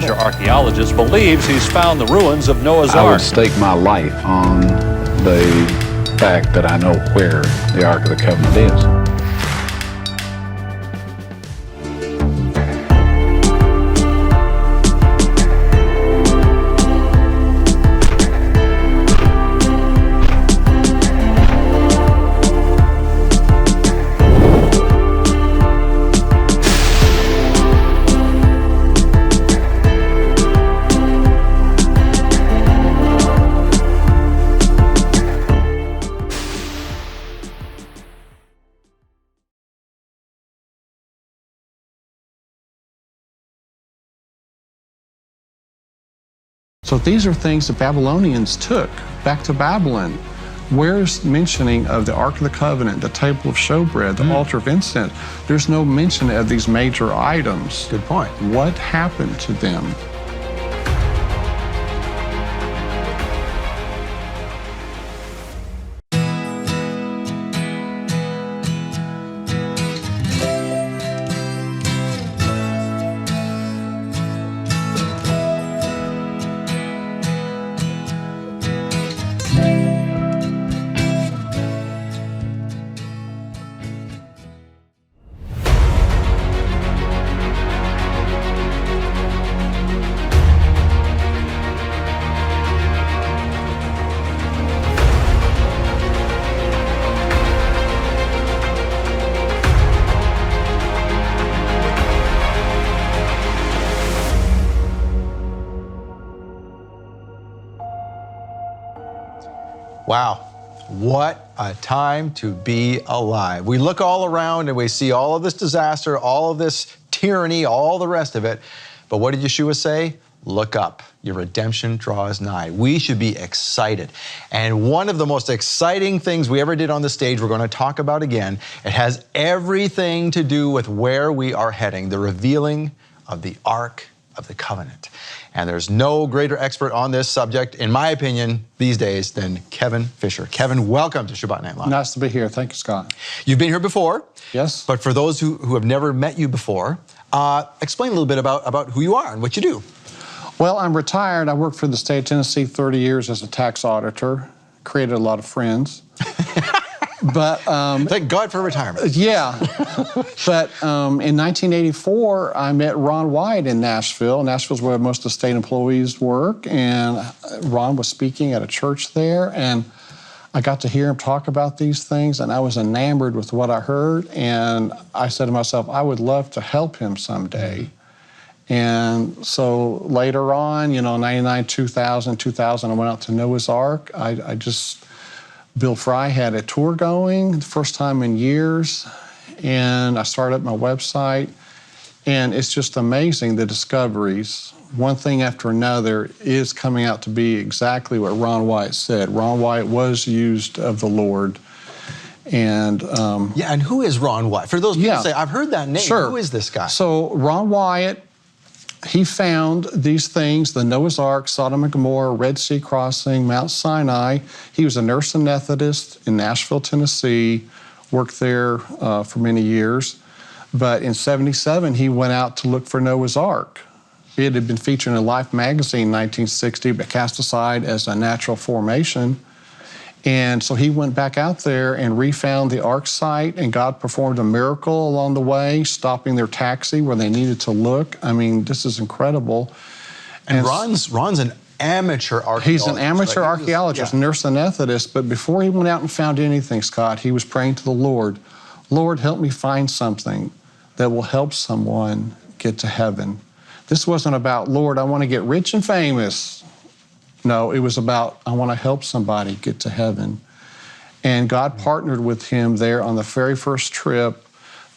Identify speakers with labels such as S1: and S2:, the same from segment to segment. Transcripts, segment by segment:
S1: Archaeologist believes he's found the ruins of Noah's
S2: I would
S1: Ark.
S2: stake my life on the fact that I know where the Ark of the Covenant is.
S3: So these are things the Babylonians took back to Babylon. Where's mentioning of the Ark of the Covenant, the table of showbread, the altar of incense? There's no mention of these major items.
S4: Good point.
S3: What happened to them?
S4: Wow, what a time to be alive. We look all around and we see all of this disaster, all of this tyranny, all the rest of it. But what did Yeshua say? Look up, your redemption draws nigh. We should be excited. And one of the most exciting things we ever did on the stage, we're going to talk about again. It has everything to do with where we are heading, the revealing of the Ark of the Covenant. And there's no greater expert on this subject, in my opinion, these days than Kevin Fisher. Kevin, welcome to Shabbat Night Live.
S3: Nice to be here. Thank you, Scott.
S4: You've been here before.
S3: Yes.
S4: But for those who have never met you before, explain a little bit about who you are and what you do.
S3: Well, I'm retired. I worked for the state of Tennessee 30 years as a tax auditor, created a lot of friends. But
S4: thank God for retirement.
S3: Yeah, but in 1984, I met Ron Wyatt in Nashville. Nashville's where most of the state employees work, and Ron was speaking at a church there, and I got to hear him talk about these things, and I was enamored with what I heard, and I said to myself, I would love to help him someday. And so later on, 99, 2000, I went out to Noah's Ark. Bill Fry had a tour going, the first time in years, and I started up my website, and it's just amazing, the discoveries. One thing after another is coming out to be exactly what Ron Wyatt said. Ron Wyatt was used of the Lord. And
S4: yeah, and who is Ron Wyatt? For those people who say, I've heard that name,
S3: sure.
S4: Who is this guy?
S3: So Ron Wyatt, he found these things, the Noah's Ark, Sodom and Gomorrah, Red Sea crossing, Mount Sinai. He was a nurse anesthetist in Nashville, Tennessee, worked there for many years. But in '77, he went out to look for Noah's Ark. It had been featured in Life magazine in 1960, but cast aside as a natural formation. And so he went back out there and refound the Ark site, and God performed a miracle along the way, stopping their taxi where they needed to look. I mean, this is incredible.
S4: And Ron's an amateur archaeologist.
S3: He's an amateur archaeologist, nurse anesthetist, but before he went out and found anything, Scott, he was praying to the Lord, Lord, help me find something that will help someone get to heaven. This wasn't about, Lord, I want to get rich and famous. No, it was about, I want to help somebody get to heaven. And God partnered with him there on the very first trip,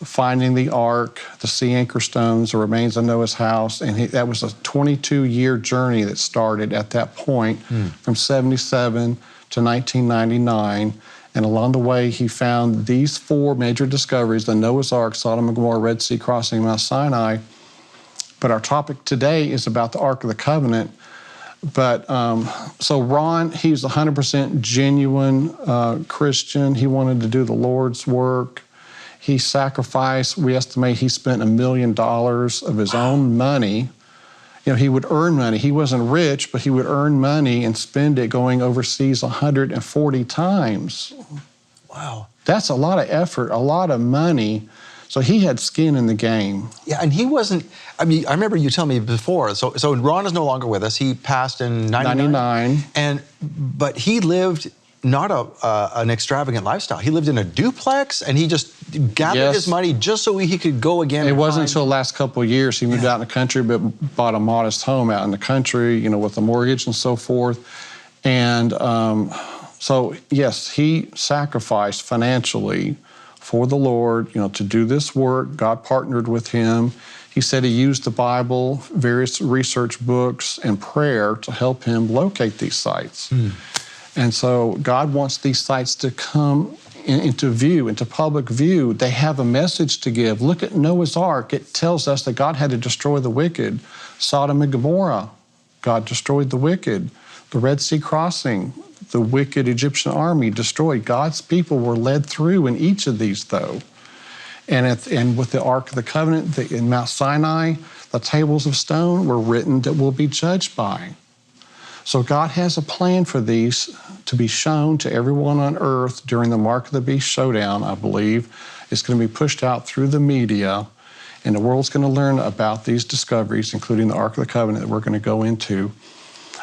S3: finding the Ark, the sea anchor stones, the remains of Noah's house. And that was a 22-year journey that started at that point from '77 to 1999. And along the way, he found these four major discoveries, the Noah's Ark, Sodom and Gomorrah, Red Sea crossing, Mount Sinai. But our topic today is about the Ark of the Covenant. But so Ron, he's 100% genuine Christian. He wanted to do the Lord's work. He sacrificed, we estimate he spent $1 million of his own money. he would earn money. He wasn't rich, but he would earn money and spend it going overseas 140 times.
S4: Wow.
S3: That's a lot of effort, a lot of money. So he had skin in the game.
S4: Yeah, and he wasn't, I mean, I remember you telling me before, so Ron is no longer with us. He passed in 99. But he lived not an extravagant lifestyle. He lived in a duplex, and he just gathered his money just so he could go again.
S3: It wasn't until the last couple of years he moved out in the country, but bought a modest home out in the country, with a mortgage and so forth. And so, yes, he sacrificed financially for the Lord, to do this work. God partnered with him. He said he used the Bible, various research books, and prayer to help him locate these sites. And so God wants these sites to come into view, into public view. They have a message to give. Look at Noah's Ark. It tells us that God had to destroy the wicked. Sodom and Gomorrah, God destroyed the wicked. The Red Sea crossing, the wicked Egyptian army destroyed. God's people were led through in each of these, though. And with the Ark of the Covenant in Mount Sinai, the tables of stone were written that we'll be judged by. So God has a plan for these to be shown to everyone on earth during the Mark of the Beast showdown, I believe. It's going to be pushed out through the media, and the world's going to learn about these discoveries, including the Ark of the Covenant that we're going to go into.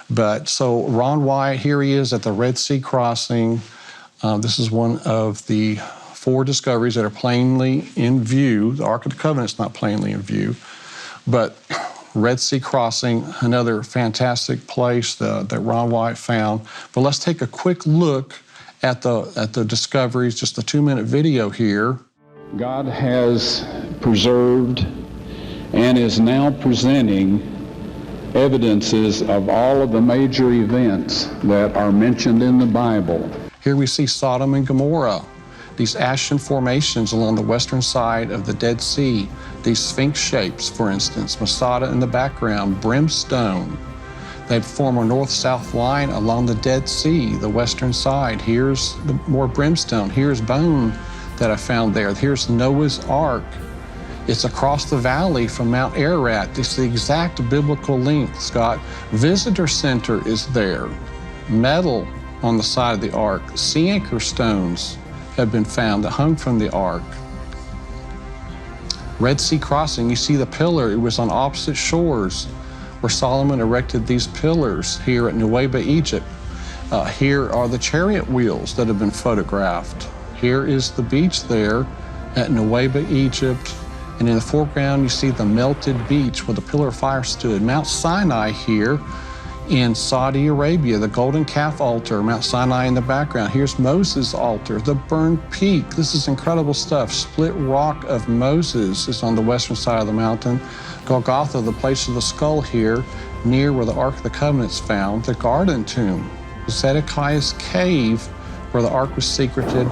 S3: But so Ron Wyatt, here he is at the Red Sea crossing. This is one of the 4 discoveries that are plainly in view. The Ark of the Covenant's not plainly in view, but Red Sea crossing, another fantastic place that Ron Wyatt found. But let's take a quick look at the discoveries, just a 2-minute video here.
S2: God has preserved and is now presenting evidences of all of the major events that are mentioned in the Bible.
S3: Here we see Sodom and Gomorrah, these ashen formations along the western side of the Dead Sea, these sphinx shapes, for instance, Masada in the background, brimstone. They form a north-south line along the Dead Sea, the western side. Here's more brimstone. Here's bone that I found there. Here's Noah's Ark. It's across the valley from Mount Ararat. It's the exact biblical length, Scott. Visitor Center is there. Metal on the side of the Ark. Sea anchor stones have been found that hung from the Ark. Red Sea crossing, you see the pillar. It was on opposite shores where Solomon erected these pillars here at Nuweiba, Egypt. Here are the chariot wheels that have been photographed. Here is the beach there at Nuweiba, Egypt. And in the foreground, you see the melted beach where the pillar of fire stood. Mount Sinai here in Saudi Arabia, the golden calf altar, Mount Sinai in the background. Here's Moses' altar, the burned peak. This is incredible stuff. Split rock of Moses is on the western side of the mountain. Golgotha, the place of the skull here, near where the Ark of the Covenant is found. The garden tomb, Zedekiah's cave, where the Ark was secreted,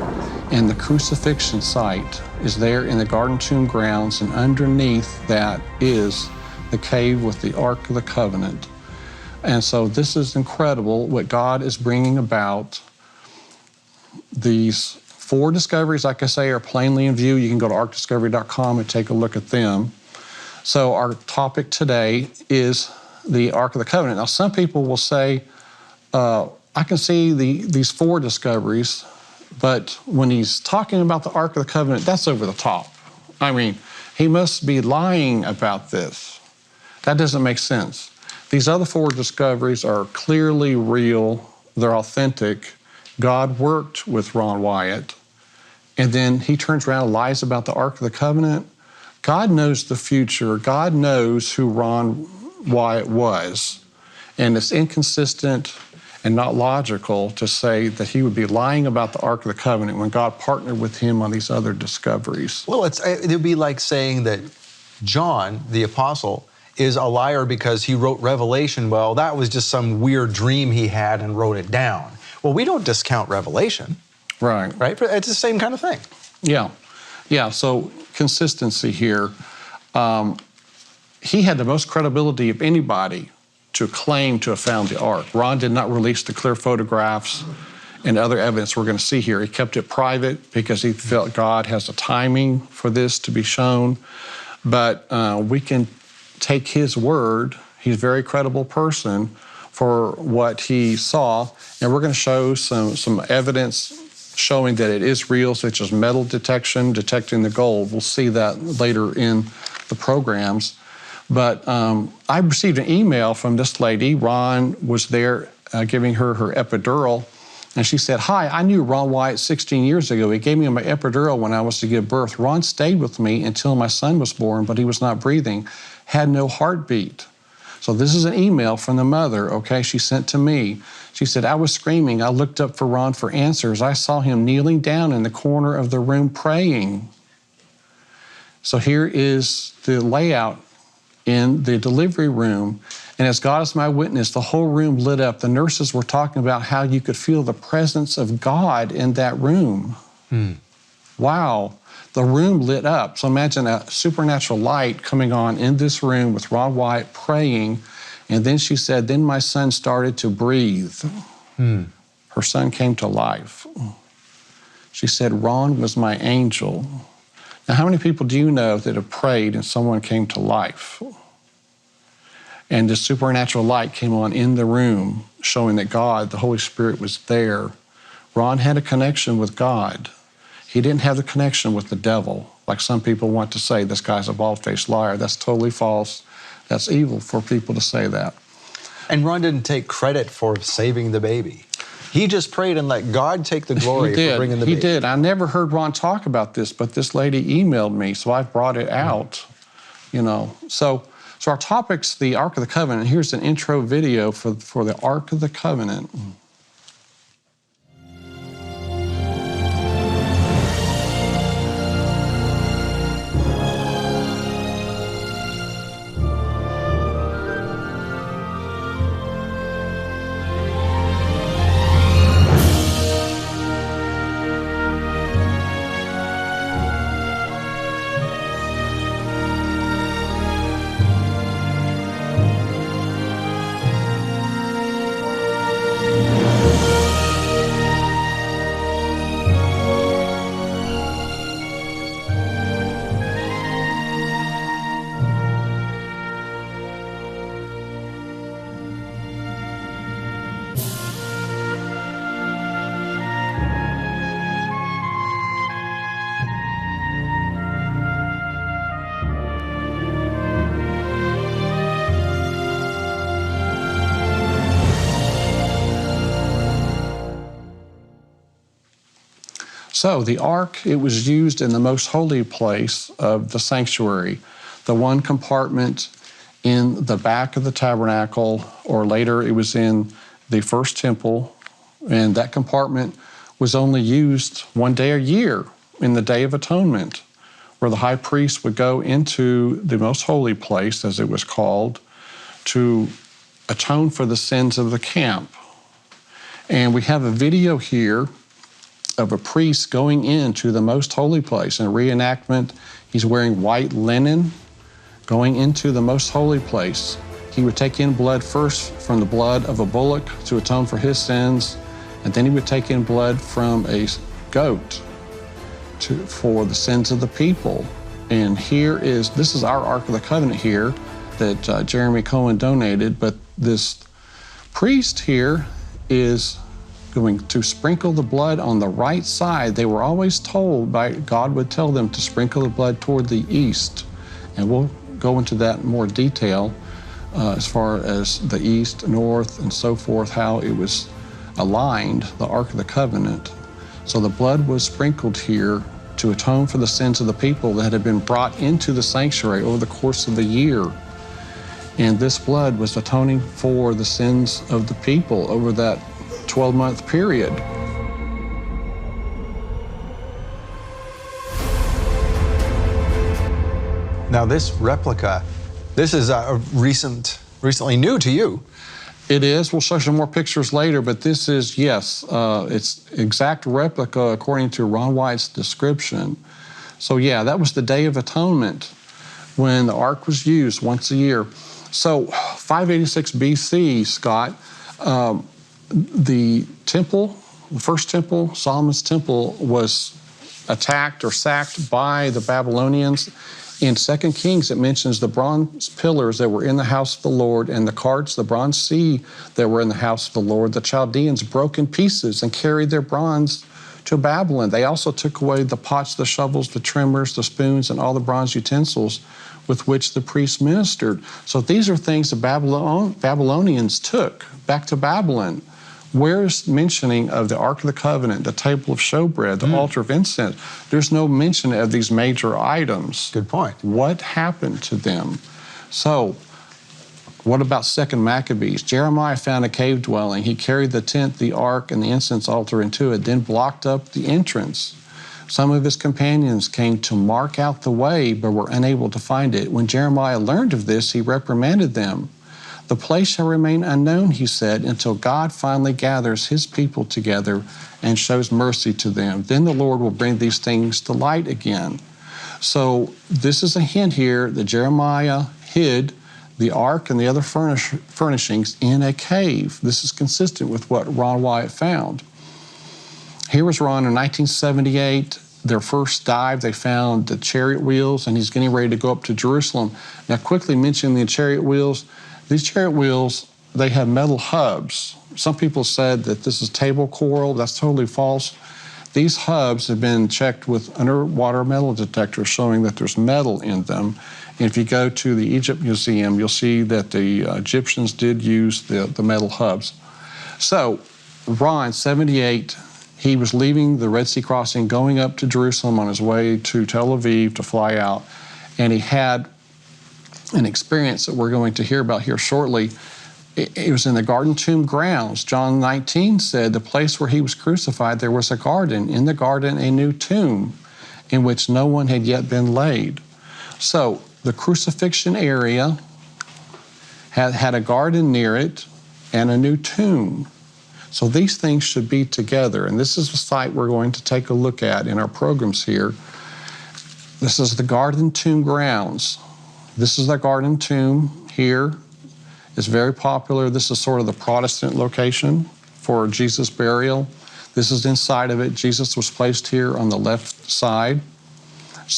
S3: and the crucifixion site is there in the garden tomb grounds, and underneath that is the cave with the Ark of the Covenant. And so this is incredible what God is bringing about. These 4 discoveries, like I say, are plainly in view. You can go to ArkDiscovery.com and take a look at them. So our topic today is the Ark of the Covenant. Now, some people will say, I can see these 4 discoveries, but when he's talking about the Ark of the Covenant, that's over the top. I mean, he must be lying about this. That doesn't make sense. These other 4 discoveries are clearly real. They're authentic. God worked with Ron Wyatt, and then he turns around and lies about the Ark of the Covenant. God knows the future. God knows who Ron Wyatt was, and it's inconsistent and not logical to say that he would be lying about the Ark of the Covenant when God partnered with him on these other discoveries.
S4: Well, it would be like saying that John, the apostle, is a liar because he wrote Revelation. Well, that was just some weird dream he had and wrote it down. Well, we don't discount Revelation.
S3: Right.
S4: Right? It's the same kind of thing.
S3: Yeah. Yeah, so consistency here. He had the most credibility of anybody to claim to have found the Ark. Ron did not release the clear photographs and other evidence we're going to see here. He kept it private because he felt God has a timing for this to be shown. But we can take his word. He's a very credible person for what he saw. And we're going to show some evidence showing that it is real, such as metal detection, detecting the gold. We'll see that later in the programs. But I received an email from this lady. Ron was there giving her epidural. And she said, "Hi, I knew Ron Wyatt 16 years ago. He gave me my epidural when I was to give birth. Ron stayed with me until my son was born, but he was not breathing, had no heartbeat." So this is an email from the mother, okay, she sent to me. She said, "I was screaming. I looked up for Ron for answers. I saw him kneeling down in the corner of the room praying." So here is the layout in the delivery room. And as God is my witness, the whole room lit up. The nurses were talking about how you could feel the presence of God in that room. Wow. The room lit up. So imagine a supernatural light coming on in this room with Ron Wyatt praying. And then she said, then my son started to breathe. Her son came to life. She said, Ron was my angel. Now, how many people do you know that have prayed and someone came to life? And this supernatural light came on in the room, showing that God, the Holy Spirit, was there. Ron had a connection with God. He didn't have the connection with the devil, like some people want to say, this guy's a bald-faced liar. That's totally false. That's evil for people to say that.
S4: And Ron didn't take credit for saving the baby. He just prayed and let God take the glory for bringing the baby.
S3: He did. I never heard Ron talk about this, but this lady emailed me, so I brought it out, you know. So our topic's the Ark of the Covenant. Here's an intro video for the Ark of the Covenant. So the ark, it was used in the most holy place of the sanctuary, the one compartment in the back of the tabernacle, or later it was in the first temple, and that compartment was only used one day a year in the Day of Atonement, where the high priest would go into the most holy place, as it was called, to atone for the sins of the camp. And we have a video here of a priest going into the most holy place. In a reenactment, he's wearing white linen, going into the most holy place. He would take in blood first from the blood of a bullock to atone for his sins, and then he would take in blood from a goat for the sins of the people. And this is our Ark of the Covenant here that Jeremy Cohen donated, but this priest here is going to sprinkle the blood on the right side. They were always told God would tell them to sprinkle the blood toward the east. And we'll go into that in more detail as far as the east, north, and so forth, how it was aligned, the Ark of the Covenant. So the blood was sprinkled here to atone for the sins of the people that had been brought into the sanctuary over the course of the year. And this blood was atoning for the sins of the people over that 12-month period.
S4: Now this replica, this is recently new to you.
S3: It is. We'll show some more pictures later, but this is, yes, it's exact replica according to Ron Wyatt's description. So yeah, that was the Day of Atonement when the Ark was used once a year. So 586 BC, Scott, the temple, the first temple, Solomon's temple, was attacked or sacked by the Babylonians, In 2 Kings, it mentions the bronze pillars that were in the house of the Lord and the carts, the bronze sea that were in the house of the Lord. The Chaldeans broke in pieces and carried their bronze to Babylon. They also took away the pots, the shovels, the trimmers, the spoons, and all the bronze utensils with which the priests ministered. So these are things the Babylonians took back to Babylon. Where's mentioning of the Ark of the Covenant, the table of showbread, the altar of incense? There's no mention of these major items.
S4: Good point.
S3: What happened to them? So, what about 2 Maccabees? Jeremiah found a cave dwelling. He carried the tent, the ark, and the incense altar into it, then blocked up the entrance. Some of his companions came to mark out the way, but were unable to find it. When Jeremiah learned of this, he reprimanded them. The place shall remain unknown, he said, until God finally gathers his people together and shows mercy to them. Then the Lord will bring these things to light again. So this is a hint here that Jeremiah hid the ark and the other furnishings in a cave. This is consistent with what Ron Wyatt found. Here was Ron in 1978. Their first dive, they found the chariot wheels, and he's getting ready to go up to Jerusalem. Now, quickly mentioning the chariot wheels. These chariot wheels, they have metal hubs. Some people said that this is table coral. That's totally false. These hubs have been checked with underwater metal detectors showing that there's metal in them. And if you go to the Egypt Museum, you'll see that the Egyptians did use the metal hubs. So, Ron, 78, he was leaving the Red Sea crossing, going up to Jerusalem on his way to Tel Aviv to fly out, and he had an experience that we're going to hear about here shortly. It was in the garden tomb grounds. John 19 said the place where he was crucified, there was a garden. In the garden, a new tomb in which no one had yet been laid. So the crucifixion area had a garden near it and a new tomb. So these things should be together. And this is the site we're going to take a look at in our programs here. This is the garden tomb grounds. This is the garden tomb here. It's very popular. This is sort of the Protestant location for Jesus' burial. This is inside of it. Jesus was placed here on the left side.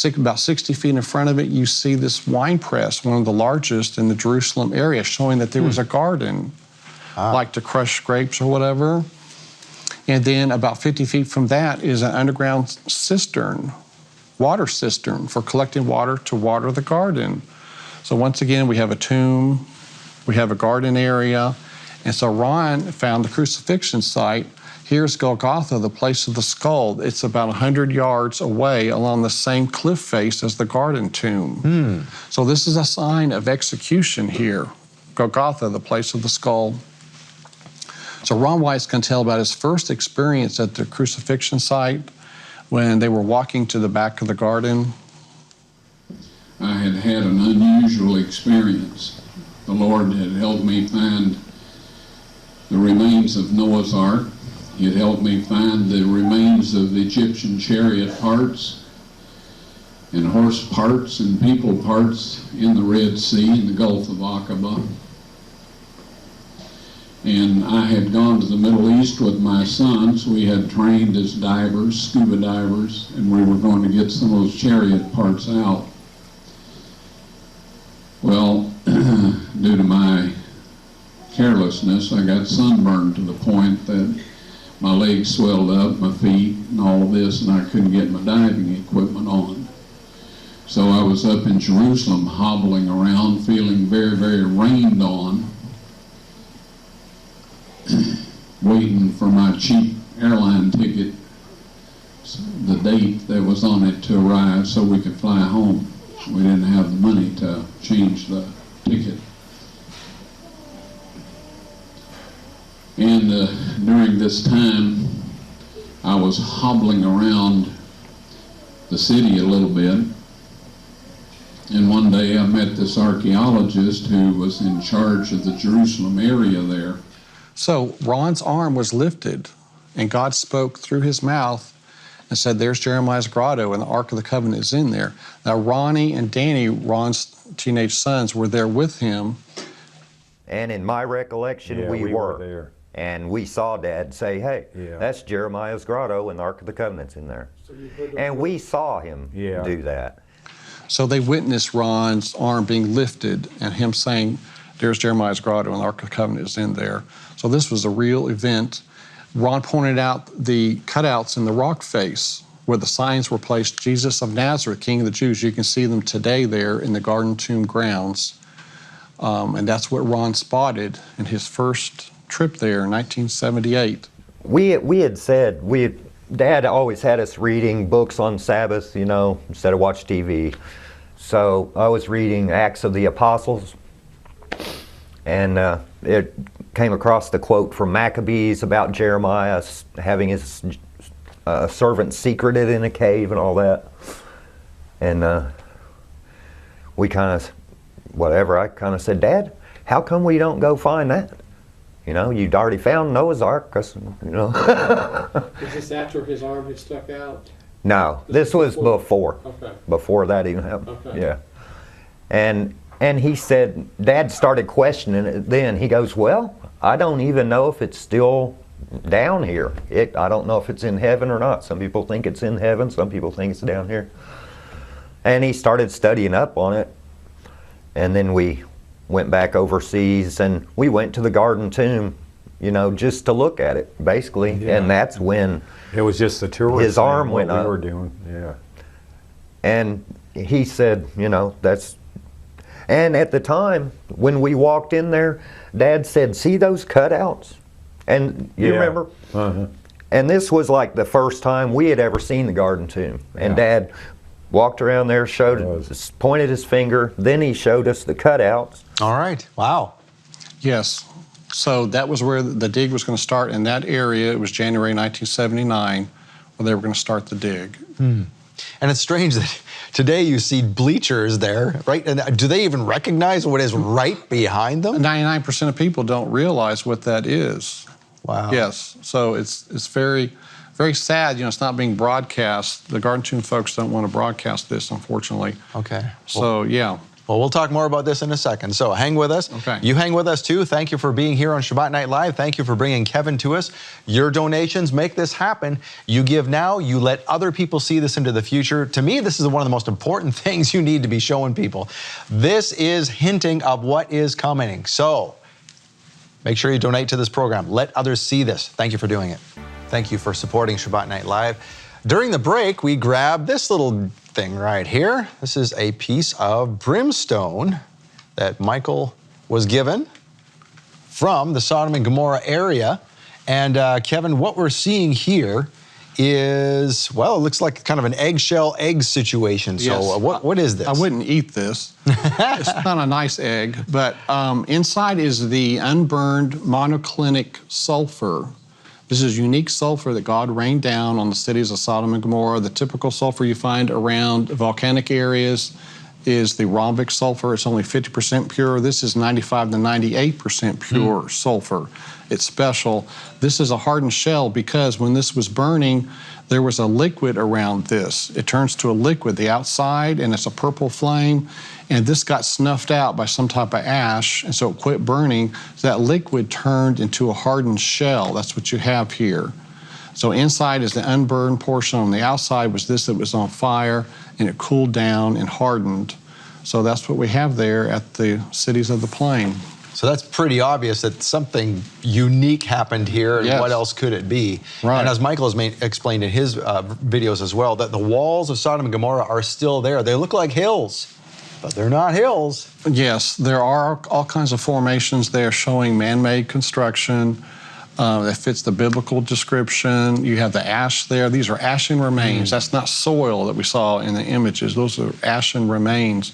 S3: About 60 feet in front of it, you see this wine press, one of the largest in the Jerusalem area, showing that there was a garden, like to crush grapes or whatever. And then about 50 feet from that is an underground cistern, water cistern for collecting water to water the garden. So once again, we have a tomb, we have a garden area, and so Ron found the crucifixion site. Here's Golgotha, the place of the skull. It's about 100 yards away along the same cliff face as the garden tomb. So this is a sign of execution here. Golgotha, the place of the skull. So Ron Wyatt's going to tell about his first experience at the crucifixion site when they were walking to the back of the garden.
S2: I had had an unusual experience. The Lord had helped me find the remains of Noah's Ark. He had helped me find the remains of Egyptian chariot parts and horse parts and people parts in the Red Sea in the Gulf of Aqaba. And I had gone to the Middle East with my sons. We had trained as divers, scuba divers, and we were going to get some of those chariot parts out. Well, due to my carelessness, I got sunburned to the point that my legs swelled up, my feet, and all of this, and I couldn't get my diving equipment on. So I was up in Jerusalem hobbling around, feeling very, very rained on, waiting for my cheap airline ticket, the date that was on it, to arrive so we could fly home. We didn't have the money to change the ticket. And during this time, I was hobbling around the city a little bit. And one day I met this archaeologist who was in charge of the Jerusalem area there.
S3: So Ron's arm was lifted, and God spoke through his mouth and said, there's Jeremiah's grotto, and the Ark of the Covenant is in there. Now, Ronnie and Danny, Ron's teenage sons, were there with him.
S5: And in my recollection, we were there. And we saw Dad say, hey, that's Jeremiah's grotto, and the Ark of the Covenant's in there. So and we saw him do that.
S3: So they witnessed Ron's arm being lifted and him saying, "There's Jeremiah's grotto," and the Ark of the Covenant is in there. So this was a real event. Ron pointed out the cutouts in the rock face where the signs were placed, Jesus of Nazareth, King of the Jews. You can see them today there in the Garden Tomb grounds. And that's what Ron spotted in his first trip there in 1978.
S5: We had said, Dad always had us reading books on Sabbath, you know, instead of watch TV. So I was reading Acts of the Apostles, and it came across the quote from Maccabees about Jeremiah having his servant secreted in a cave and all that. And we kind of, I kind of said, "Dad, how come we don't go find that? You know, you'd already found Noah's Ark, you know."
S3: Is this after his arm had stuck out?
S5: No, this was before.
S3: Okay.
S5: Before that even happened.
S3: Okay.
S5: Yeah. And he said, Dad started questioning it then. He goes, "Well, I don't even know if it's still down here. I don't know if it's in heaven or not. Some people think it's in heaven, some people think it's down here." And he started studying up on it. And then we went back overseas and we went to the Garden Tomb, you know, just to look at it, basically.
S6: Yeah.
S5: And that's when
S6: It was just the tourist.
S5: his arm
S6: thing,
S5: went
S6: what
S5: up.
S6: we were doing. Yeah.
S5: And he said, you know, and at the time, when we walked in there, Dad said, "See those cutouts?" And you
S6: Yeah.
S5: remember?
S6: Uh-huh.
S5: And this was like the first time we had ever seen the Garden Tomb. And Dad walked around there, pointed his finger, then he showed us the cutouts.
S4: All right. Wow.
S3: Yes. So that was where the dig was going to start in that area. It was January 1979 when they were going to start the dig.
S4: And it's strange that today you see bleachers there, right? And do they even recognize what is right behind them?
S3: 99% of people don't realize what that is.
S4: Wow.
S3: Yes. So it's very, very sad. You know, it's not being broadcast. The Garden Tomb folks don't want to broadcast this, unfortunately.
S4: Okay.
S3: So, yeah.
S4: Well, we'll talk more about this in a second. So hang with us.
S3: Okay.
S4: You hang with us too. Thank you for being here on Shabbat Night Live. Thank you for bringing Kevin to us. Your donations make this happen. You give now, you let other people see this into the future. To me, this is one of the most important things you need to be showing people. This is hinting of what is coming. So make sure you donate to this program. Let others see this. Thank you for doing it. Thank you for supporting Shabbat Night Live. During the break, we grabbed this little thing right here. This is a piece of brimstone that Michael was given from the Sodom and Gomorrah area. And Kevin, what we're seeing here is, well, it looks like kind of an eggshell egg situation. So
S3: Yes.
S4: what is this?
S3: I wouldn't eat this. It's not a nice egg, but inside is the unburned monoclinic sulfur. This is unique sulfur that God rained down on the cities of Sodom and Gomorrah. The typical sulfur you find around volcanic areas is the rhombic sulfur. It's only 50% pure. This is 95 to 98% pure sulfur. It's special. This is a hardened shell because when this was burning, there was a liquid around this. It turns to a liquid, the outside, and it's a purple flame. And this got snuffed out by some type of ash, and so it quit burning. So that liquid turned into a hardened shell. That's what you have here. So inside is the unburned portion. On the outside was this that was on fire, and it cooled down and hardened. So that's what we have there at the cities of the plain.
S4: So that's pretty obvious that something unique happened here, and
S3: Yes.
S4: what else could it be?
S3: Right.
S4: And as Michael has explained in his videos as well, that the walls of Sodom and Gomorrah are still there. They look like hills, but they're not hills.
S3: Yes, there are all kinds of formations there showing man-made construction that fits the biblical description. You have the ash there. These are ashen remains. That's not soil that we saw in the images. Those are ashen remains.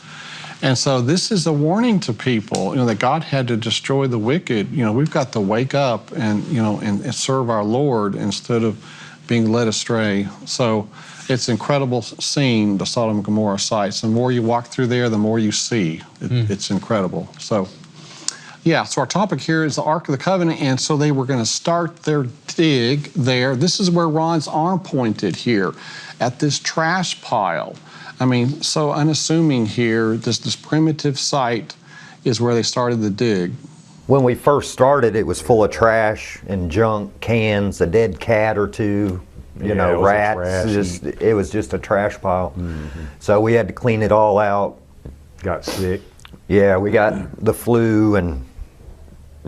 S3: And so this is a warning to people, you know, that God had to destroy the wicked. You know, we've got to wake up and, you know, and serve our Lord instead of being led astray. So it's an incredible scene, the Sodom and Gomorrah sites. The more you walk through there, the more you see. It's incredible. So, yeah, so our topic here is the Ark of the Covenant, and so they were going to start their dig there. This is where Ron's arm pointed here, at this trash pile. I mean, so unassuming here, this primitive site is where they started the dig.
S5: When we first started, it was full of trash and junk, cans, a dead cat or two, you know,
S6: it was
S5: rats.
S6: trash.
S5: It was just a trash pile. So we had to clean it all out.
S6: Got sick.
S5: Yeah, we got the flu and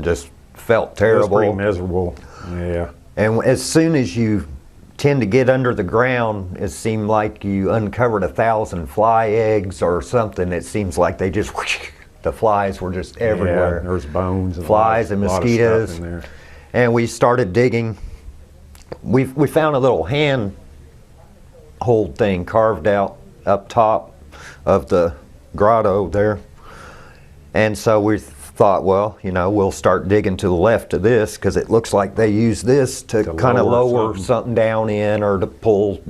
S5: just felt
S6: It was
S5: terrible.
S6: pretty miserable. Yeah.
S5: And as soon as you tend to get under the ground, it seemed like you uncovered 1,000 fly eggs or something. It seems like they just, the flies were just everywhere.
S6: Yeah, there was bones and
S5: Flies and
S6: a lot of
S5: mosquitoes.
S6: stuff in there.
S5: And we started digging. We found a little hand hold thing carved out up top of the grotto there. And so we thought, well, you know, we'll start digging to the left of this because it looks like they use this to kind of lower something down in or to pull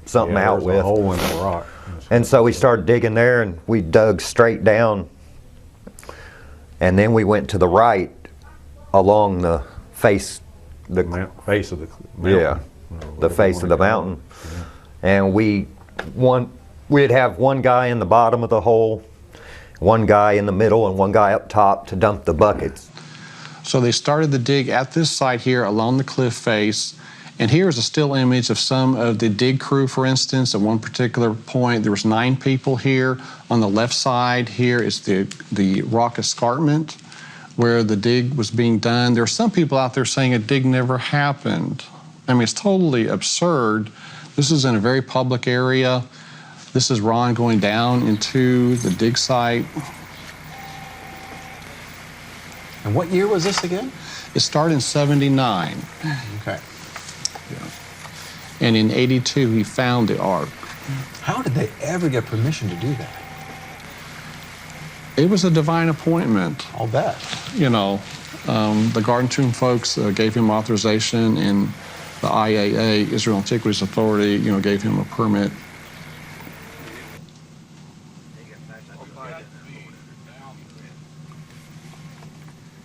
S5: something out
S6: there's
S5: with.
S6: a hole in the rock.
S5: And so we started digging there and we dug straight down. And then we went to the right along the face,
S6: Face of the mountain.
S5: yeah, the face of the mountain. And we'd have one guy in the bottom of the hole, one guy in the middle, and one guy up top to dump the buckets.
S3: So they started the dig at this site here along the cliff face. And here's a still image of some of the dig crew, for instance. At one particular point, there was 9 people here. On the left side here is the rock escarpment where the dig was being done. There are some people out there saying a dig never happened. I mean, it's totally absurd. This is in a very public area. This is Ron going down into the dig site.
S4: And what year was this again?
S3: It started in 79.
S4: Okay.
S3: And in 82, he found the Ark.
S4: How did they ever get permission to do that?
S3: It was a divine appointment.
S4: I'll bet.
S3: You know, the Garden Tomb folks gave him authorization, and the IAA, Israel Antiquities Authority, you know, gave him a permit.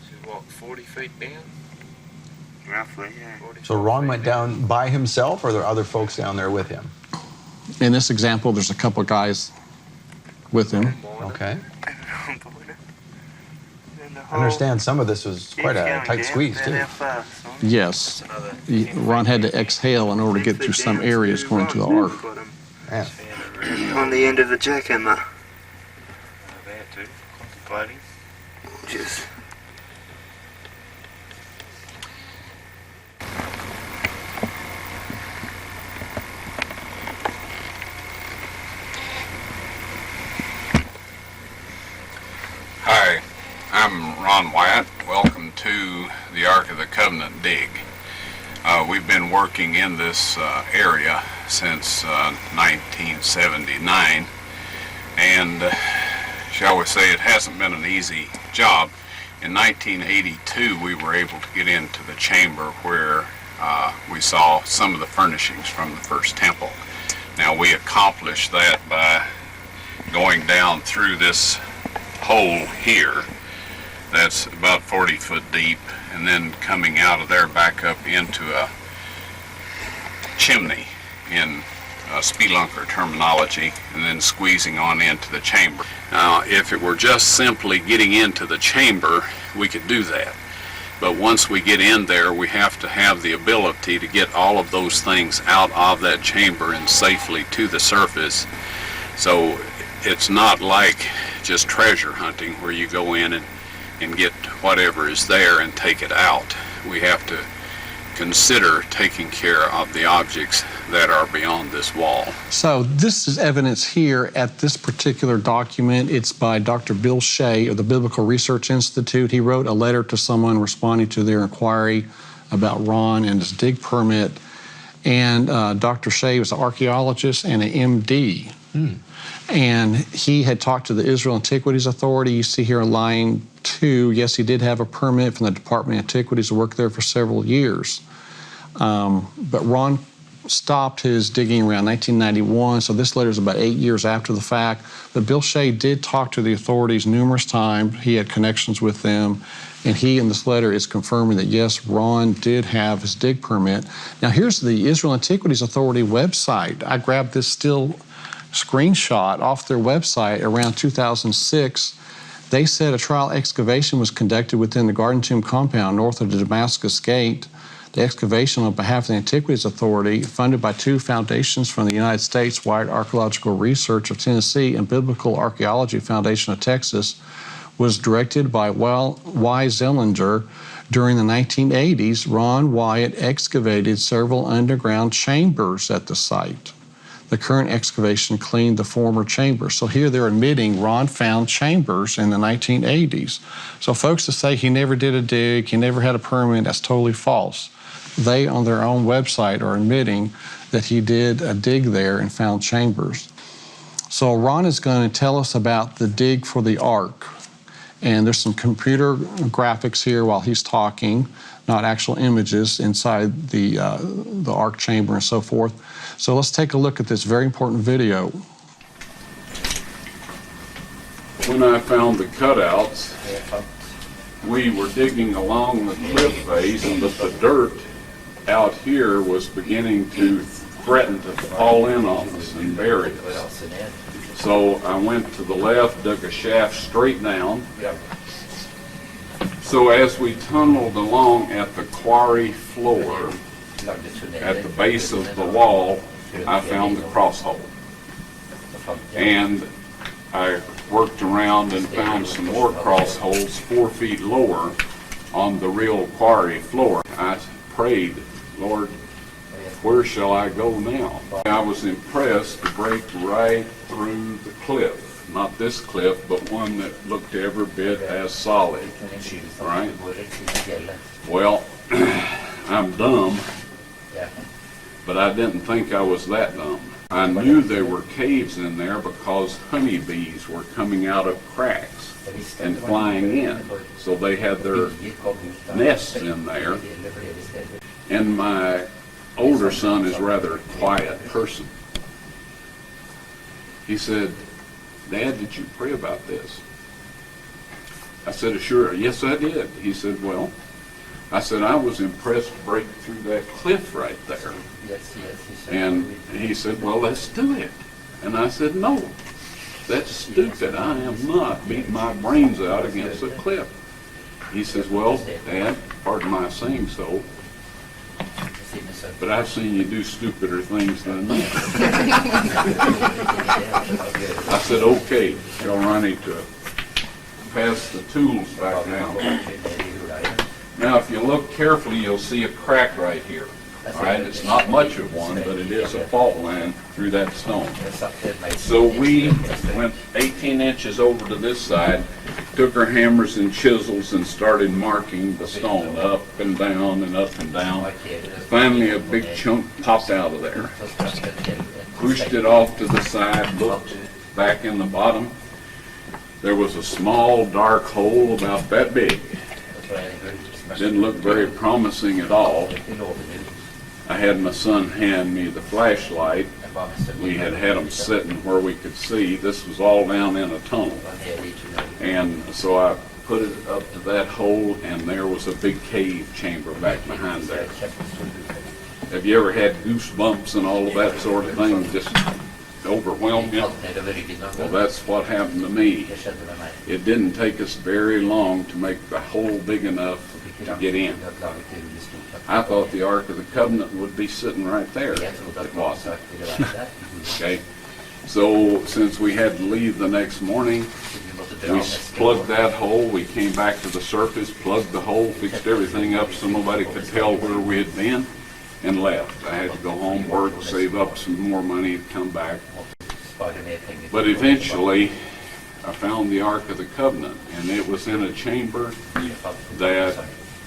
S7: She walked 40 feet down? Roughly, yeah.
S4: So Ron went down by himself, or are there other folks down there with him?
S3: In this example, there's a couple of guys with him.
S4: Okay. I understand some of this was quite a tight squeeze, too.
S3: Yes. Ron had to exhale in order to get through some areas going to the Ark.
S4: Man.
S7: On the end of the jackhammer. Just
S8: Hi, I'm Ron Wyatt. Welcome to the Ark of the Covenant dig. We've been working in this area since 1979, and shall we say it hasn't been an easy job. In 1982 we were able to get into the chamber where we saw some of the furnishings from the first temple. Now we accomplished that by going down through this hole here that's about 40 foot deep, and then coming out of there back up into a chimney in spelunker terminology, and then squeezing on into the chamber. Now, if it were just simply getting into the chamber, we could do that. But once we get in there, we have to have the ability to get all of those things out of that chamber and safely to the surface. So it's not like just treasure hunting where you go in and get whatever is there and take it out. We have to consider taking care of the objects that are beyond this wall.
S3: So this is evidence here at this particular document. It's by Dr. Bill Shea of the Biblical Research Institute. He wrote a letter to someone responding to their inquiry about Ron and his dig permit. And Dr. Shea was an archaeologist and an MD. And he had talked to the Israel Antiquities Authority. You see here in line 2, yes, he did have a permit from the Department of Antiquities to work there for several years. But Ron stopped his digging around 1991, so this letter is about 8 years after the fact. But Bill Shea did talk to the authorities numerous times. He had connections with them, and he in this letter is confirming that yes, Ron did have his dig permit. Now here's the Israel Antiquities Authority website. I grabbed this still screenshot off their website around 2006. They said a trial excavation was conducted within the Garden Tomb compound north of the Damascus Gate. The excavation on behalf of the Antiquities Authority, funded by two foundations from the United States, Wyatt Archaeological Research of Tennessee and Biblical Archaeology Foundation of Texas, was directed by Y. Zellinger. During the 1980s, Ron Wyatt excavated several underground chambers at the site. The current excavation cleaned the former chambers. So here they're admitting Ron found chambers in the 1980s. So folks that say he never did a dig, he never had a permit, that's totally false. They, on their own website, are admitting that he did a dig there and found chambers. So Ron is going to tell us about the dig for the Ark. And there's some computer graphics here while he's talking, not actual images inside the Ark chamber and so forth. So let's take a look at this very important video.
S8: When I found the cutouts, we were digging along the cliff face, but the dirt out here was beginning to threaten to fall in on us and bury us. So I went to the left, dug a shaft straight down. So as we tunneled along at the quarry floor, at the base of the wall, I found the cross hole. And I worked around and found some more cross holes 4 feet lower on the real quarry floor. I prayed, Lord, where shall I go now? I was impressed to break right through the cliff. Not this cliff, but one that looked every bit as solid. Right? Well, I'm dumb, but I didn't think I was that dumb. I knew there were caves in there because honeybees were coming out of cracks and flying in. So they had their nests in there. And my older son is rather a quiet person. He said, Dad, did you pray about this? I said, sure. Yes, I did. He said, well, I said, I was impressed to break through that cliff right there. And he said, well, let's do it. And I said, no, that's stupid. I am not beating my brains out against a cliff. He says, well, Dad, pardon my saying so, but I've seen you do stupider things than that. I said, okay, y'all running to pass the tools back down. Now, if you look carefully, you'll see a crack right here. All right, it's not much of one, but it is a fault line through that stone. So we went 18 inches over to this side, took our hammers and chisels and started marking the stone up and down and up and down. Finally, a big chunk popped out of there. Pushed it off to the side, looked back in the bottom. There was a small dark hole about that big. Didn't look very promising at all. I had my son hand me the flashlight. We had them sitting where we could see. This was all down in a tunnel. And so I put it up to that hole, and there was a big cave chamber back behind there. Have you ever had goosebumps and all of that sort of thing just overwhelm you? Well, that's what happened to me. It didn't take us very long to make the hole big enough to get in. I thought the Ark of the Covenant would be sitting right there. It wasn't. Okay. So since we had to leave the next morning, we plugged that hole. We came back to the surface, plugged the hole, fixed everything up so nobody could tell where we had been, and left. I had to go home, work, save up some more money, come back. But eventually, I found the Ark of the Covenant, and it was in a chamber that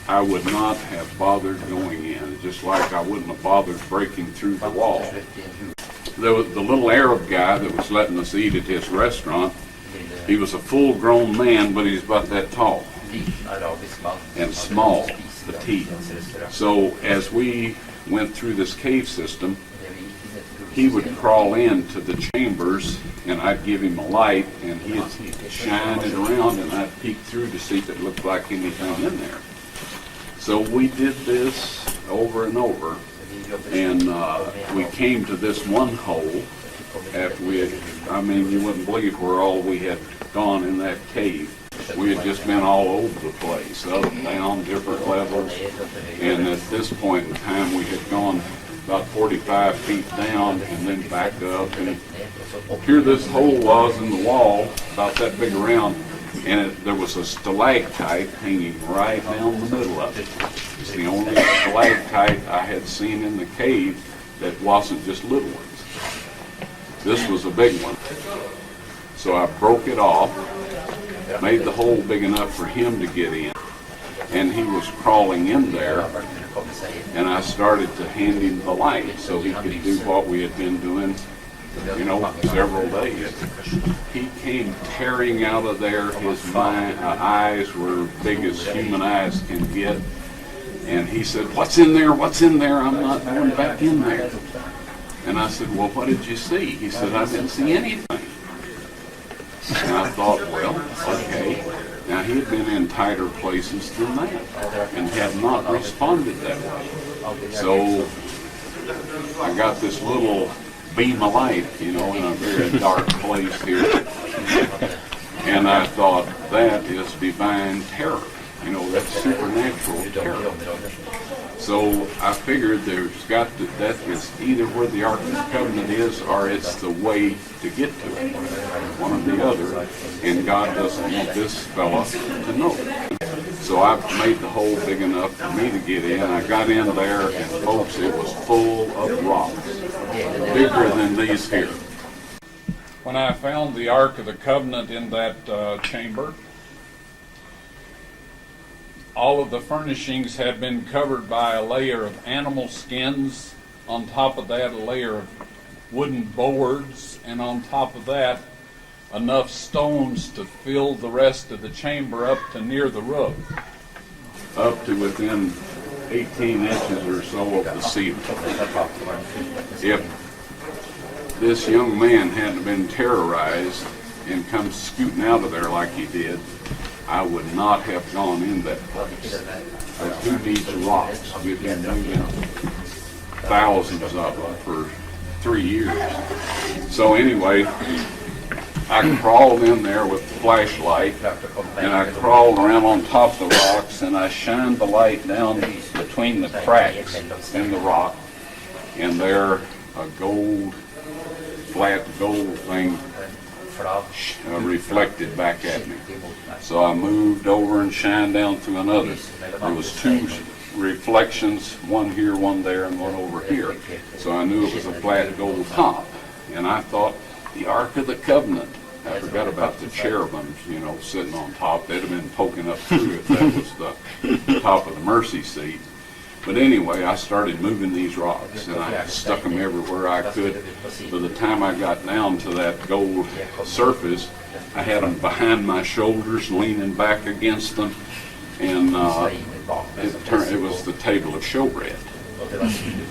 S8: I would not have bothered going in, just like I wouldn't have bothered breaking through the wall. There was the little Arab guy that was letting us eat at his restaurant. He was a full-grown man, but he's about that tall and small, petite. So as we went through this cave system, he would crawl into the chambers, and I'd give him a light, and he'd shine it around, and I'd peek through to see if it looked like anything in there. So we did this over and over, and we came to this one hole after we had, I mean, you wouldn't believe where all we had gone in that cave. We had just been all over the place, up and down, different levels. And at this point in time, we had gone about 45 feet down and then back up. And here this hole was in the wall, about that big around, and there was a stalactite hanging right down the middle of it. It's the only stalactite I had seen in the cave that wasn't just little ones. This was a big one. So I broke it off, made the hole big enough for him to get in, and he was crawling in there, and I started to hand him the light so he could do what we had been doing, several days. He came tearing out of there. His eyes were big as human eyes can get, and he said, "What's in there? What's in there? I'm not going back in there." And I said, "Well, what did you see?" He said, "I didn't see anything." And I thought, well, okay. Now, he had been in tighter places than that and had not responded that way. So I got this little beam of light, in a very dark place here. And I thought, that is divine terror. That's supernatural terror. So I figured that is either where the Ark of the Covenant is or it's the way to get to it, one or the other, and God doesn't want this fella to know. So I made the hole big enough for me to get in. I got in there, and folks, it was full of rocks, bigger than these here. When I found the Ark of the Covenant in that chamber, all of the furnishings had been covered by a layer of animal skins. On top of that, a layer of wooden boards, and on top of that, enough stones to fill the rest of the chamber up to near the roof, up to within 18 inches or so of the ceiling. If this young man hadn't been terrorized and come scooting out of there like he did, I would not have gone in that place. But who needs rocks? We've been moving thousands of them for 3 years. So anyway, I crawled in there with the flashlight, and I crawled around on top of the rocks, and I shined the light down between the cracks in the rock, and there a flat gold thing reflected back at me. So I moved over and shined down through another. There was two reflections, one here, one there, and one over here. So I knew it was a flat gold top. And I thought, the Ark of the Covenant. I forgot about the cherubims, sitting on top. They'd have been poking up through if that was the top of the mercy seat. But anyway, I started moving these rocks, and I stuck them everywhere I could. By the time I got down to that gold surface, I had them behind my shoulders, leaning back against them, and it was the table of showbread.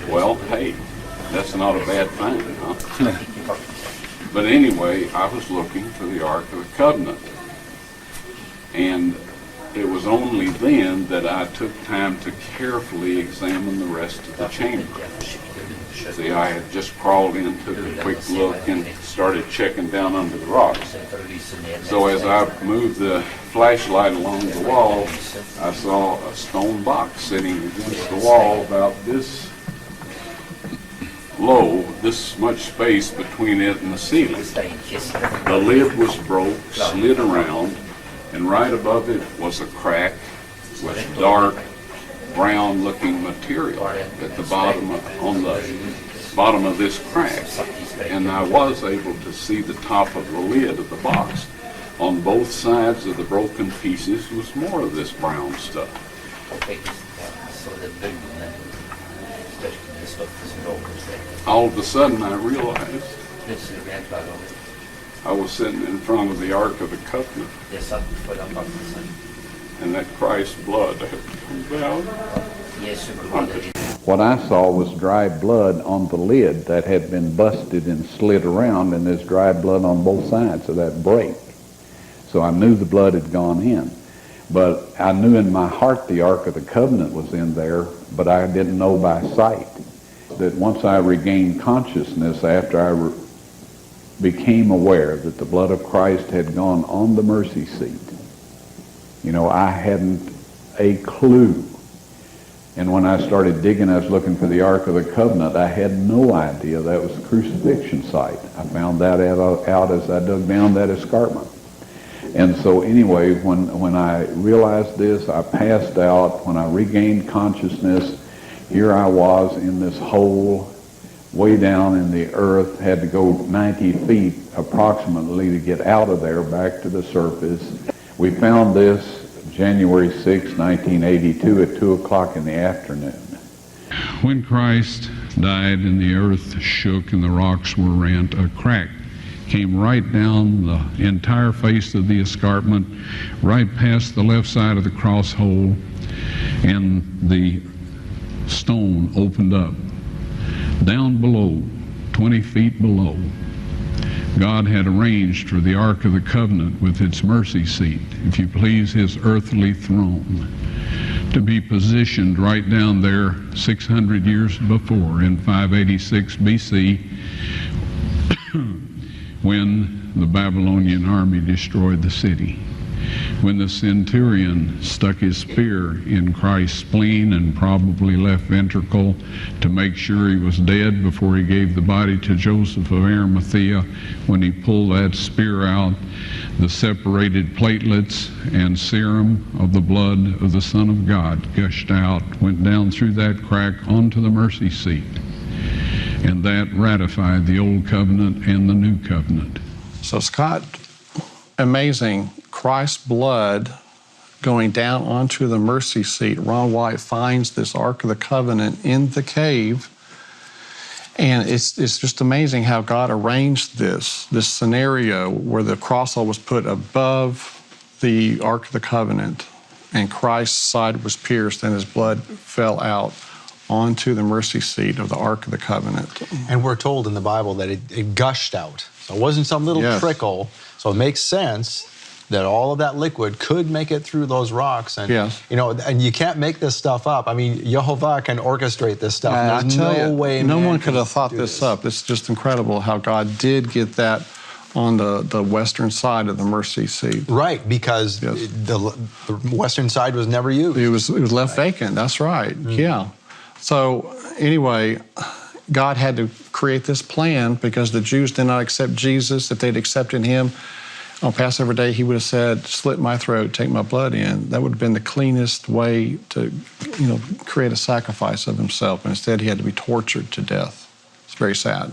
S8: Well, hey, that's not a bad thing, huh? But anyway, I was looking for the Ark of the Covenant, and it was only then that I took time to carefully examine the rest of the chamber. See, I had just crawled in, took a quick look, and started checking down under the rocks. So as I moved the flashlight along the wall, I saw a stone box sitting against the wall about this low, this much space between it and the ceiling. The lid was broke, slid around, and right above it was a crack with dark brown-looking material at the bottom on the bottom of this crack. And I was able to see the top of the lid of the box. On both sides of the broken pieces was more of this brown stuff. All of a sudden I realized I was sitting in front of the Ark of the Covenant, and that Christ's blood had come down.
S2: What I saw was dry blood on the lid that had been busted and slid around, and there's dry blood on both sides of that break. So I knew the blood had gone in. But I knew in my heart the Ark of the Covenant was in there, but I didn't know by sight. That once I regained consciousness after I became aware that the blood of Christ had gone on the mercy seat I hadn't a clue. And when I started digging, I was looking for the Ark of the Covenant. I had no idea that was the crucifixion site. I found that out as I dug down that escarpment. And so anyway, when I realized this, I passed out. When I regained consciousness, here I was in this hole way down in the earth, had to go 90 feet approximately to get out of there back to the surface. We found this January 6, 1982 at 2 o'clock in the afternoon.
S9: When Christ died and the earth shook and the rocks were rent, a crack came right down the entire face of the escarpment, right past the left side of the cross hole, and the stone opened up. Down below, 20 feet below, God had arranged for the Ark of the Covenant with its mercy seat, if you please, his earthly throne, to be positioned right down there 600 years before in 586 BC when the Babylonian army destroyed the city. When the centurion stuck his spear in Christ's spleen and probably left ventricle to make sure he was dead before he gave the body to Joseph of Arimathea, when he pulled that spear out, the separated platelets and serum of the blood of the Son of God gushed out, went down through that crack onto the mercy seat. And that ratified the Old Covenant and the New Covenant.
S3: So, Scott, amazing. Christ's blood going down onto the mercy seat. Ron Wyatt finds this Ark of the Covenant in the cave. And it's just amazing how God arranged this scenario where the cross was put above the Ark of the Covenant and Christ's side was pierced and his blood fell out onto the mercy seat of the Ark of the Covenant.
S4: And we're told in the Bible that it gushed out. So it wasn't some little trickle. So it makes sense that all of that liquid could make it through those rocks. And, and you can't make this stuff up. I mean, Jehovah can orchestrate this stuff. There's no way
S3: no one could have thought this up. It's just incredible how God did get that on the western side of the mercy seat.
S4: Right, because the western side was never used.
S3: It was left vacant, that's right, yeah. So anyway, God had to create this plan because the Jews did not accept Jesus. If they'd accepted him on Passover Day, he would have said, slit my throat, take my blood in. That would have been the cleanest way to, create a sacrifice of himself. And instead, he had to be tortured to death. It's very sad.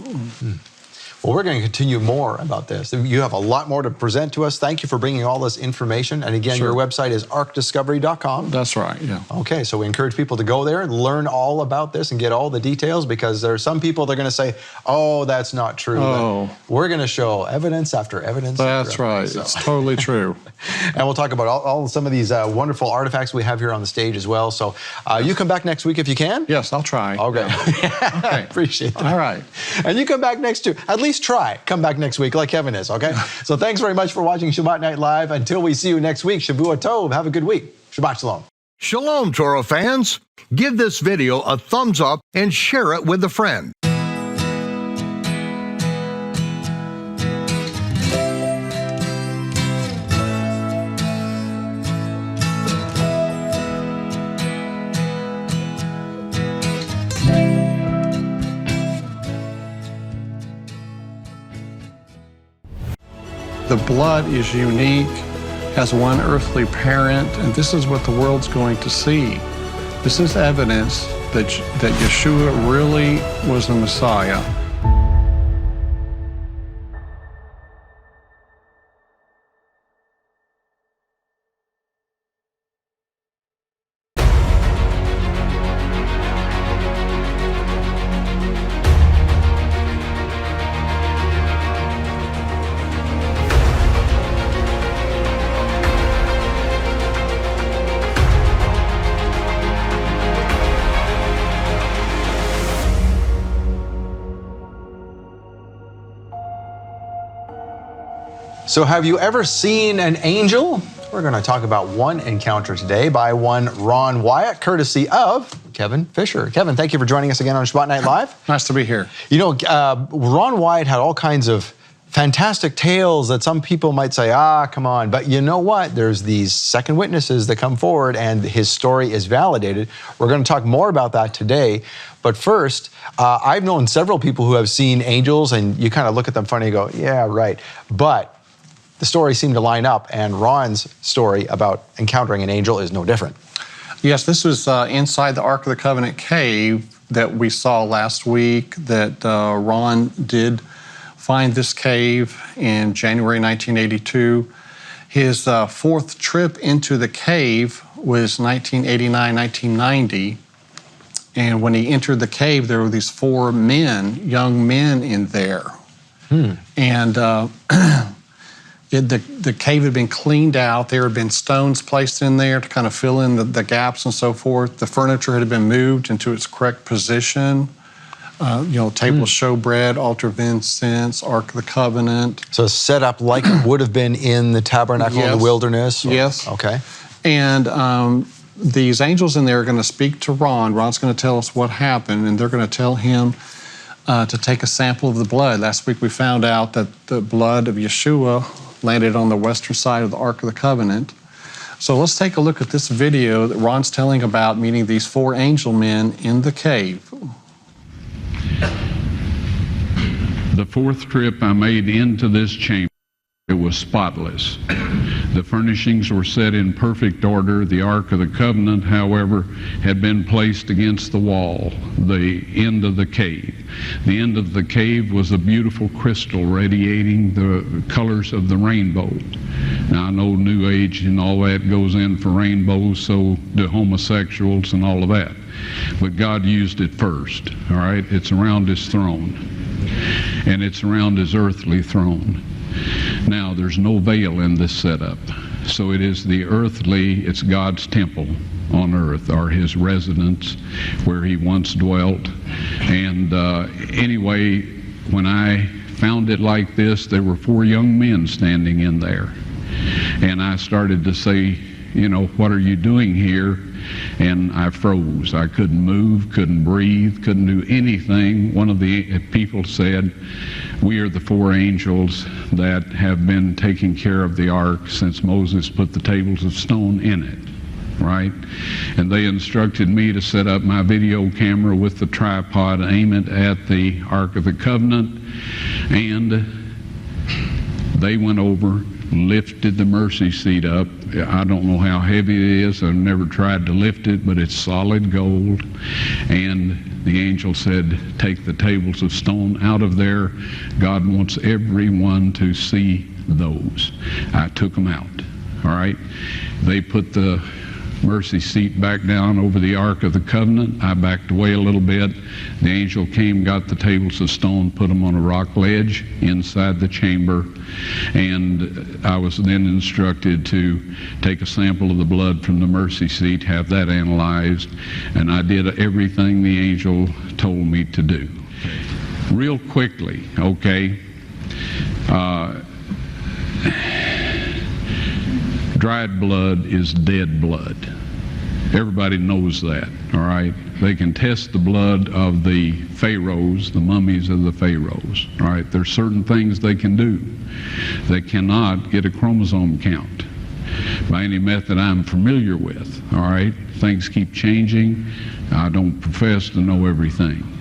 S4: Well, we're going to continue more about this. You have a lot more to present to us. Thank you for bringing all this information. And again, your website is ArkDiscovery.com.
S3: That's right, yeah.
S4: Okay, so we encourage people to go there and learn all about this and get all the details, because there are some people that are going to say, oh, that's not true.
S3: Oh.
S4: But we're going to show evidence after evidence.
S3: That's right. So. It's totally true.
S4: And we'll talk about some of these wonderful artifacts we have here on the stage as well. So you come back next week if you can.
S3: Yes, I'll try.
S4: Okay.
S3: Yeah. Okay.
S4: Appreciate that.
S3: All right.
S4: And you come back at least try. Come back next week like Kevin is, okay? So thanks very much for watching Shabbat Night Live. Until we see you next week, Shavua Tov. Have a good week. Shabbat Shalom.
S10: Shalom, Torah fans. Give this video a thumbs up and share it with a friend.
S3: The blood is unique, has one earthly parent, and this is what the world's going to see. This is evidence that Yeshua really was the Messiah.
S4: So have you ever seen an angel? We're going to talk about one encounter today by one Ron Wyatt, courtesy of Kevin Fisher. Kevin, thank you for joining us again on Shabbat Night Live.
S3: Nice to be here.
S4: You know, Ron Wyatt had all kinds of fantastic tales that some people might say, come on. But you know what? There's these second witnesses that come forward and his story is validated. We're going to talk more about that today. But first, I've known several people who have seen angels, and you kind of look at them funny and go, yeah, right. But the stories seem to line up, and Ron's story about encountering an angel is no different.
S3: Yes, this was inside the Ark of the Covenant cave that we saw last week, that Ron did find this cave in January 1982. His fourth trip into the cave was 1989, 1990. And when he entered the cave, there were these four men, young men in there. And the cave had been cleaned out. There had been stones placed in there to kind of fill in the gaps and so forth. The furniture had been moved into its correct position. Table showbread, altar of incense, Ark of the Covenant.
S4: So set up like it would have been in the tabernacle in the wilderness?
S3: Yes.
S4: Okay.
S3: And these angels in there are going to speak to Ron. Ron's going to tell us what happened, and they're going to tell him to take a sample of the blood. Last week we found out that the blood of Yeshua landed on the western side of the Ark of the Covenant. So let's take a look at this video that Ron's telling about meeting these four angel men in the cave.
S9: The fourth trip I made into this chamber, it was spotless. The furnishings were set in perfect order. The Ark of the Covenant, however, had been placed against the wall, the end of the cave. The end of the cave was a beautiful crystal radiating the colors of the rainbow. Now, I know New Age and all that goes in for rainbows, so do homosexuals and all of that. But God used it first, all right? It's around his throne, and it's around his earthly throne. Now, there's no veil in this setup. So it is the earthly, it's God's temple on earth, or his residence where he once dwelt. And anyway, when I found it like this, there were four young men standing in there. And I started to say, what are you doing here? And I froze. I couldn't move, couldn't breathe, couldn't do anything. One of the people said, we are the four angels that have been taking care of the ark since Moses put the tables of stone in it, right? And they instructed me to set up my video camera with the tripod, aim it at the Ark of the Covenant, and they went over, lifted the mercy seat up. I don't know how heavy it is. I've never tried to lift it, but it's solid gold. And the angel said, take the tables of stone out of there. God wants everyone to see those. I took them out, all right? They put the mercy seat back down over the Ark of the Covenant. I backed away a little bit. The angel came, got the tables of stone, put them on a rock ledge inside the chamber, and I was then instructed to take a sample of the blood from the mercy seat, have that analyzed, and I did everything the angel told me to do. Real quickly, okay, dried blood is dead blood. Everybody knows that, all right? They can test the blood of the pharaohs, the mummies of the pharaohs, all right? There's certain things they can do. They cannot get a chromosome count by any method I'm familiar with, all right? Things keep changing. I don't profess to know everything.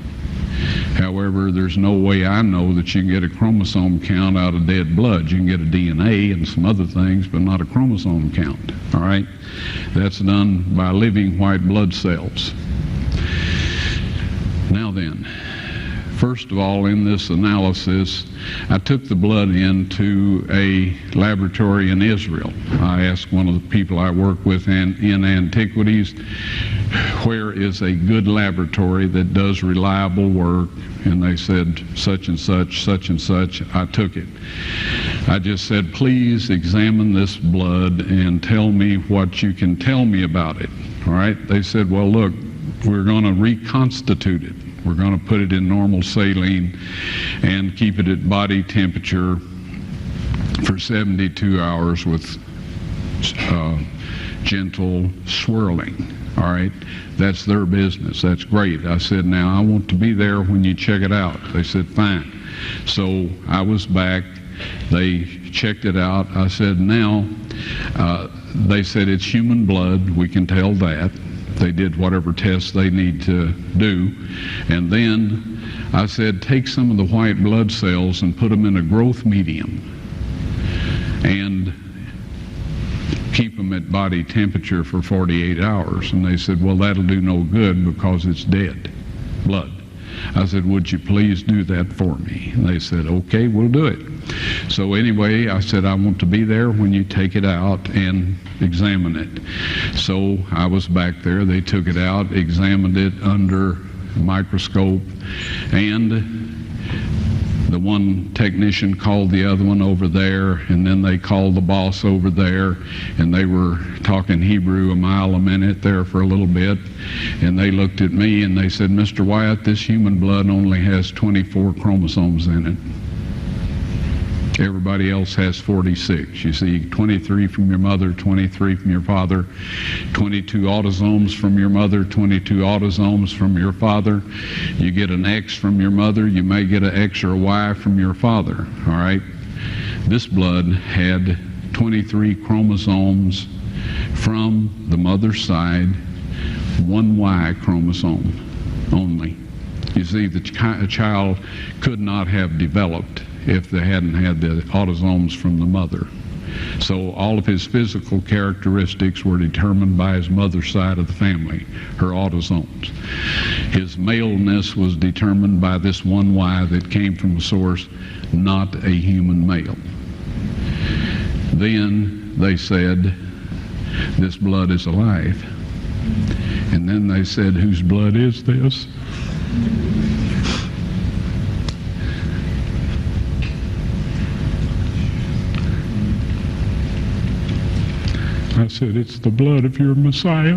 S9: However, there's no way I know that you can get a chromosome count out of dead blood. You can get a DNA and some other things, but not a chromosome count, all right? That's done by living white blood cells. Now then, first of all, in this analysis, I took the blood into a laboratory in Israel. I asked one of the people I work with in antiquities, where is a good laboratory that does reliable work? And they said, such and such, such and such. I took it. I just said, please examine this blood and tell me what you can tell me about it. All right? They said, well, look, we're going to reconstitute it. We're going to put it in normal saline and keep it at body temperature for 72 hours with gentle swirling. All right, that's their business. That's great. I said, now I want to be there when you check it out. They said, fine. So I was back They checked it out. I said, now, they said it's human blood. We can tell that. They did whatever tests they need to do. And then I said, take some of the white blood cells and put them in a growth medium and keep them at body temperature for 48 hours. And they said, well, that'll do no good because it's dead blood. I said, would you please do that for me? And they said, okay, we'll do it. So anyway, I said, I want to be there when you take it out and examine it. So I was back there. They took it out, examined it under a microscope, and the one technician called the other one over there, and then they called the boss over there, and they were talking Hebrew a mile a minute there for a little bit, and they looked at me and they said, Mr. Wyatt, this human blood only has 24 chromosomes in it. Everybody else has 46. You see, 23 from your mother, 23 from your father, 22 autosomes from your mother, 22 autosomes from your father. You get an X from your mother, you may get an X or a Y from your father, all right? This blood had 23 chromosomes from the mother's side, one Y chromosome only. You see, the child could not have developed if they hadn't had the autosomes from the mother. So all of his physical characteristics were determined by his mother's side of the family, her autosomes. His maleness was determined by this one Y that came from a source, not a human male. Then they said, this blood is alive. And then they said, whose blood is this? I said, it's the blood of your Messiah.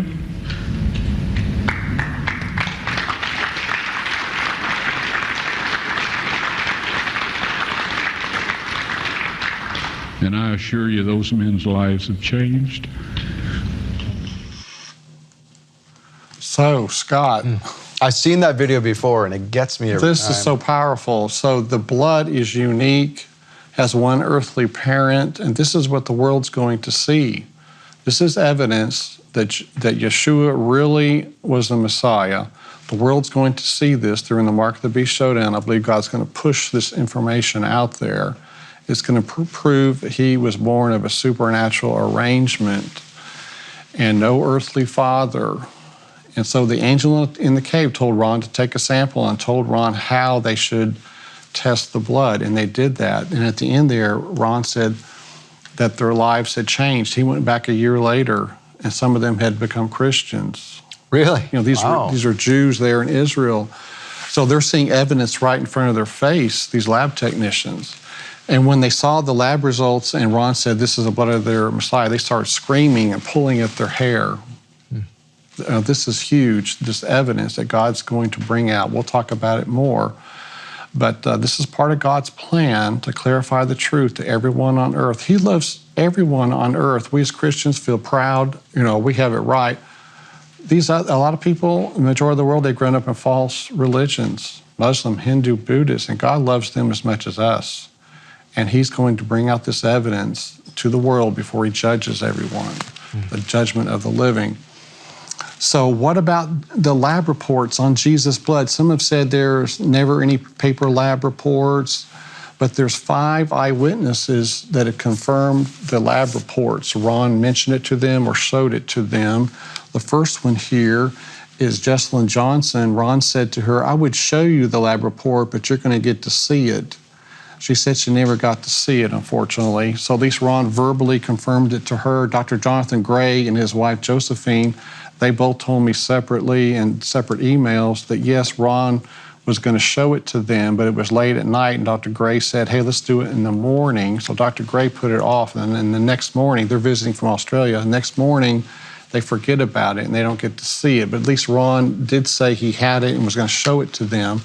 S9: And I assure you, those men's lives have changed.
S3: So, Scott.
S4: I've seen that video before, and it gets me every time.
S3: This is so powerful. So the blood is unique, has one earthly parent, and this is what the world's going to see. This is evidence that Yeshua really was the Messiah. The world's going to see this during the Mark of the Beast Showdown. I believe God's going to push this information out there. It's going to prove that he was born of a supernatural arrangement and no earthly father. And so the angel in the cave told Ron to take a sample and told Ron how they should test the blood, and they did that. And at the end there, Ron said that their lives had changed. He went back a year later, and some of them had become Christians.
S4: Really?
S3: You know, these are Jews there in Israel. So they're seeing evidence right in front of their face, these lab technicians. And when they saw the lab results and Ron said, this is the blood of their Messiah, they started screaming and pulling at their hair. This is huge, this evidence that God's going to bring out. We'll talk about it more. But this is part of God's plan to clarify the truth to everyone on earth. He loves everyone on earth. We as Christians feel proud, you know, we have it right. A lot of people, the majority of the world, they've grown up in false religions, Muslim, Hindu, Buddhist, and God loves them as much as us. And he's going to bring out this evidence to the world before he judges everyone, the judgment of the living. So what about the lab reports on Jesus' blood? Some have said there's never any paper lab reports, but there's 5 eyewitnesses that have confirmed the lab reports. Ron mentioned it to them or showed it to them. The first one here is Jessalyn Johnson. Ron said to her, I would show you the lab report, but you're going to get to see it. She said she never got to see it, unfortunately. So at least Ron verbally confirmed it to her. Dr. Jonathan Gray and his wife Josephine, they both told me separately in separate emails that yes, Ron was going to show it to them, but it was late at night, and Dr. Gray said, hey, let's do it in the morning. So Dr. Gray put it off, and then the next morning, they're visiting from Australia, the next morning, they forget about it and they don't get to see it. But at least Ron did say he had it and was going to show it to them.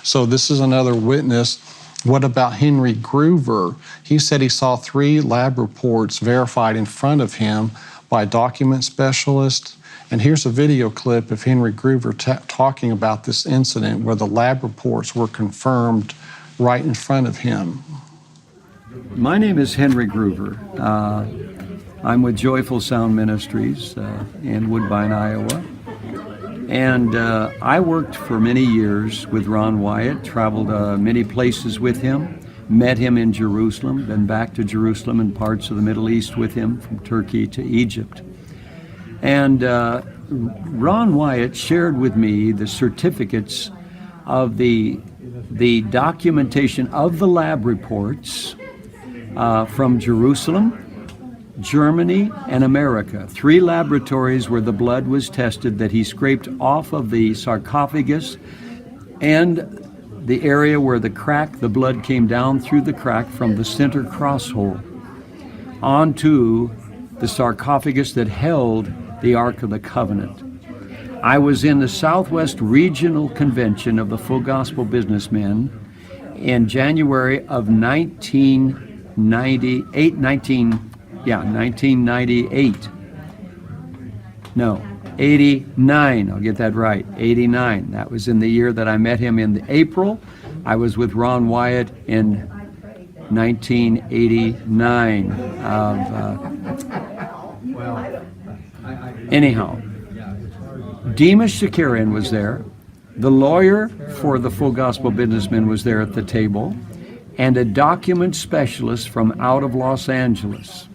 S3: So this is another witness. What about Henry Groover? He said he saw 3 lab reports verified in front of him by document specialists. And here's a video clip of Henry Groover talking about this incident where the lab reports were confirmed right in front of him.
S11: The My name is Henry Groover. I'm with Joyful Sound Ministries in Woodbine, Iowa. And I worked for many years with Ron Wyatt, traveled many places with him, met him in Jerusalem, been back to Jerusalem and parts of the Middle East with him, from Turkey to Egypt. And Ron Wyatt shared with me the certificates of the documentation of the lab reports from Jerusalem, Germany, and America. 3 laboratories where the blood was tested that he scraped off of the sarcophagus and the area where the blood came down through the crack from the center cross hole onto the sarcophagus that held the Ark of the Covenant. I was in the Southwest Regional Convention of the Full Gospel Businessmen in January of 1998. No, 89. I'll get that right. 89. That was in the year that I met him in April. I was with Ron Wyatt in 1989. Anyhow, Demas Shakarian was there. The lawyer for the Full Gospel Businessmen was there at the table, and a document specialist from out of Los Angeles.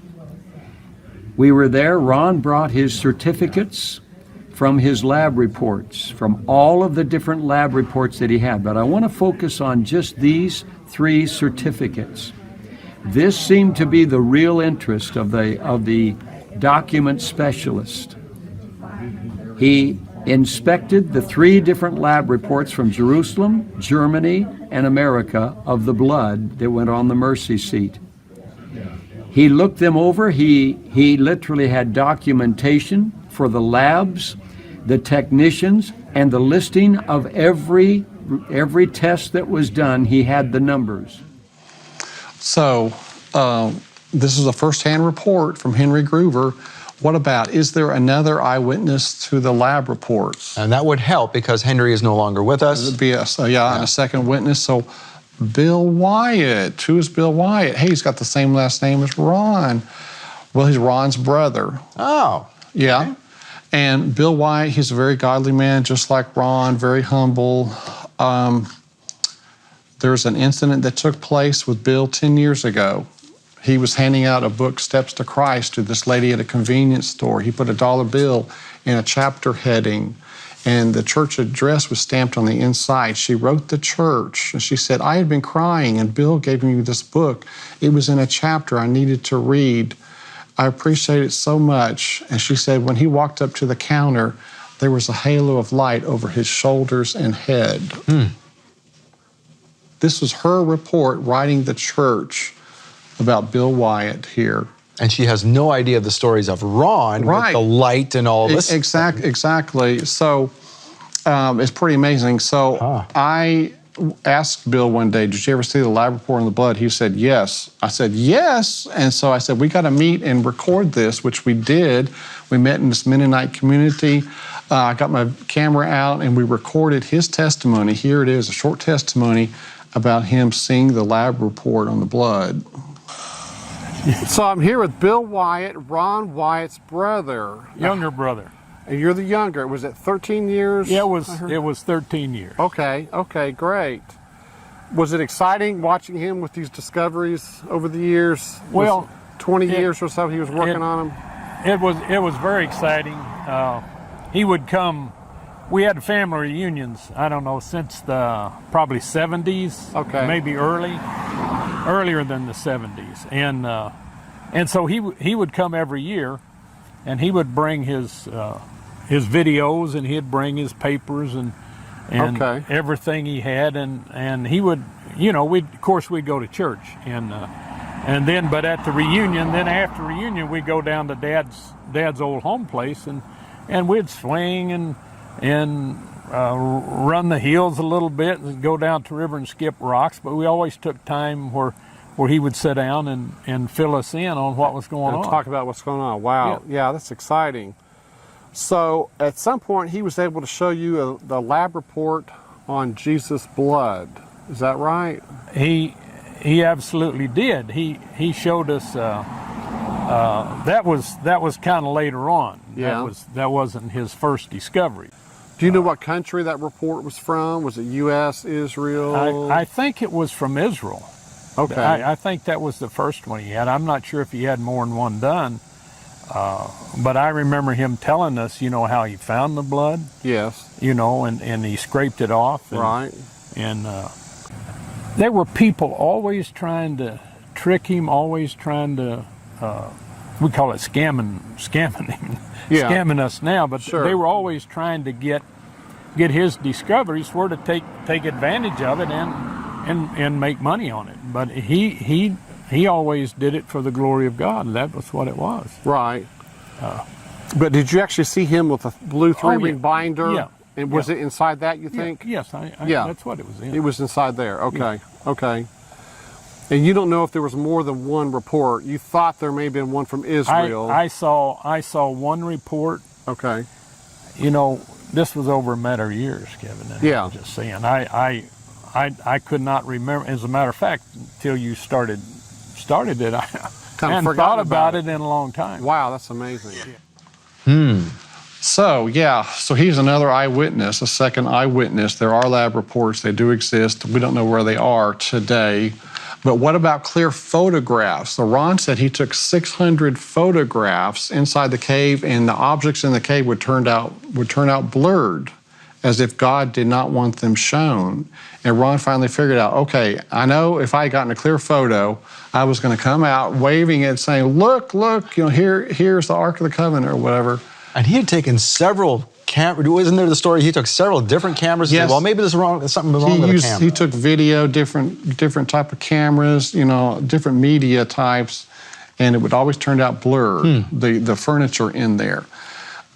S11: We were there. Ron brought his certificates from his lab reports, from all of the different lab reports that he had. But I want to focus on just these 3 certificates. This seemed to be the real interest of the document specialist. He inspected the 3 different lab reports from Jerusalem, Germany, and America of the blood that went on the mercy seat. He looked them over. He literally had documentation for the labs, the technicians, and the listing of every test that was done. He had the numbers.
S3: So this is a first-hand report from Henry Groover. What about, is there another eyewitness to the lab reports?
S4: And that would help because Henry is no longer with us.
S3: It'd be a second witness. So Bill Wyatt, who is Bill Wyatt? Hey, he's got the same last name as Ron. Well, he's Ron's brother.
S4: Oh.
S3: Yeah.
S4: Okay.
S3: And Bill Wyatt, he's a very godly man, just like Ron, very humble. There's an incident that took place with Bill 10 years ago. He was handing out a book, Steps to Christ, to this lady at a convenience store. He put a $1 bill in a chapter heading, and the church address was stamped on the inside. She wrote the church, and she said, I had been crying, and Bill gave me this book. It was in a chapter I needed to read. I appreciate it so much. And she said, when he walked up to the counter, there was a halo of light over his shoulders and head. This was her report writing the church about Bill Wyatt here.
S4: And she has no idea of the stories of Ron with the light and all this.
S3: Exactly. So it's pretty amazing. So I asked Bill one day, did you ever see the lab report on the blood? He said, yes. I said, yes. And so I said, we got to meet and record this, which we did. We met in this Mennonite community. I got my camera out and we recorded his testimony. Here it is, a short testimony about him seeing the lab report on the blood. So I'm here with Bill Wyatt, Ron Wyatt's brother.
S12: Younger brother.
S3: And you're the younger. Was it 13 years?
S12: Yeah, it was 13 years.
S3: Okay, great. Was it exciting watching him with these discoveries over the years?
S12: Well,
S3: 20 years or so he was working on them?
S12: It was very exciting. He would come. We had family reunions, I don't know, since the probably 70s, maybe earlier than the 70s. And so he would come every year, and he would bring his videos, and he'd bring his papers and everything he had, and he would, of course we'd go to church, and then, but at the reunion, after reunion, we'd go down to Dad's old home place, and we'd swing and run the hills a little bit and go down to the river and skip rocks, but we always took time where he would sit down and fill us in on what was going on.
S3: Talk about what's going on. Wow. Yeah, that's exciting. So at some point he was able to show you the lab report on Jesus' blood. Is that right?
S12: He He absolutely did. He showed us. That was kind of later on.
S13: Yeah.
S12: That wasn't his first discovery.
S13: Do you know what country that report was from? Was it U.S., Israel?
S12: I think it was from Israel.
S13: Okay.
S12: I think that was the first one he had. I'm not sure if he had more than one done, but I remember him telling us, how he found the blood.
S13: Yes.
S12: And he scraped it off. And,
S13: right.
S12: And there were people always trying to trick him, always trying to, we call it scamming him, scamming us now, but
S13: Sure.
S12: they were always trying to get his discoveries where to take advantage of it and make money on it. But he always did it for the glory of God. That was what it was.
S13: Right. But did you actually see him with a blue three-ring binder?
S12: Yeah.
S13: And was it inside that, you think?
S12: Yes, that's what it was in.
S13: It was inside there. Okay. Okay. And you don't know if there was more than one report. You thought there may have been one from Israel.
S12: I saw one report.
S13: Okay.
S12: This was over a matter of years, Kevin. And
S13: Yeah.
S12: I'm just saying. I could not remember. As a matter of fact, until you started it, I hadn't thought about it in a long time.
S13: Wow, that's amazing.
S3: So he's another eyewitness, a second eyewitness. There are lab reports. They do exist. We don't know where they are today. But what about clear photographs? So Ron said he took 600 photographs inside the cave, and the objects in the cave would turn out blurred, as if God did not want them shown. And Ron finally figured out, okay, I know if I had gotten a clear photo, I was going to come out waving it, saying, look, here's the Ark of the Covenant or whatever.
S4: And he had taken several cameras. Wasn't there the story? He took several different cameras.
S3: Yes.
S4: And said, well, maybe there's something wrong with the camera.
S3: He took video, different type of cameras, different media types, and it would always turn out blurred, the furniture in there.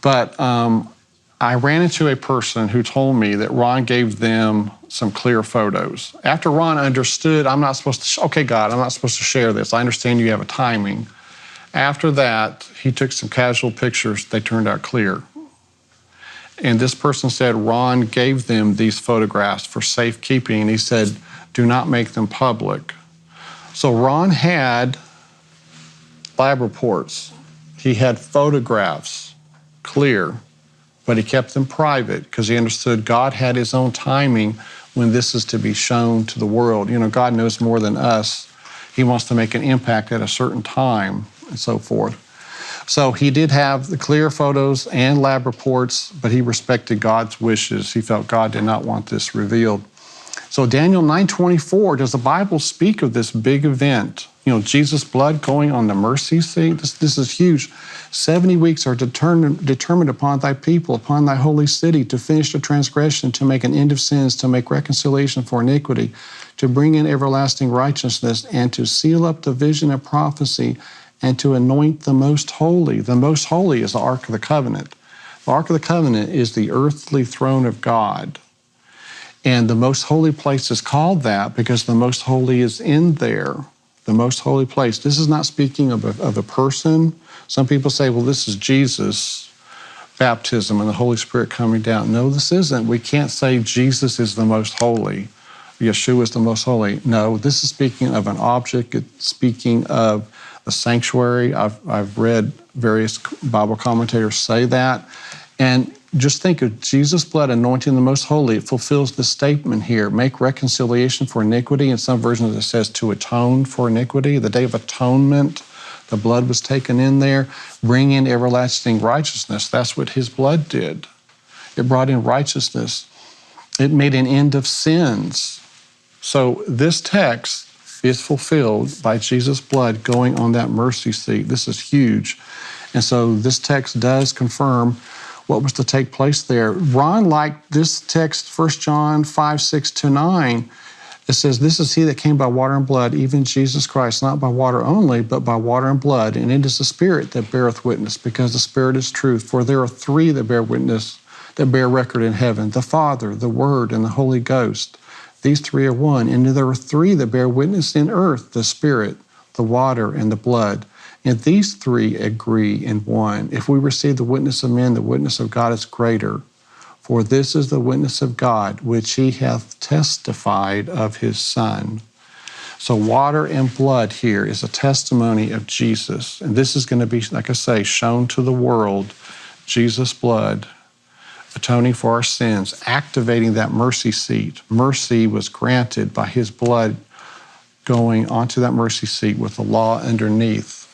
S3: But I ran into a person who told me that Ron gave them some clear photos. After Ron understood, I'm not supposed to share this. I understand you have a timing. After that, he took some casual pictures. They turned out clear. And this person said Ron gave them these photographs for safekeeping. He said, do not make them public. So Ron had lab reports. He had photographs, clear, but he kept them private because he understood God had his own timing when this is to be shown to the world. God knows more than us. He wants to make an impact at a certain time and so forth. So he did have the clear photos and lab reports, but he respected God's wishes. He felt God did not want this revealed. So Daniel 9:24, does the Bible speak of this big event? Jesus' blood going on the mercy seat? This is huge. 70 weeks are determined upon thy people, upon thy holy city, to finish the transgression, to make an end of sins, to make reconciliation for iniquity, to bring in everlasting righteousness, and to seal up the vision of prophecy, and to anoint the most holy. The most holy is the Ark of the Covenant. The Ark of the Covenant is the earthly throne of God. And the most holy place is called that because the most holy is in there, the most holy place. This is not speaking of a person. Some people say, well, this is Jesus' baptism and the Holy Spirit coming down. No, this isn't. We can't say Jesus is the most holy. Yeshua is the most holy. No, this is speaking of an object. It's speaking of a sanctuary. I've read various Bible commentators say that. And just think of Jesus' blood anointing the most holy. It fulfills the statement here, make reconciliation for iniquity. In some versions it says to atone for iniquity. The Day of Atonement, the blood was taken in there. Bring in everlasting righteousness. That's what his blood did. It brought in righteousness. It made an end of sins. So this text is fulfilled by Jesus' blood going on that mercy seat. This is huge. And so this text does confirm what was to take place there. Ron liked this text, 1 John 5:6-9. It says, this is he that came by water and blood, even Jesus Christ, not by water only, but by water and blood. And it is the Spirit that beareth witness, because the Spirit is truth. For there are three that bear witness, that bear record in heaven, the Father, the Word, and the Holy Ghost. These three are one. And there are three that bear witness in earth, the Spirit, the water, and the blood. And these three agree in one. If we receive the witness of men, the witness of God is greater. For this is the witness of God, which he hath testified of his Son. So water and blood here is a testimony of Jesus. And this is going to be, like I say, shown to the world. Jesus' blood atoning for our sins, activating that mercy seat. Mercy was granted by his blood going onto that mercy seat with the law underneath.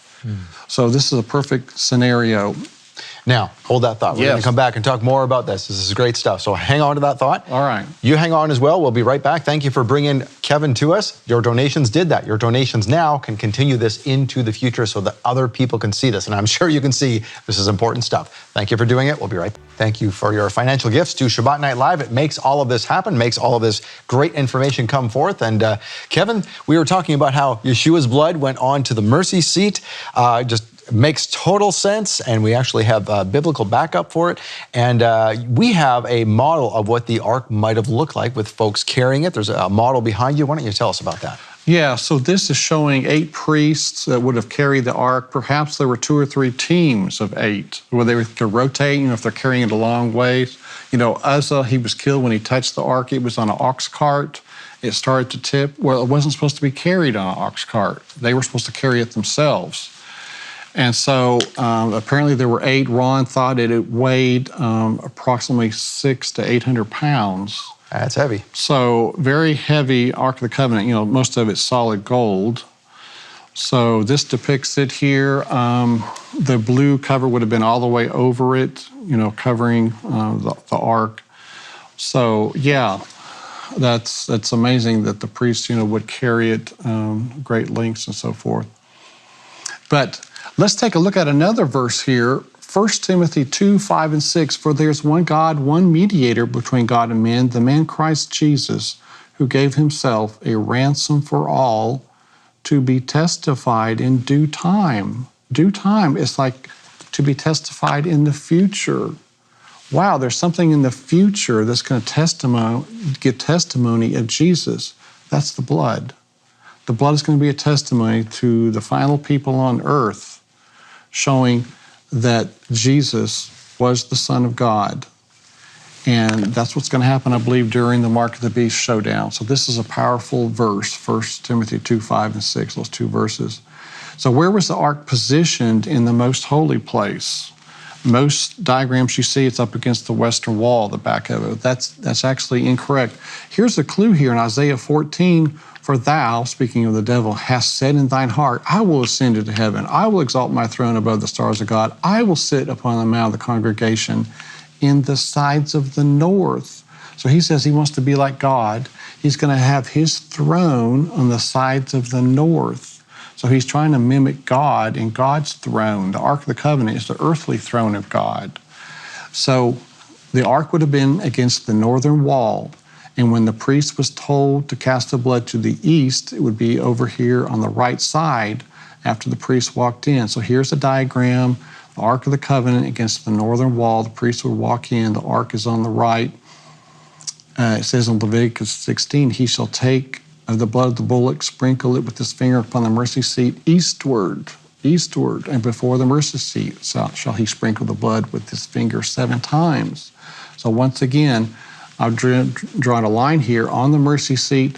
S3: So this is a perfect scenario.
S4: Now, hold that thought. We're going to come back and talk more about this. This is great stuff. So hang on to that thought.
S3: All right.
S4: You hang on as well. We'll be right back. Thank you for bringing Kevin to us. Your donations did that. Your donations now can continue this into the future so that other people can see this. And I'm sure you can see this is important stuff. Thank you for doing it. We'll be right back. Thank you for your financial gifts to Shabbat Night Live. It makes all of this happen, makes all of this great information come forth. And Kevin, we were talking about how Yeshua's blood went on to the mercy seat. Just makes total sense, and we actually have biblical backup for it. And we have a model of what the ark might have looked like with folks carrying it. There's a model behind you. Why don't you tell us about that?
S3: Yeah, so this is showing 8 priests that would have carried the ark. Perhaps there were 2 or 3 teams of 8 where they could rotate, if they're carrying it a long ways. Uzzah, he was killed when he touched the ark. It was on an ox cart. It started to tip. Well, it wasn't supposed to be carried on an ox cart. They were supposed to carry it themselves. And so apparently there were 8. Ron thought it weighed approximately 600 to 800 pounds.
S4: That's heavy.
S3: So very heavy Ark of the Covenant. Most of it's solid gold. So this depicts it here. The blue cover would have been all the way over it, covering the ark. So yeah, that's amazing that the priests, would carry it great lengths and so forth. But let's take a look at another verse here, 1 Timothy 2, 5, and 6. For there's one God, one mediator between God and men, the man Christ Jesus, who gave himself a ransom for all to be testified in due time. Due time is like to be testified in the future. Wow, there's something in the future that's going to give testimony of Jesus. That's the blood. The blood is going to be a testimony to the final people on earth, showing that Jesus was the Son of God. And that's what's going to happen, I believe, during the Mark of the Beast showdown. So this is a powerful verse, 1 Timothy 2, 5, and 6, those 2 verses. So where was the ark positioned in the most holy place? Most diagrams you see, it's up against the western wall, the back of it. That's actually incorrect. Here's a clue here in Isaiah 14, for thou, speaking of the devil, hast said in thine heart, I will ascend into heaven. I will exalt my throne above the stars of God. I will sit upon the mount of the congregation in the sides of the north. So he says he wants to be like God. He's going to have his throne on the sides of the north. So he's trying to mimic God and God's throne. The Ark of the Covenant is the earthly throne of God. So the ark would have been against the northern wall. And when the priest was told to cast the blood to the east, it would be over here on the right side after the priest walked in. So here's a diagram, the Ark of the Covenant against the northern wall. The priest would walk in, the ark is on the right. It says in Leviticus 16, he shall take of the blood of the bullock, sprinkle it with his finger upon the mercy seat eastward, and before the mercy seat shall he sprinkle the blood with his finger 7 times. So once again, I've drawn a line here on the mercy seat.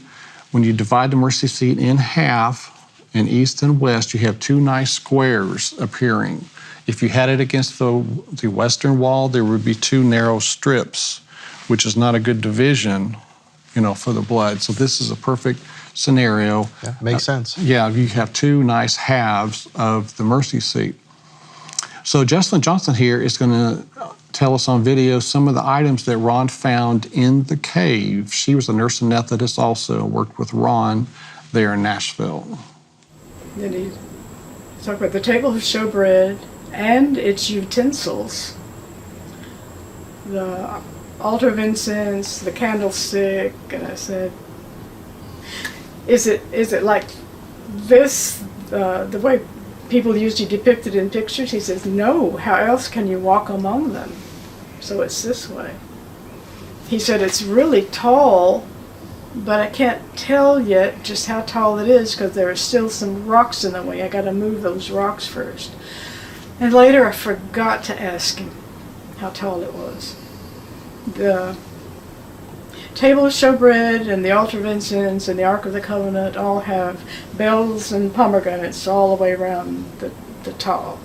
S3: When you divide the mercy seat in half, in east and west, you have 2 nice squares appearing. If you had it against the western wall, there would be 2 narrow strips, which is not a good division, for the blood. So this is a perfect scenario.
S4: Yeah, makes sense.
S3: Yeah, you have 2 nice halves of the mercy seat. So Jessalyn Johnson here is going to tell us on video some of the items that Ron found in the cave. She was a nurse anesthetist also, worked with Ron there in Nashville.
S14: Then he talked about the table of showbread and its utensils, the altar of incense, the candlestick, and I said, is it like this, the way people usually depict it in pictures? He says, no, how else can you walk among them? So it's this way. He said it's really tall, but I can't tell yet just how tall it is because there are still some rocks in the way. I got to move those rocks first. And later I forgot to ask him how tall it was. table of showbread and the altar of incense and the Ark of the Covenant all have bells and pomegranates all the way around the top.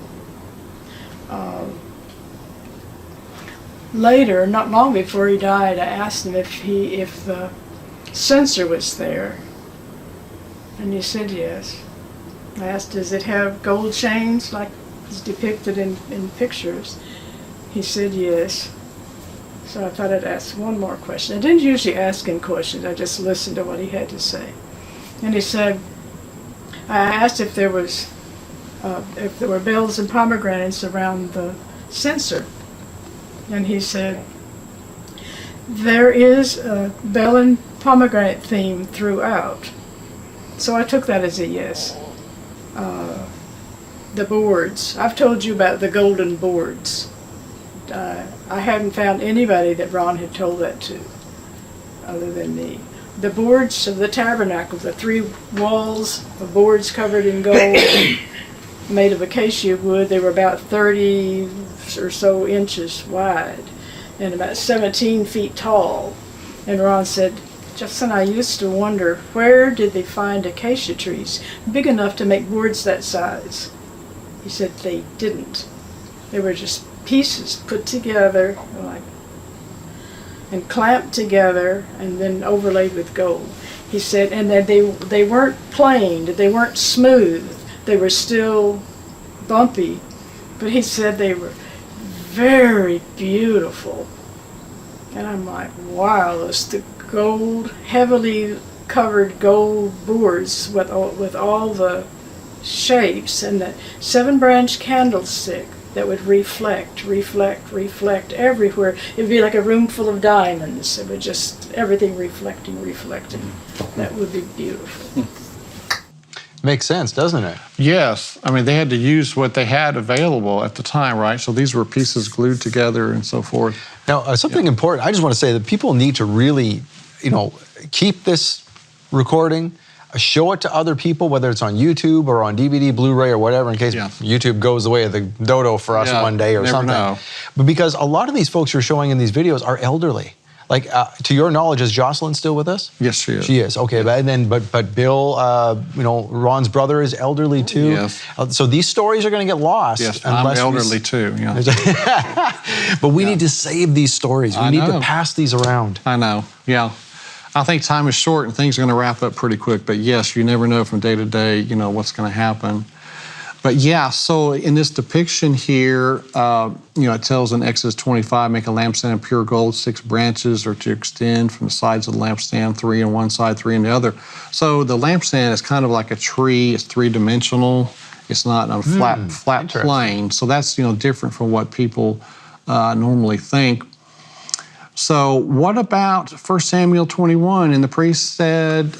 S14: Later, not long before he died, I asked him if the censer was there, and he said yes. I asked, does it have gold chains like is depicted in pictures? He said yes. So I thought I'd ask one more question. I didn't usually ask him questions, I just listened to what he had to say. And he said, I asked if there were bells and pomegranates around the censer. And he said, there is a bell and pomegranate theme throughout. So I took that as a yes. The boards. I've told you about the golden boards. I hadn't found anybody that Ron had told that to, other than me. The boards of the tabernacle, the 3 walls of boards covered in gold, made of acacia wood. They were about 30 or so inches wide and about 17 feet tall. And Ron said, Justin, I used to wonder, where did they find acacia trees big enough to make boards that size? He said they didn't. They were just pieces put together and clamped together and then overlaid with gold. He said, and that they weren't planed, they weren't smooth, they were still bumpy, but he said they were very beautiful. And I'm like, wow, those the gold, heavily covered gold boards with all the shapes, and the 7-branch candlestick that would reflect everywhere. It would be like a room full of diamonds. It would just, everything reflecting. That would be beautiful.
S4: Makes sense, doesn't it?
S3: Yes. I mean, they had to use what they had available at the time, right? So these were pieces glued together and so forth.
S4: Now, something important, I just want to say that people need to really, keep this recording, show it to other people, whether it's on YouTube or on DVD, Blu-ray, or whatever, in case YouTube goes the way of the dodo for us one day or something. Know. But because a lot of these folks you're showing in these videos are elderly. Like, to your knowledge, is Jocelyn still with us?
S3: Yes, she is.
S4: She is. Okay, but Bill, Ron's brother is elderly too.
S3: Yes.
S4: So these stories are going to get lost.
S3: Yes, I'm elderly too. Yeah.
S4: But we need to save these stories. We need to pass these around.
S3: I know. Yeah. I think time is short and things are going to wrap up pretty quick. But yes, you never know from day to day, what's going to happen. But yeah, so in this depiction here, it tells in Exodus 25, make a lampstand of pure gold, 6 branches are to extend from the sides of the lampstand, 3 on one side, 3 on the other. So the lampstand is kind of like a tree. It's 3-dimensional. It's not a flat plane. So that's, different from what people normally think. So what about 1 Samuel 21? And the priest said,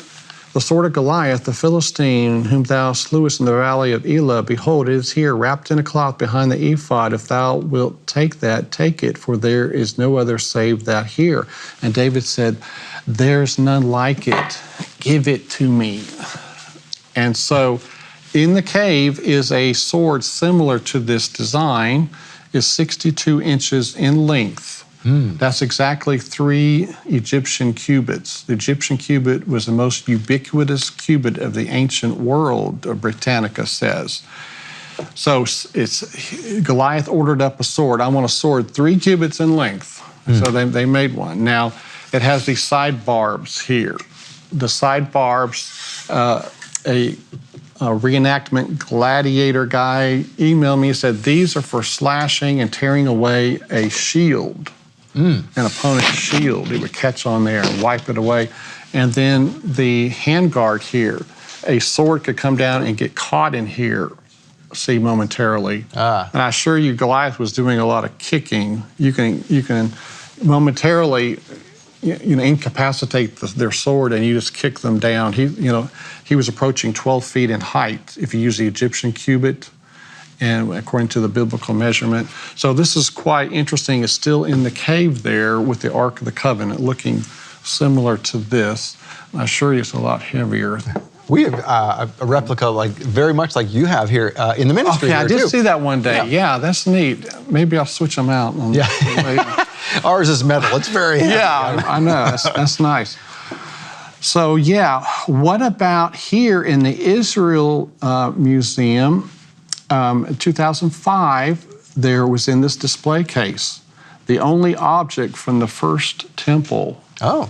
S3: the sword of Goliath, the Philistine, whom thou slewest in the valley of Elah, behold, it is here, wrapped in a cloth behind the ephod. If thou wilt take that, take it, for there is no other save that here. And David said, there's none like it. Give it to me. And so in the cave is a sword similar to this design, is 62 inches in length. That's exactly 3 Egyptian cubits. The Egyptian cubit was the most ubiquitous cubit of the ancient world, Britannica says. So Goliath ordered up a sword. I want a sword 3 cubits in length. So they made one. Now, it has these side barbs here. The side barbs, a reenactment gladiator guy emailed me and said, these are for slashing and tearing away a shield. An opponent's shield. It would catch on there and wipe it away. And then the handguard here, a sword could come down and get caught in here, see, momentarily. And I assure you, Goliath was doing a lot of kicking. You can momentarily, incapacitate their sword, and you just kick them down. He was approaching 12 feet in height if you use the Egyptian cubit, and according to the biblical measurement. So this is quite interesting. It's still in the cave there with the Ark of the Covenant, looking similar to this. I assure you it's a lot heavier.
S4: We have a replica very much like you have here in the ministry.
S3: Okay, I did
S4: too.
S3: see that one day. Yeah, that's neat. Maybe I'll switch them out.
S4: Ours is metal. It's very heavy.
S3: Yeah, I know. That's nice. So yeah, what about here in the Israel Museum? In 2005, there was in this display case the only object from the first temple.
S4: Oh.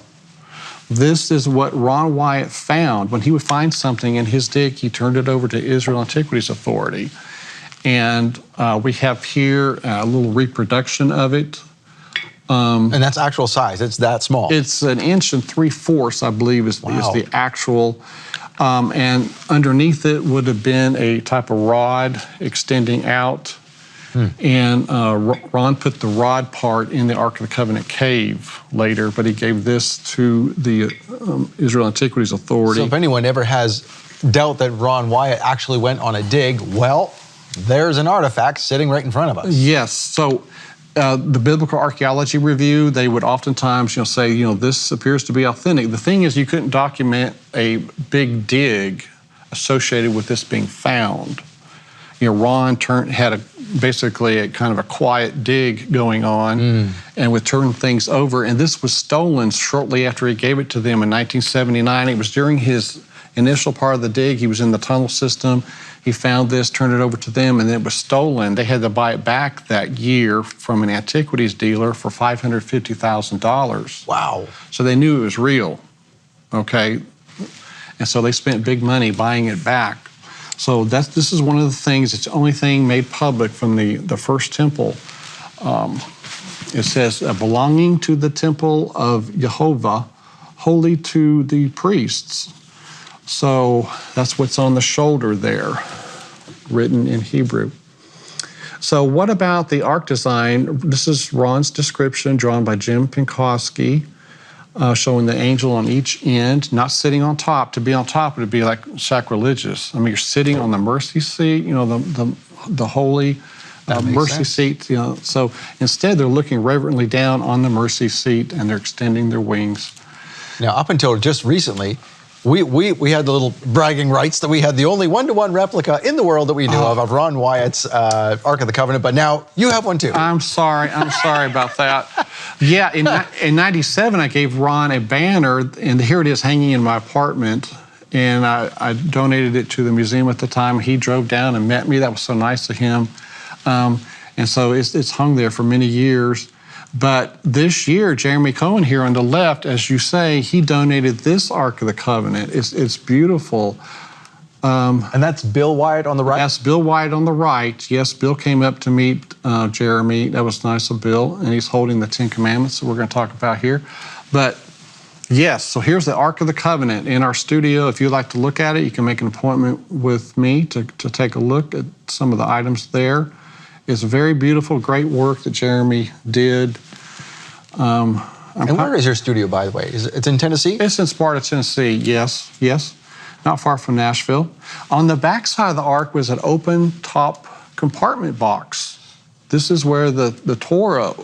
S3: This is what Ron Wyatt found. When he would find something in his dig, he turned it over to Israel Antiquities Authority. And we have here a little reproduction of it.
S4: And that's actual size. It's that small.
S3: It's 1 3/4, I believe, is the actual. And underneath it would have been a type of rod extending out. And Ron put the rod part in the Ark of the Covenant cave later, but he gave this to the Israel Antiquities Authority.
S4: So if anyone ever has doubt that Ron Wyatt actually went on a dig, well, there's an artifact sitting right in front of us.
S3: Yes. So the Biblical Archaeology Review, they would oftentimes say, this appears to be authentic. The thing is, you couldn't document a big dig associated with this being found. Ron had basically a kind of a quiet dig going on and would turn things over. And this was stolen shortly after he gave it to them in 1979. It was during his initial part of the dig. He was in the tunnel system. He found this, turned it over to them, and then it was stolen. They had to buy it back that year from an antiquities dealer for $550,000.
S4: Wow.
S3: So they knew it was real, okay? And so they spent big money buying it back. So this is one of the things, it's the only thing made public from the first temple. It says, belonging to the temple of Jehovah, holy to the priests. So that's what's on the shoulder there, written in Hebrew. So what about the ark design? This is Ron's description, drawn by Jim Pinkowski, showing the angel on each end, not sitting on top. To be on top would be like sacrilegious. I mean, you're sitting on the mercy seat, the holy mercy seat. So instead, they're looking reverently down on the mercy seat, and they're extending their wings.
S4: Now, up until just recently, we had the little bragging rights that we had the only one-to-one replica in the world that we knew of Ron Wyatt's Ark of the Covenant, but now you have one too.
S3: I'm sorry about that. Yeah, in 97, I gave Ron a banner, and here it is hanging in my apartment, and I donated it to the museum at the time. He drove down and met me. That was so nice of him. And so it's hung there for many years. But this year, Jeremy Cohen here on the left, as you say, he donated this Ark of the Covenant. It's beautiful.
S4: And that's Bill Wyatt on the right?
S3: That's Bill Wyatt on the right. Yes, Bill came up to meet Jeremy. That was nice of Bill. And he's holding the 10 Commandments that we're going to talk about here. But yes, so here's the Ark of the Covenant in our studio. If you'd like to look at it, you can make an appointment with me to take a look at some of the items there. It's a very beautiful, great work that Jeremy did.
S4: And where is your studio, by the way? It's in Tennessee?
S3: It's in Sparta, Tennessee, yes. Not far from Nashville. On the back side of the Ark was an open top compartment box. This is where the Torah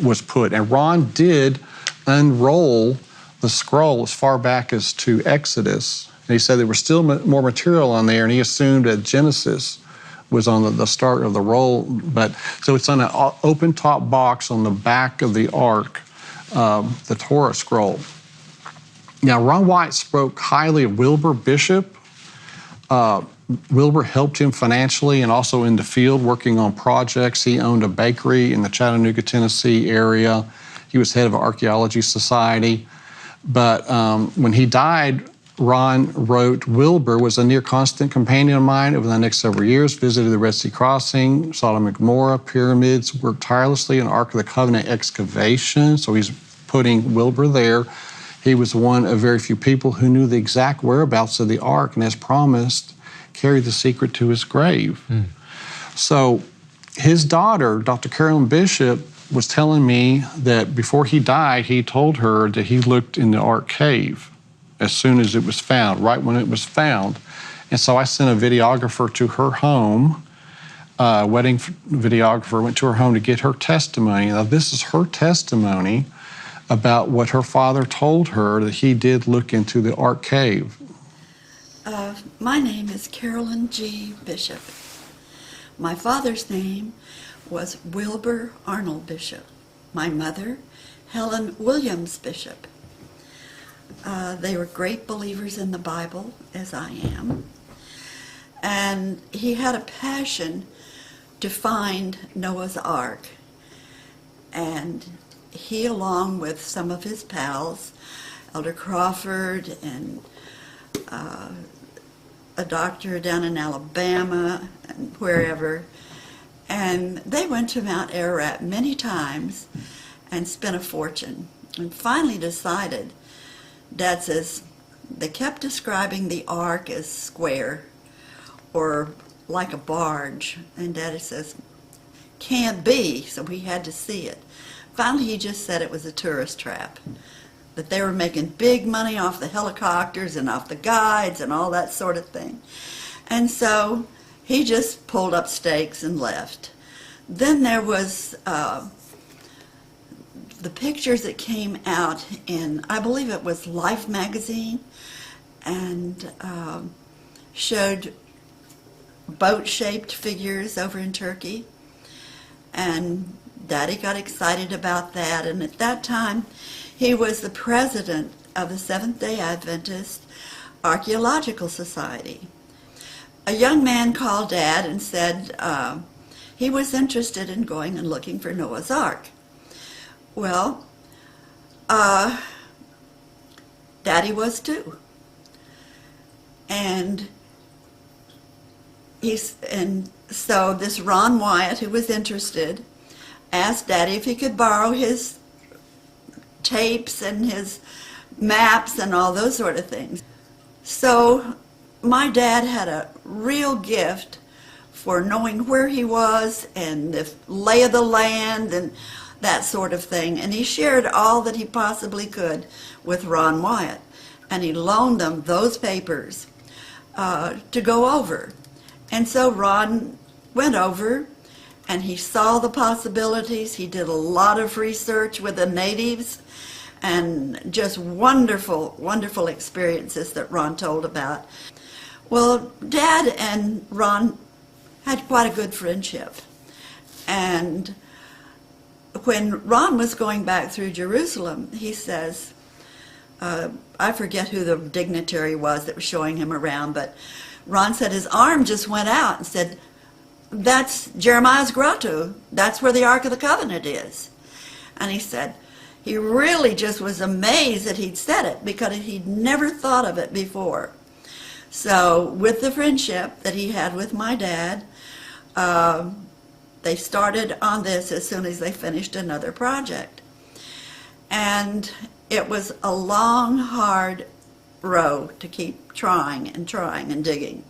S3: was put. And Ron did unroll the scroll as far back as to Exodus. And he said there was still more material on there, and he assumed that Genesis was on the start of the roll. But so it's on an open top box on the back of the Ark, the Torah scroll. Now, Ron Wyatt spoke highly of Wilbur Bishop. Wilbur helped him financially and also in the field working on projects. He owned a bakery in the Chattanooga, Tennessee area. He was head of an archaeology society. But when he died, Ron wrote, Wilbur was a near constant companion of mine over the next several years, visited the Red Sea Crossing, Sodom and Gomorrah, pyramids, worked tirelessly in Ark of the Covenant excavation. So he's putting Wilbur there. He was one of very few people who knew the exact whereabouts of the Ark, and as promised, carried the secret to his grave. So his daughter, Dr. Carolyn Bishop, was telling me that before he died, he told her that he looked in the Ark cave as soon as it was found, right when it was found. And so I sent a videographer to her home, a wedding videographer went to her home to get her testimony. Now this is her testimony about what her father told her, that he did look into the Ark cave.
S15: My name is Carolyn G. Bishop. My father's name was Wilbur Arnold Bishop. My mother, Helen Williams Bishop. They were great believers in the Bible, as I am. And he had a passion to find Noah's Ark. And he, along with some of his pals, Elder Crawford and a doctor down in Alabama and wherever, and they went to Mount Ararat many times and spent a fortune, and finally decided, Dad says, they kept describing the ark as square or like a barge, and Daddy says, can't be, so we had to see it. Finally, he just said it was a tourist trap, that they were making big money off the helicopters and off the guides and all that sort of thing. And so he just pulled up stakes and left. Then there was the pictures that came out in, I believe it was Life magazine, and showed boat-shaped figures over in Turkey. And Daddy got excited about that, and at that time he was the president of the Seventh-day Adventist Archaeological Society. A young man called Dad and said he was interested in going and looking for Noah's Ark. Well, Daddy was too. And so this Ron Wyatt, who was interested, asked Daddy if he could borrow his tapes and his maps and all those sort of things. So my dad had a real gift for knowing where he was and the lay of the land and that sort of thing. And he shared all that he possibly could with Ron Wyatt. And he loaned them those papers to go over. And so Ron went over and he saw the possibilities. He did a lot of research with the natives and just wonderful, wonderful experiences that Ron told about. Well, Dad and Ron had quite a good friendship. And when Ron was going back through Jerusalem, he says, I forget who the dignitary was that was showing him around, but Ron said his arm just went out and said, that's Jeremiah's grotto. That's where the Ark of the Covenant is. And he said he really just was amazed that he'd said it because he'd never thought of it before. So with the friendship that he had with my dad, they started on this as soon as they finished another project. And it was a long, hard row to keep trying and digging.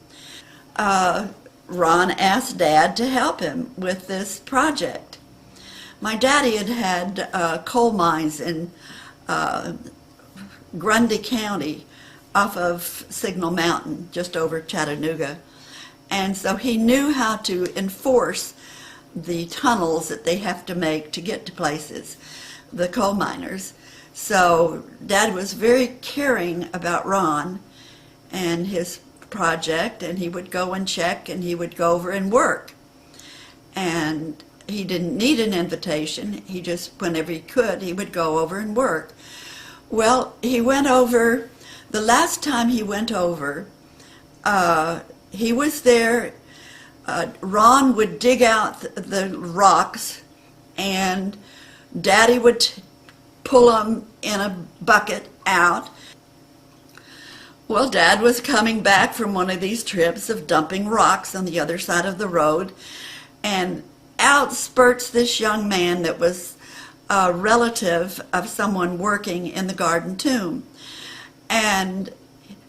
S15: Ron asked Dad to help him with this project. My daddy had coal mines in Grundy County off of Signal Mountain, just over Chattanooga. And so he knew how to enforce the tunnels that they have to make to get to places, the coal miners. So Dad was very caring about Ron and his project, and he would go and check, and he would go over and work. And he didn't need an invitation. He just, whenever he could, he would go over and work. Well, he went over, the last time he went over, he was there. Ron would dig out the rocks, and Daddy would pull them in a bucket out. Well, Dad was coming back from one of these trips of dumping rocks on the other side of the road, and out spurts this young man that was a relative of someone working in the garden tomb. And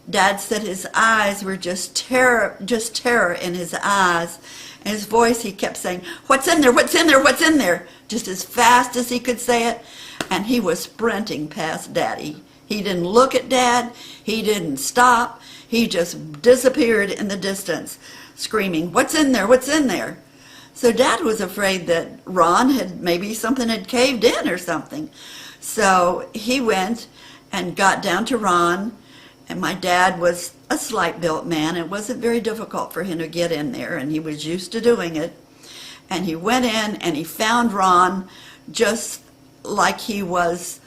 S15: Dad said his eyes were just terror in his eyes. And his voice, he kept saying, "What's in there? What's in there? What's in there?" Just as fast as he could say it. And he was sprinting past Daddy. He didn't look at Dad. He didn't stop. He just disappeared in the distance, screaming, "What's in there? What's in there?" So Dad was afraid that Ron maybe something had caved in or something. So he went and got down to Ron, and my dad was a slight-built man. It wasn't very difficult for him to get in there, and he was used to doing it. And he went in and he found Ron just like he was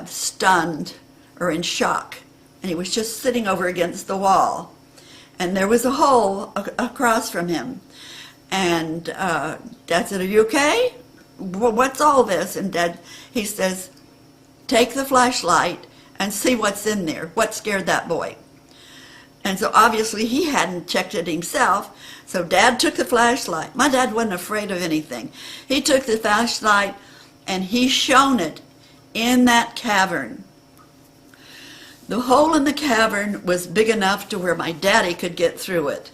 S15: stunned or in shock. And he was just sitting over against the wall. And there was a hole across from him. And Dad said, "Are you okay? What's all this?" And Dad, he says, "Take the flashlight and see what's in there. What scared that boy?" And so obviously he hadn't checked it himself. So Dad took the flashlight. My dad wasn't afraid of anything. He took the flashlight and he shone it in that cavern. The hole in the cavern was big enough to where my daddy could get through it.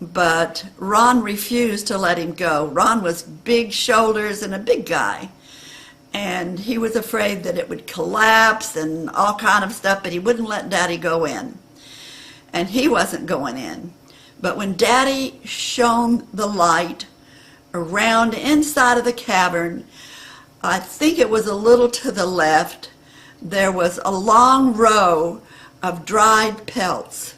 S15: But Ron refused to let him go. Ron was big shoulders and a big guy. And he was afraid that it would collapse and all kind of stuff, but he wouldn't let Daddy go in. And he wasn't going in. But when Daddy shone the light around inside of the cavern, I think it was a little to the left, there was a long row of dried pelts.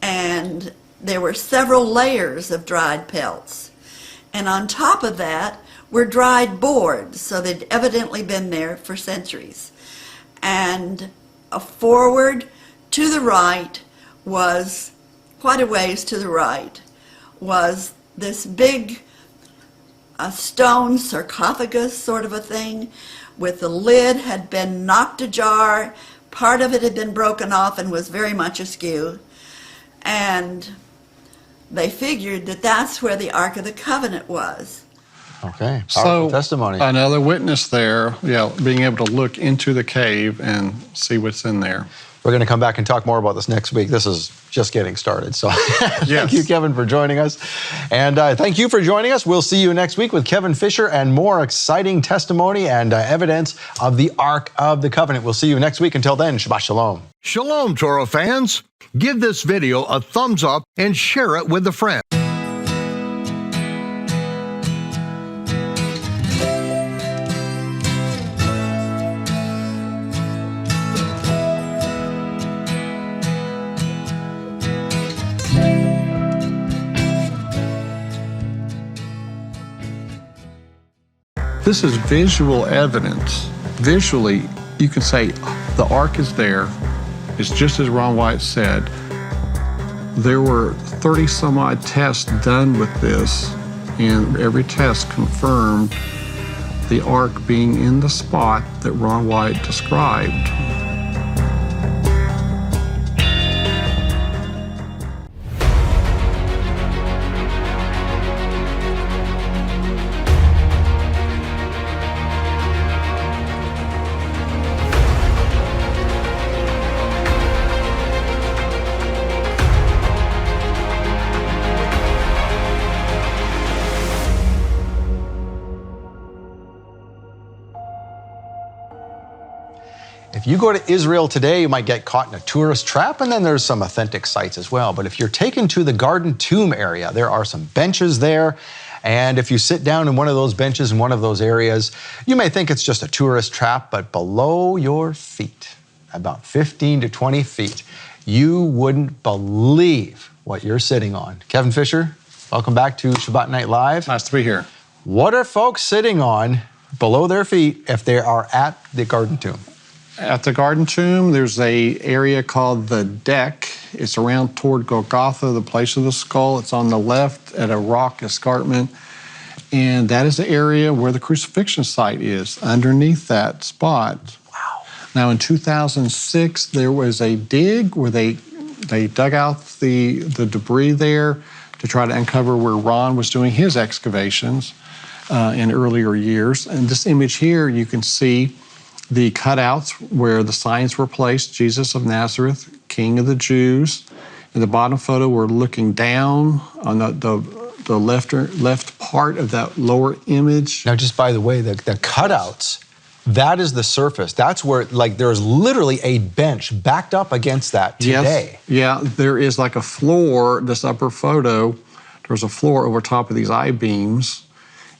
S15: And there were several layers of dried pelts. And on top of that were dried boards, so they'd evidently been there for centuries. And forward to the right was, quite a ways to the right, was this big stone sarcophagus sort of a thing, with the lid had been knocked ajar, part of it had been broken off and was very much askew. And they figured that that's where the Ark of the Covenant was.
S4: Okay, powerful testimony.
S3: Another witness there, being able to look into the cave and see what's in there.
S4: We're going to come back and talk more about this next week. This is just getting started. So thank you, Kevin, for joining us. And thank you for joining us. We'll see you next week with Kevin Fisher and more exciting testimony and evidence of the Ark of the Covenant. We'll see you next week. Until then, Shabbat Shalom.
S10: Shalom, Torah fans. Give this video a thumbs up and share it with a friend.
S3: This is visual evidence. Visually, you can say the Ark is there. It's just as Ron Wyatt said. There were 30 some odd tests done with this, and every test confirmed the Ark being in the spot that Ron Wyatt described.
S4: If you go to Israel today, you might get caught in a tourist trap, and then there's some authentic sites as well. But if you're taken to the Garden Tomb area, there are some benches there. And if you sit down in one of those benches in one of those areas, you may think it's just a tourist trap, but below your feet, about 15 to 20 feet, you wouldn't believe what you're sitting on. Kevin Fisher, welcome back to Shabbat Night Live.
S3: Nice to be here.
S4: What are folks sitting on below their feet if they are at the Garden Tomb?
S3: At the Garden Tomb, there's a area called the Deck. It's around toward Golgotha, the place of the skull. It's on the left at a rock escarpment. And that is the area where the crucifixion site is, underneath that spot.
S4: Wow.
S3: Now, in 2006, there was a dig where they dug out the debris there to try to uncover where Ron was doing his excavations in earlier years. And this image here, you can see the cutouts where the signs were placed, Jesus of Nazareth, King of the Jews. In the bottom photo, we're looking down on the left part of that lower image.
S4: Now, just by the way, the cutouts, that is the surface. That's where, like, there's literally a bench backed up against that today.
S3: Yes. Yeah, there is like a floor, this upper photo, there's a floor over top of these I-beams,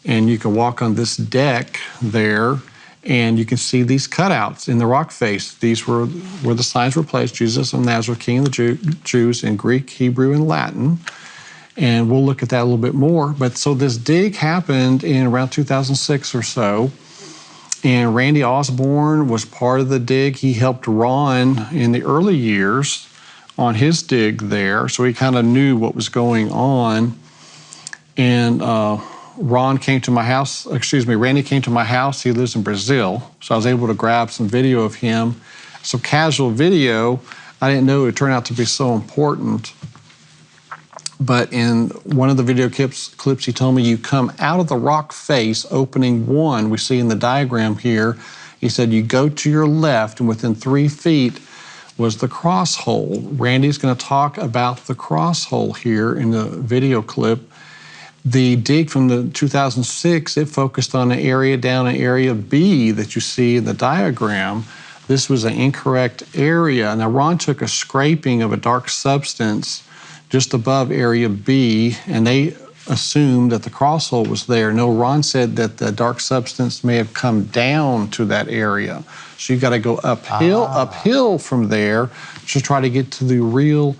S3: and you can walk on this deck there. And you can see these cutouts in the rock face. These were where the signs were placed: Jesus of Nazareth, King of the Jews, in Greek, Hebrew, and Latin. And we'll look at that a little bit more. But so this dig happened in around 2006 or so. And Randy Osborne was part of the dig. He helped Ron in the early years on his dig there. So he kind of knew what was going on. And Randy came to my house. He lives in Brazil. So I was able to grab some video of him. So casual video, I didn't know it would turn out to be so important. But in one of the video clips, he told me, you come out of the rock face, opening 1, we see in the diagram here. He said, you go to your left, and within 3 feet was the cross hole. Randy's going to talk about the cross hole here in the video clip. The dig from the 2006, it focused on an area down in area B that you see in the diagram. This was an incorrect area. Now, Ron took a scraping of a dark substance just above area B, and they assumed that the cross hole was there. No, Ron said that the dark substance may have come down to that area. So you've got to go uphill from there to try to get to the real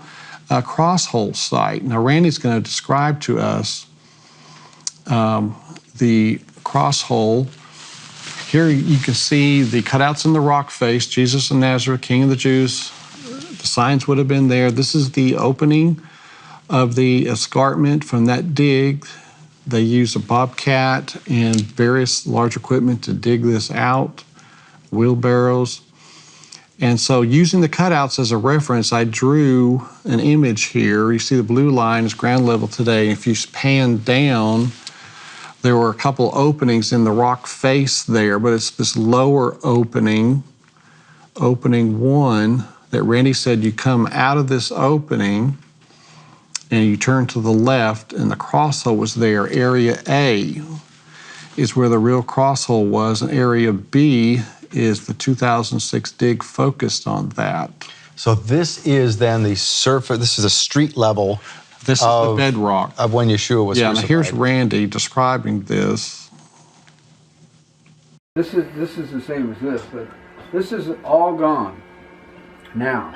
S3: cross hole site. Now, Randy's going to describe to us the cross hole. Here you can see the cutouts in the rock face: Jesus of Nazareth, King of the Jews. The signs would have been there. This is the opening of the escarpment from that dig. They used a bobcat and various large equipment to dig this out, wheelbarrows. And so using the cutouts as a reference, I drew an image here. You see the blue line is ground level today. If you pan down, there were a couple openings in the rock face there, but it's this lower opening 1, that Randy said you come out of this opening and you turn to the left, and the cross hole was there. Area A is where the real cross hole was, and area B is the 2006 dig focused on that.
S4: So this is then the surface, this is a street level.
S3: This is the bedrock.
S4: Of when Yeshua was crucified.
S3: Now here's Randy describing this.
S16: This is the same as this, but this is all gone now.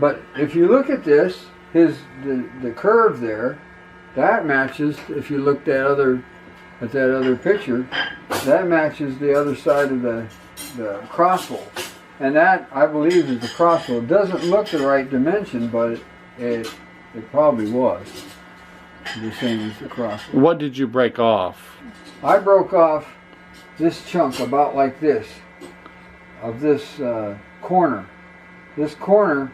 S16: But if you look at this, the curve there, that matches. If you looked at that other picture, that matches the other side of the cross hole, and that, I believe, is the cross hole. It doesn't look the right dimension, but it probably was the same as the cross hole.
S13: What did you break off?
S16: I broke off this chunk about like this, of this corner. This corner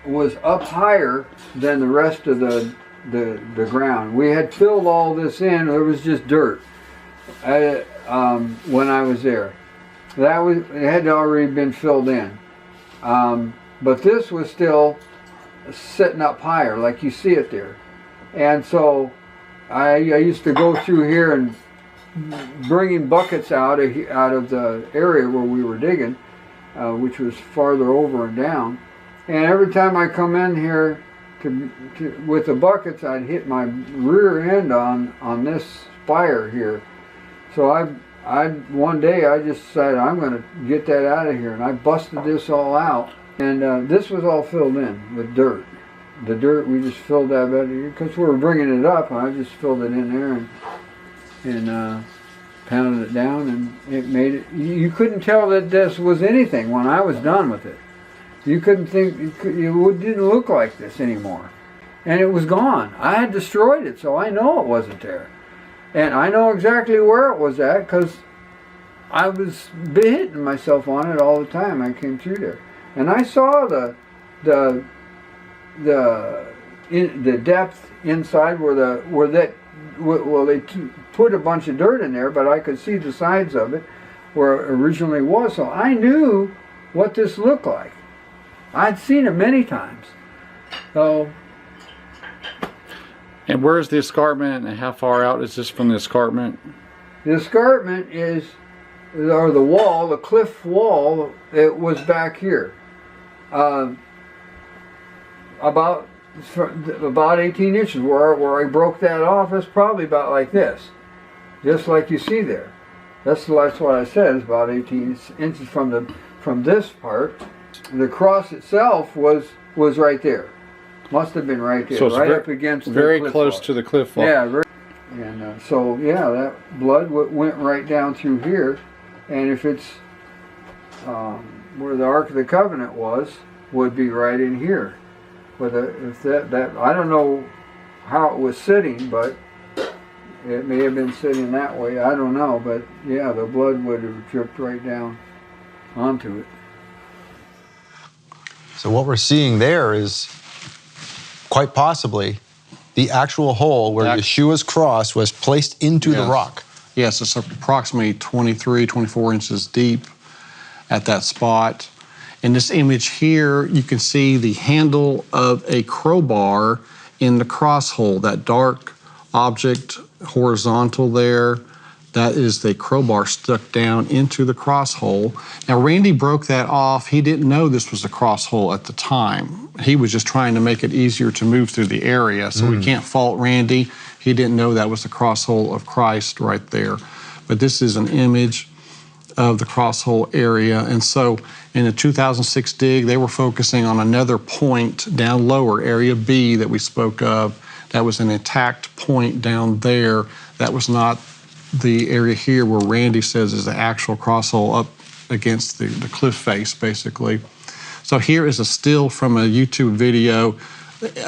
S16: was up higher than the rest of the ground. We had filled all this in. It was just dirt when I was there. It had already been filled in. But this was still sitting up higher, like you see it there. And so I used to go through here and bringing buckets out of the area where we were digging, which was farther over and down. And every time I come in here with the buckets, I'd hit my rear end on this spire here. So one day I just decided I'm going to get that out of here, and I busted this all out. And this was all filled in with dirt. The dirt, we just filled that because we were bringing it up, and I just filled it in there and pounded it down, and it made it. You couldn't tell that this was anything when I was done with it. You couldn't think, it didn't look like this anymore. And it was gone. I had destroyed it, so I know it wasn't there. And I know exactly where it was at because I was hitting myself on it all the time I came through there. And I saw the depth inside where they put a bunch of dirt in there, but I could see the sides of it where it originally was. So I knew what this looked like. I'd seen it many times. So.
S13: And where is the escarpment, and how far out is this from the escarpment?
S16: The escarpment or the wall, the cliff wall, it was back here. About 18 inches where I broke that off is probably about like this, just like you see there. That's what I said. It's about 18 inches from this part. The cross itself was right there. Must have been right there,
S13: So it's
S16: right
S13: very,
S16: up against
S13: very
S16: the cliff
S13: close
S16: wall.
S13: to the cliff wall.
S16: Yeah, and so yeah, that blood went right down through here, and if it's where the Ark of the Covenant would be right in here. But if that I don't know how it was sitting, but it may have been sitting that way. I don't know, but yeah, the blood would have dripped right down onto it.
S4: So what we're seeing there is quite possibly the actual hole where Yeshua's cross was placed into the rock.
S3: Yes, it's approximately 23, 24 inches deep at that spot. In this image here, you can see the handle of a crowbar in the cross hole, that dark object horizontal there. That is the crowbar stuck down into the cross hole. Now, Randy broke that off. He didn't know this was a cross hole at the time. He was just trying to make it easier to move through the area, so we can't fault Randy. He didn't know that was the cross hole of Christ right there. But this is an image of the cross hole area. And so in the 2006 dig, they were focusing on another point down lower, area B that we spoke of. That was an intact point down there. That was not the area here where Randy says is the actual cross hole up against the cliff face, basically. So here is a still from a YouTube video.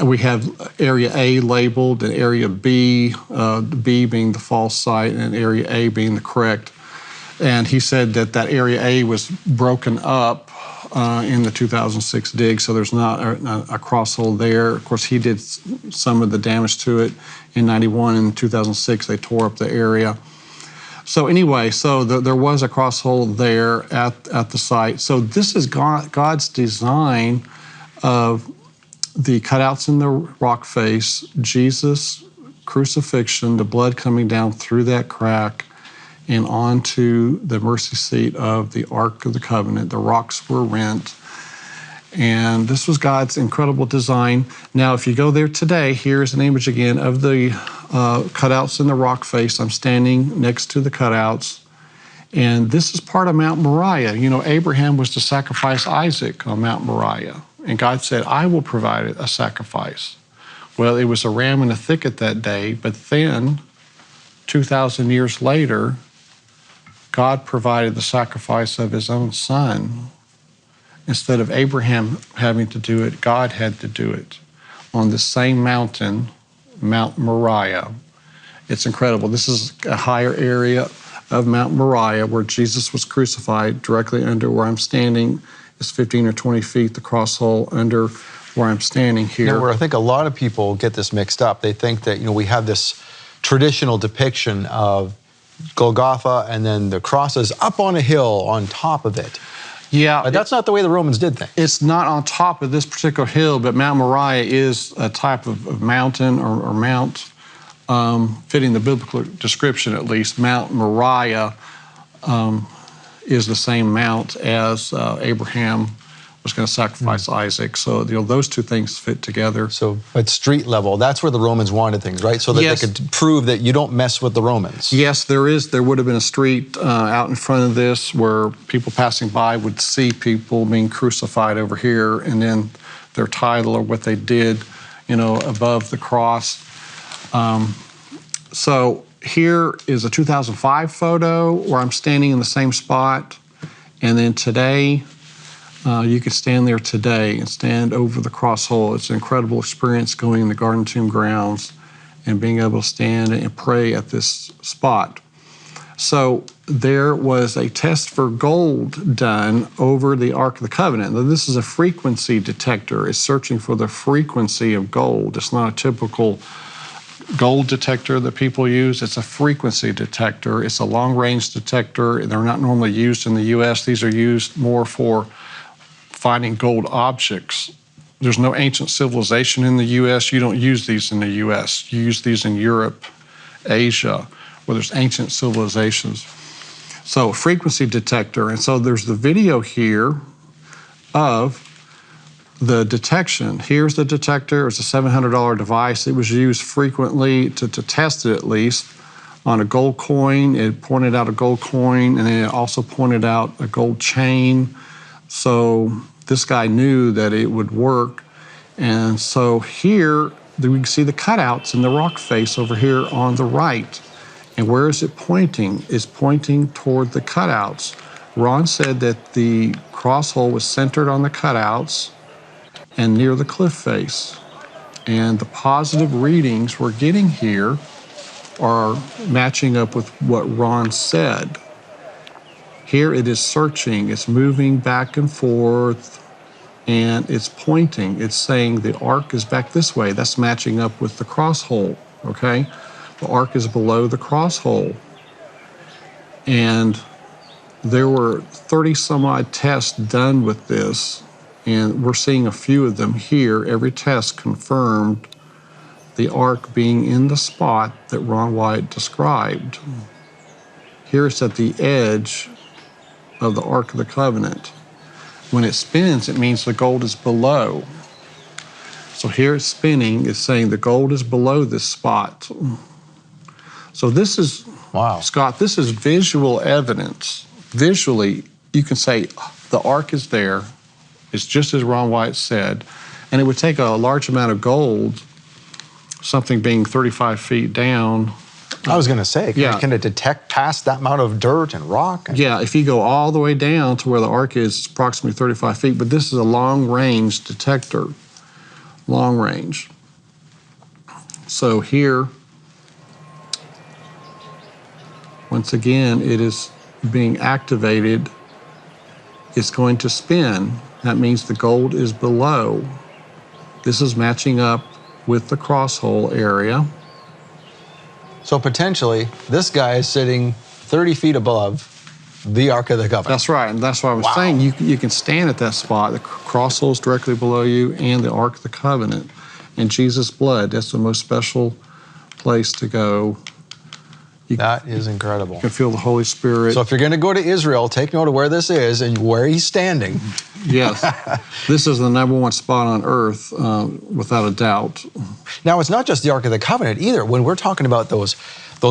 S3: We have area A labeled and area B, B being the false site and area A being the correct. And he said that that area A was broken up in the 2006 dig, so there's not a cross hole there. Of course, he did some of the damage to it in 91 and 2006. They tore up the area. So anyway, so there was a cross hole there at the site. So this is God's design of the cutouts in the rock face, Jesus' crucifixion, the blood coming down through that crack and onto the mercy seat of the Ark of the Covenant. The rocks were rent. And this was God's incredible design. Now, if you go there today, here's an image again of the cutouts in the rock face. I'm standing next to the cutouts. And this is part of Mount Moriah. You know, Abraham was to sacrifice Isaac on Mount Moriah. And God said, I will provide a sacrifice. Well, it was a ram in a thicket that day, but then, 2,000 years later, God provided the sacrifice of his own son. Instead of Abraham having to do it, God had to do it on the same mountain, Mount Moriah. It's incredible. This is a higher area of Mount Moriah where Jesus was crucified. Directly under where I'm standing is 15 or 20 feet, the cross hole under where I'm standing here.
S4: Now, where I think a lot of people get this mixed up. They think that, we have this traditional depiction of Golgotha and then the cross is up on a hill on top of it.
S3: Yeah.
S4: But that's not the way the Romans did things.
S3: It's not on top of this particular hill, but Mount Moriah is a type of mountain or mount, fitting the biblical description at least. Mount Moriah is the same mount as Abraham was going to sacrifice Isaac. So, those two things fit together.
S4: So at street level, that's where the Romans wanted things, right? So that they could prove that you don't mess with the Romans.
S3: Yes, there would have been a street out in front of this where people passing by would see people being crucified over here, and then their title or what they did, above the cross. So here is a 2005 photo where I'm standing in the same spot, and then today, you could stand there today and stand over the cross hole. It's an incredible experience going in the Garden Tomb grounds and being able to stand and pray at this spot. So there was a test for gold done over the Ark of the Covenant. Now, this is a frequency detector. It's searching for the frequency of gold. It's not a typical gold detector that people use. It's a frequency detector. It's a long-range detector. They're not normally used in the U.S. These are used more for finding gold objects. There's no ancient civilization in the U.S. You don't use these in the U.S. You use these in Europe, Asia, where there's ancient civilizations. So frequency detector. And so there's the video here of the detection. Here's the detector. It's a $700 device. It was used frequently to test it at least on a gold coin. It pointed out a gold coin, and then it also pointed out a gold chain. So this guy knew that it would work. And so here, we can see the cutouts in the rock face over here on the right. And where is it pointing? It's pointing toward the cutouts. Ron said that the cross hole was centered on the cutouts and near the cliff face. And the positive readings we're getting here are matching up with what Ron said. Here it is searching, it's moving back and forth, and it's pointing. It's saying the ark is back this way. That's matching up with the cross hole, okay? The ark is below the cross hole. And there were 30 some odd tests done with this, and we're seeing a few of them here. Every test confirmed the ark being in the spot that Ron Wyatt described. Here it's at the edge of the Ark of the Covenant. When it spins, it means the gold is below. So here it's spinning, it's saying the gold is below this spot. So this is, wow, Scott, this is visual evidence. Visually, you can say the ark is there. It's just as Ron Wyatt said. And it would take a large amount of gold, something being 35 feet down.
S4: I was going to say, can it detect past that amount of dirt and rock?
S3: Yeah, if you go all the way down to where the ark is, it's approximately 35 feet, but this is a long-range detector, long range. So here, once again, it is being activated. It's going to spin. That means the gold is below. This is matching up with the cross hole area.
S4: So potentially, this guy is sitting 30 feet above the Ark of the Covenant.
S3: That's right, and that's why I was saying you can stand at that spot. The cross hole is directly below you and the Ark of the Covenant. And Jesus' blood, that's the most special place to go.
S4: That is incredible.
S3: You can feel the Holy Spirit.
S4: So if you're going to go to Israel, take note of where this is and where he's standing.
S3: Yes. This is the #1 spot on earth, without a doubt.
S4: Now, it's not just the Ark of the Covenant either. When we're talking about those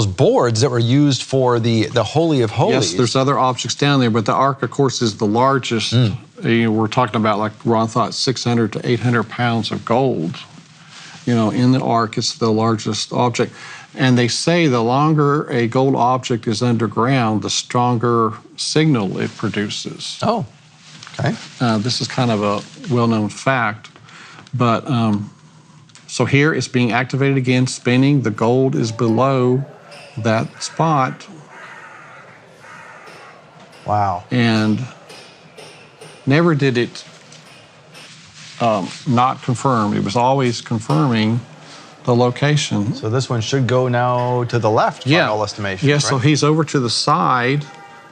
S4: boards that were used for the Holy of Holies.
S3: Yes, there's other objects down there, but the Ark, of course, is the largest. We're talking about, like Ron thought, 600 to 800 pounds of gold. In the Ark, it's the largest object. And they say the longer a gold object is underground, the stronger signal it produces.
S4: Oh, okay.
S3: This is kind of a well-known fact. But so here it's being activated again, spinning. The gold is below that spot.
S4: Wow.
S3: And never did it not confirm. It was always confirming the location.
S4: So this one should go now to the left, by all estimations,
S3: Yeah,
S4: right?
S3: so he's over to the side.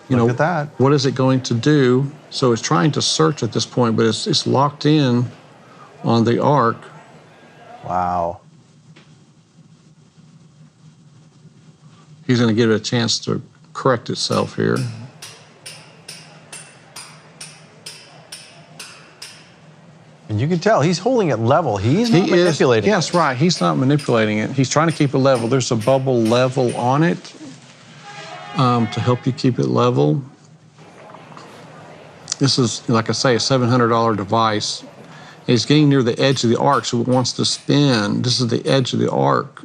S4: Look at that.
S3: What is it going to do? So it's trying to search at this point, but it's locked in on the ark.
S4: Wow.
S3: He's going to give it a chance to correct itself here.
S4: And you can tell he's holding it level. He's not manipulating it.
S3: Yes, right. He's not manipulating it. He's trying to keep it level. There's a bubble level on it to help you keep it level. This is, like I say, a $700 device. It's getting near the edge of the ark, so it wants to spin. This is the edge of the ark.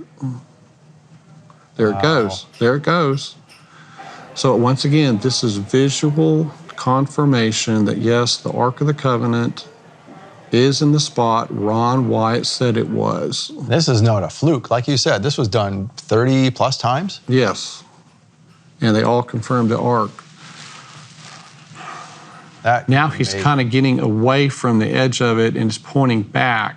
S3: There it goes. There it goes. So once again, this is visual confirmation that, yes, the Ark of the Covenant is in the spot Ron Wyatt said it was.
S4: This is not a fluke. Like you said, this was done 30 plus times?
S3: Yes. And they all confirmed the ark. Now he's kind of getting away from the edge of it and is pointing back.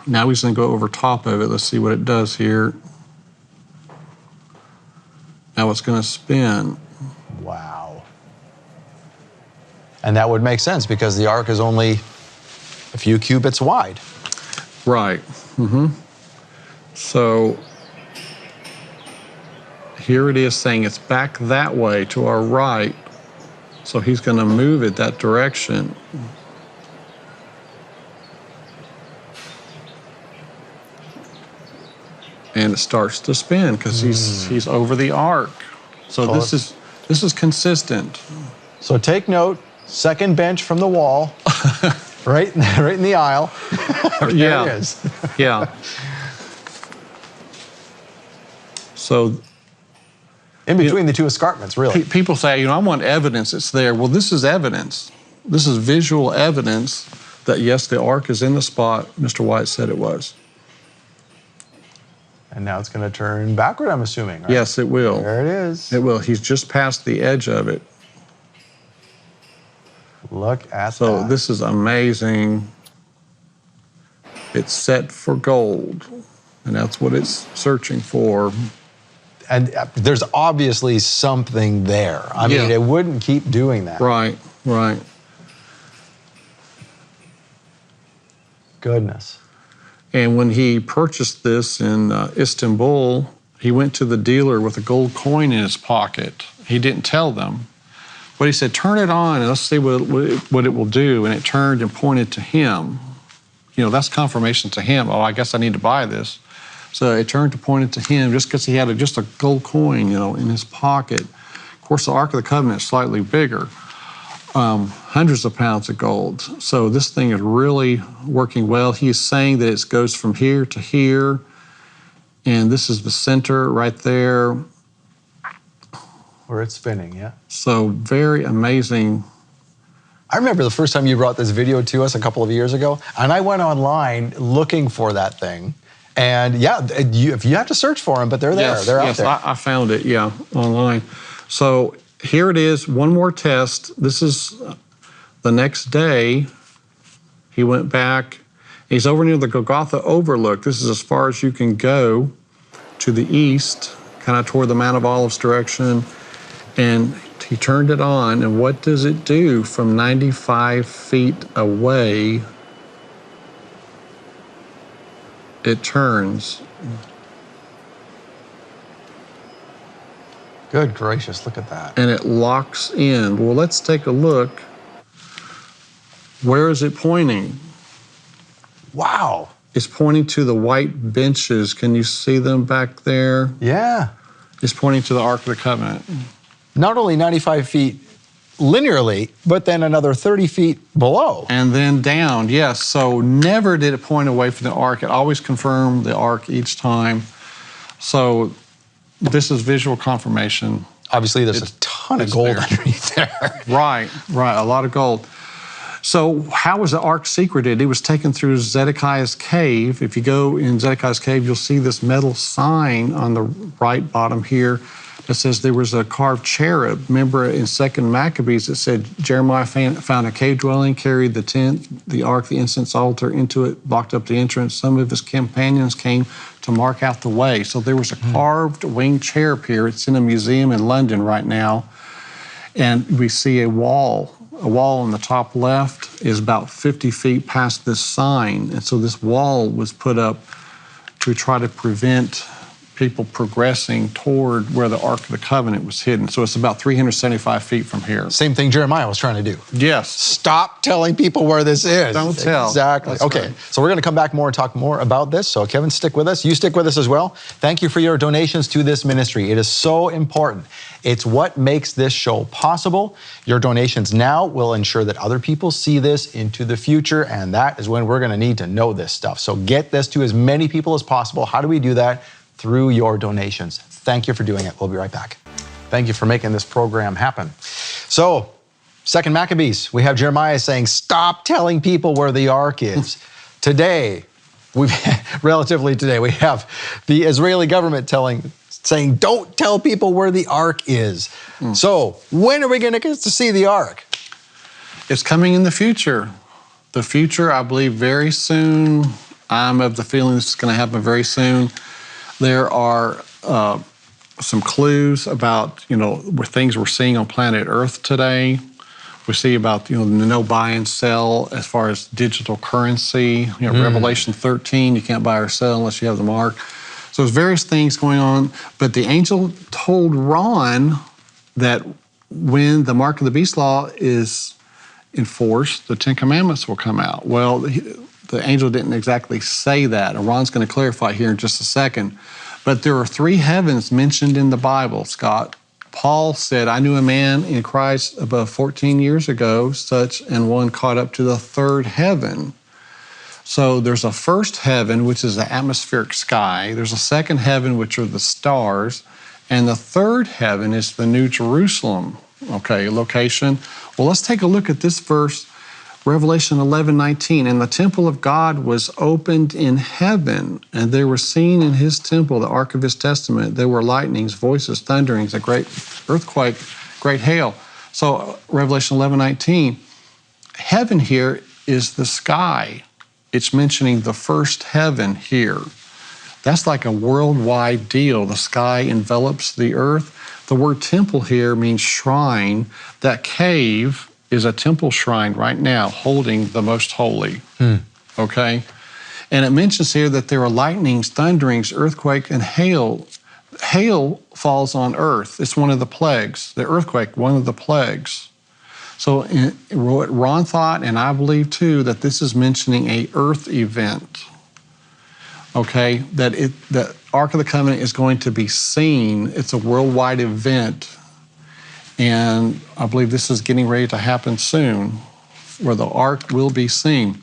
S3: Now he's going to go over top of it. Let's see what it does here. Now it's going to spin.
S4: Wow. And that would make sense because the ark is only a few cubits wide.
S3: Right. So here it is saying it's back that way to our right. So he's going to move it that direction. and it starts to spin because he's over the ark. So this is consistent.
S4: So take note, second bench from the wall, right in the aisle. There it is.
S3: Yeah. So
S4: in between the two escarpments, really.
S3: People say, I want evidence it's there. Well, this is evidence. This is visual evidence that, yes, the ark is in the spot Mr. Wyatt said it was.
S4: And now it's going to turn backward, I'm assuming, right?
S3: Yes, it will.
S4: There it is.
S3: It will. He's just past the edge of it.
S4: Look at that.
S3: So this is amazing. It's set for gold, and that's what it's searching for.
S4: And there's obviously something there. I mean, it wouldn't keep doing that.
S3: Right, right.
S4: Goodness.
S3: And when he purchased this in Istanbul, he went to the dealer with a gold coin in his pocket. He didn't tell them. But he said, turn it on and let's see what it will do. And it turned and pointed to him. That's confirmation to him. Oh, I guess I need to buy this. So it turned to pointed to him just because he had just a gold coin, in his pocket. Of course, the Ark of the Covenant is slightly bigger, hundreds of pounds of gold. So this thing is really working well. He's saying that it goes from here to here, and this is the center right there.
S4: Where it's spinning, yeah.
S3: So very amazing.
S4: I remember the first time you brought this video to us a couple of years ago, and I went online looking for that thing. And if you have to search for them, but they're there. They're out there.
S3: I found it, online. So here it is, one more test. This is the next day. He went back. He's over near the Golgotha Overlook. This is as far as you can go to the east, kind of toward the Mount of Olives direction. And he turned it on, and what does it do from 95 feet away? It turns.
S4: Good gracious, look at that.
S3: And it locks in. Well, let's take a look. Where is it pointing?
S4: Wow.
S3: It's pointing to the white benches. Can you see them back there?
S4: Yeah.
S3: It's pointing to the Ark of the Covenant.
S4: Not only 95 feet linearly, but then another 30 feet below.
S3: And then down, yes. So never did it point away from the ark. It always confirmed the ark each time. So this is visual confirmation.
S4: Obviously, there's a ton of gold underneath there.
S3: Right, a lot of gold. So how was the ark secreted? It was taken through Zedekiah's cave. If you go in Zedekiah's cave, you'll see this metal sign on the right bottom here. It says there was a carved cherub. Remember in 2 Maccabees, it said Jeremiah found a cave dwelling, carried the tent, the ark, the incense altar into it, blocked up the entrance. Some of his companions came to mark out the way. So there was a carved winged cherub here. It's in a museum in London right now. And we see a wall. A wall on the top left is about 50 feet past this sign. And so this wall was put up to try to prevent people progressing toward where the Ark of the Covenant was hidden. So it's about 375 feet from here.
S4: Same thing Jeremiah was trying to do.
S3: Yes.
S4: Stop telling people where this is.
S3: Don't tell.
S4: Exactly.
S3: That's
S4: okay,
S3: right.
S4: So we're going to come back more and talk more about this. So Kevin, stick with us. You stick with us as well. Thank you for your donations to this ministry. It is so important. It's what makes this show possible. Your donations now will ensure that other people see this into the future, and that is when we're going to need to know this stuff. So get this to as many people as possible. How do we do that? Through your donations. Thank you for doing it. We'll be right back. Thank you for making this program happen. So, 2 Maccabees, we have Jeremiah saying, stop telling people where the ark is. Today, we have the Israeli government saying, don't tell people where the ark is. So, when are we going to get to see the ark?
S3: It's coming in the future. The future, I believe, very soon. I'm of the feeling this is going to happen very soon. There are some clues about, where things we're seeing on planet Earth today. We see about, the no buy and sell as far as digital currency. Revelation 13, you can't buy or sell unless you have the mark. So there's various things going on. But the angel told Ron that when the mark of the beast law is enforced, the Ten Commandments will come out. Well, the angel didn't exactly say that. And Ron's going to clarify here in just a second. But there are 3 heavens mentioned in the Bible, Scott. Paul said, I knew a man in Christ above 14 years ago, such and one caught up to the 3rd heaven. So there's a first heaven, which is the atmospheric sky. There's a second heaven, which are the stars. And the 3rd heaven is the New Jerusalem, okay, location. Well, let's take a look at this verse, Revelation 11:19. And the temple of God was opened in heaven, and there were seen in his temple the ark of his testament. There were lightnings, voices, thunderings, a great earthquake, great hail. So Revelation 11:19, heaven here is the sky. It's mentioning the first heaven here. That's like a worldwide deal. The sky envelops the earth. The word temple here means shrine. That cave is a temple shrine right now holding the most holy, okay? And it mentions here that there are lightnings, thunderings, earthquake, and hail. Hail falls on earth. It's one of the plagues. The earthquake, one of the plagues. So what Ron thought, and I believe too, that this is mentioning a earth event, okay? That Ark of the Covenant is going to be seen. It's a worldwide event. And I believe this is getting ready to happen soon, where the Ark will be seen.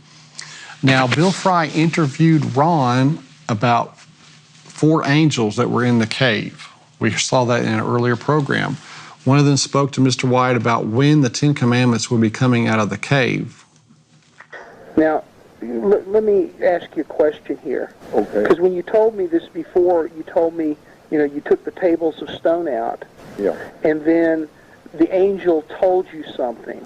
S3: Now, Bill Fry interviewed Ron about 4 angels that were in the cave. We saw that in an earlier program. One of them spoke to Mr. Wyatt about when the 10 Commandments will be coming out of the cave.
S17: Now, let me ask you a question here. Okay. Because when you told me this before, you told me, you took the tables of stone out.
S18: Yeah.
S17: And then the angel told you something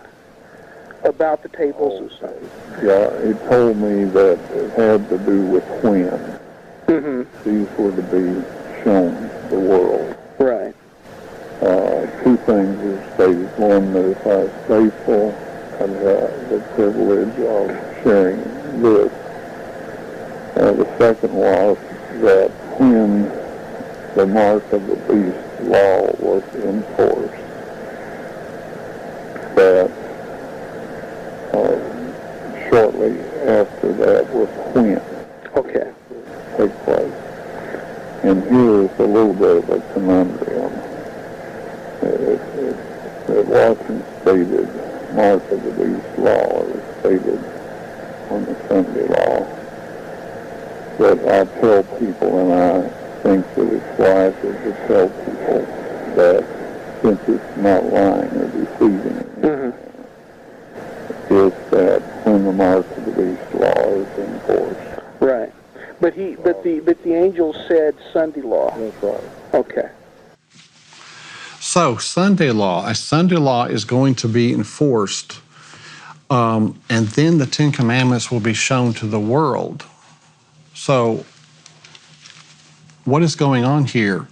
S17: about the tables of stone.
S18: Yeah, it told me that it had to do with when. These were to be shown the world.
S17: Right.
S18: 2 things are stated. One, that if I was faithful, I'd have the privilege of sharing this. The second was that when the mark of the beast law was enforced, that shortly after that was when
S17: okay.
S18: take place. And here is a little bit of a conundrum. It wasn't stated mark of the beast law. It was stated on the Sunday law. But I tell people, and I think that it's wise to tell people that since it's not lying or deceiving, is that when the mark of the beast law is enforced.
S17: Right. But the angel said Sunday law.
S18: That's right.
S17: Okay.
S3: So Sunday law, a Sunday law is going to be enforced, and then the 10 Commandments will be shown to the world. So what is going on here?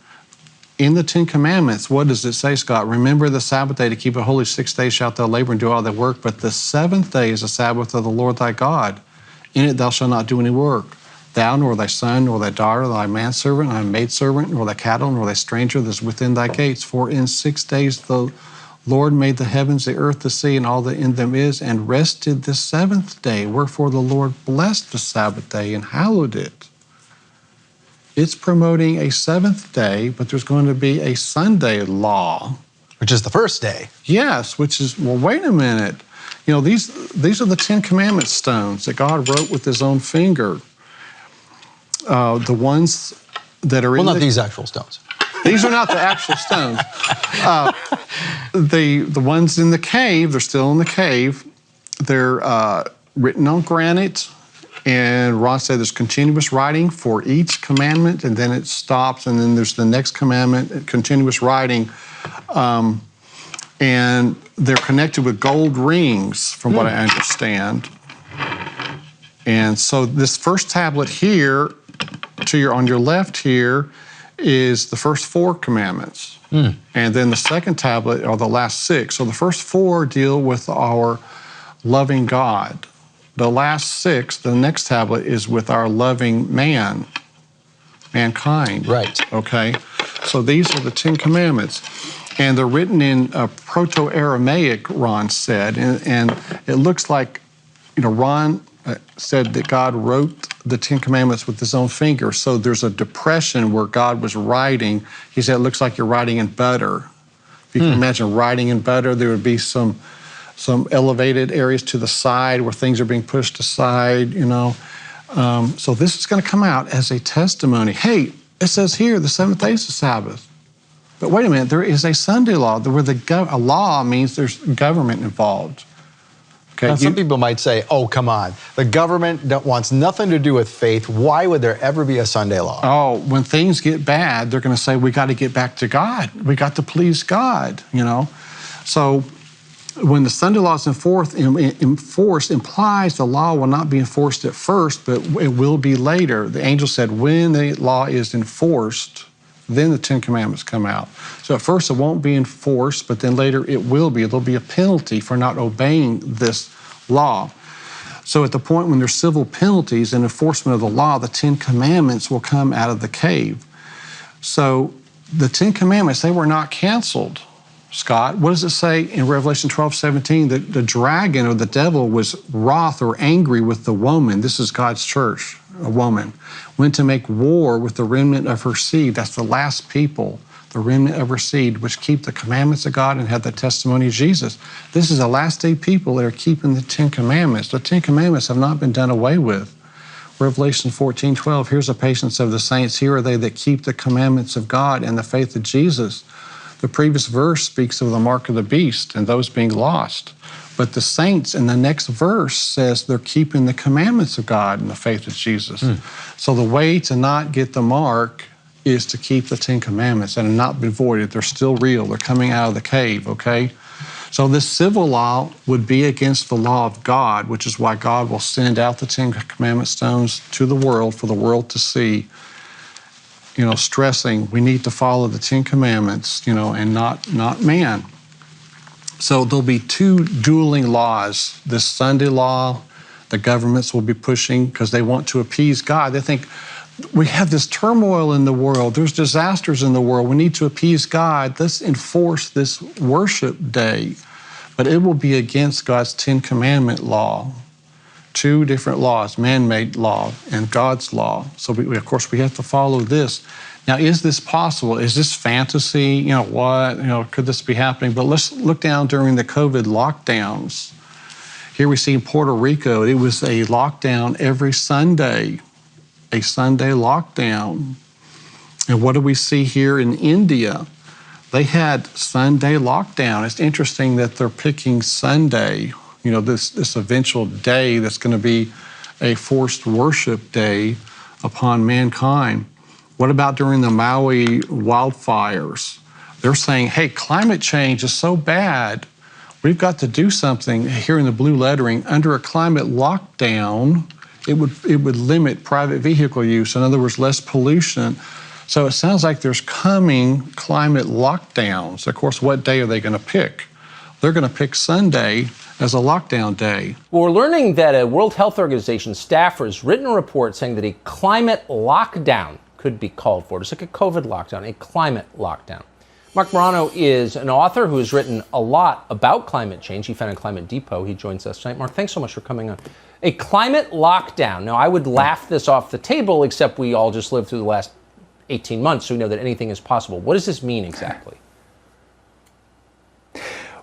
S3: In the 10 Commandments, what does it say, Scott? Remember the Sabbath day to keep it holy. 6 days shalt thou labor and do all thy work, but the 7th day is the Sabbath of the Lord thy God. In it thou shalt not do any work. Thou, nor thy son, nor thy daughter, thy manservant, thy maidservant, nor thy cattle, nor thy stranger that is within thy gates. For in 6 days the Lord made the heavens, the earth, the sea, and all that in them is, and rested the 7th day. Wherefore the Lord blessed the Sabbath day and hallowed it. It's promoting a 7th day, but there's going to be a Sunday law.
S4: Which is the first day.
S3: Yes, which is, well, wait a minute. These are the 10 Commandment stones that God wrote with his own finger. The ones that are in
S4: not these actual stones.
S3: These are not the actual stones. The ones in the cave, they're still in the cave. They're written on granite. And Ron said there's continuous writing for each commandment, and then it stops, and then there's the next commandment, continuous writing. And they're connected with gold rings, from what I understand. And so this first tablet here, on your left here, is the first 4 commandments. And then the second tablet are the last 6. So the first 4 deal with our loving God. The last 6, the next tablet, is with our loving mankind.
S4: Right.
S3: Okay? So these are the 10 Commandments. And they're written in Proto-Aramaic, Ron said. And it looks like, Ron said that God wrote the Ten Commandments with his own finger. So there's a depression where God was writing. He said, it looks like you're writing in butter. If you can imagine writing in butter, there would be some elevated areas to the side where things are being pushed aside, you know. So this is going to come out as a testimony. Hey, it says here the seventh day is the Sabbath. But wait a minute, there is a Sunday law where a law means there's government involved. Okay,
S4: now, some people might say, oh, come on. The government wants nothing to do with faith. Why would there ever be a Sunday law?
S3: Oh, when things get bad, they're going to say, we got to get back to God. We got to please God, you know. So when the Sunday law is enforced implies the law will not be enforced at first, but it will be later. The angel said, when the law is enforced, then the Ten Commandments come out. So at first it won't be enforced, but then later it will be. There'll be a penalty for not obeying this law. So at the point when there's civil penalties and enforcement of the law, the Ten Commandments will come out of the cave. So the Ten Commandments, they were not canceled. Scott, what does it say in Revelation 12:17? That the dragon or the devil was wroth or angry with the woman. This is God's church, a woman. Went to make war with the remnant of her seed. That's the last people, the remnant of her seed, which keep the commandments of God and have the testimony of Jesus. This is the last day people that are keeping the Ten Commandments. The Ten Commandments have not been done away with. Revelation 14:12, here's the patience of the saints. Here are they that keep the commandments of God and the faith of Jesus. The previous verse speaks of the mark of the beast and those being lost. But the saints in the next verse says they're keeping the commandments of God and the faith of Jesus. So the way to not get the mark is to keep the Ten Commandments and not be voided. They're still real. They're coming out of the cave, okay? So this civil law would be against the law of God, which is why God will send out the Ten Commandment stones to the world for the world to see, you know, stressing we need to follow the Ten Commandments, you know, and not man. So there'll be two dueling laws. This Sunday law, the governments will be pushing because they want to appease God. They think we have this turmoil in the world. There's disasters in the world. We need to appease God. Let's enforce this worship day. But it will be against God's Ten Commandment law. Two different laws, man-made law and God's law. So of course we have to follow this. Now, is this possible? Is this fantasy? You know, what? You know, could this be happening? But let's look down during the COVID lockdowns. Here we see in Puerto Rico, it was a lockdown every Sunday, a Sunday lockdown. And what do we see here in India? They had Sunday lockdown. It's interesting that they're picking Sunday, you know, this eventual day that's going to be a forced worship day upon mankind. What about during the Maui wildfires? They're saying, hey, climate change is so bad, we've got to do something. Here in the blue lettering, under a climate lockdown, it would limit private vehicle use. In other words, less pollution. So it sounds like there's coming climate lockdowns. Of course, what day are they going to pick? They're going to pick Sunday as a lockdown day.
S19: Well, we're learning that a World Health Organization staffer has written a report saying that a climate lockdown could be called for. Just like a COVID lockdown, a climate lockdown. Mark Morano is an author who has written a lot about climate change. He founded Climate Depot. He joins us tonight. Mark, thanks so much for coming on. A climate lockdown. Now, I would laugh this off the table, except we all just lived through the last 18 months, so we know that anything is possible. What does this mean exactly?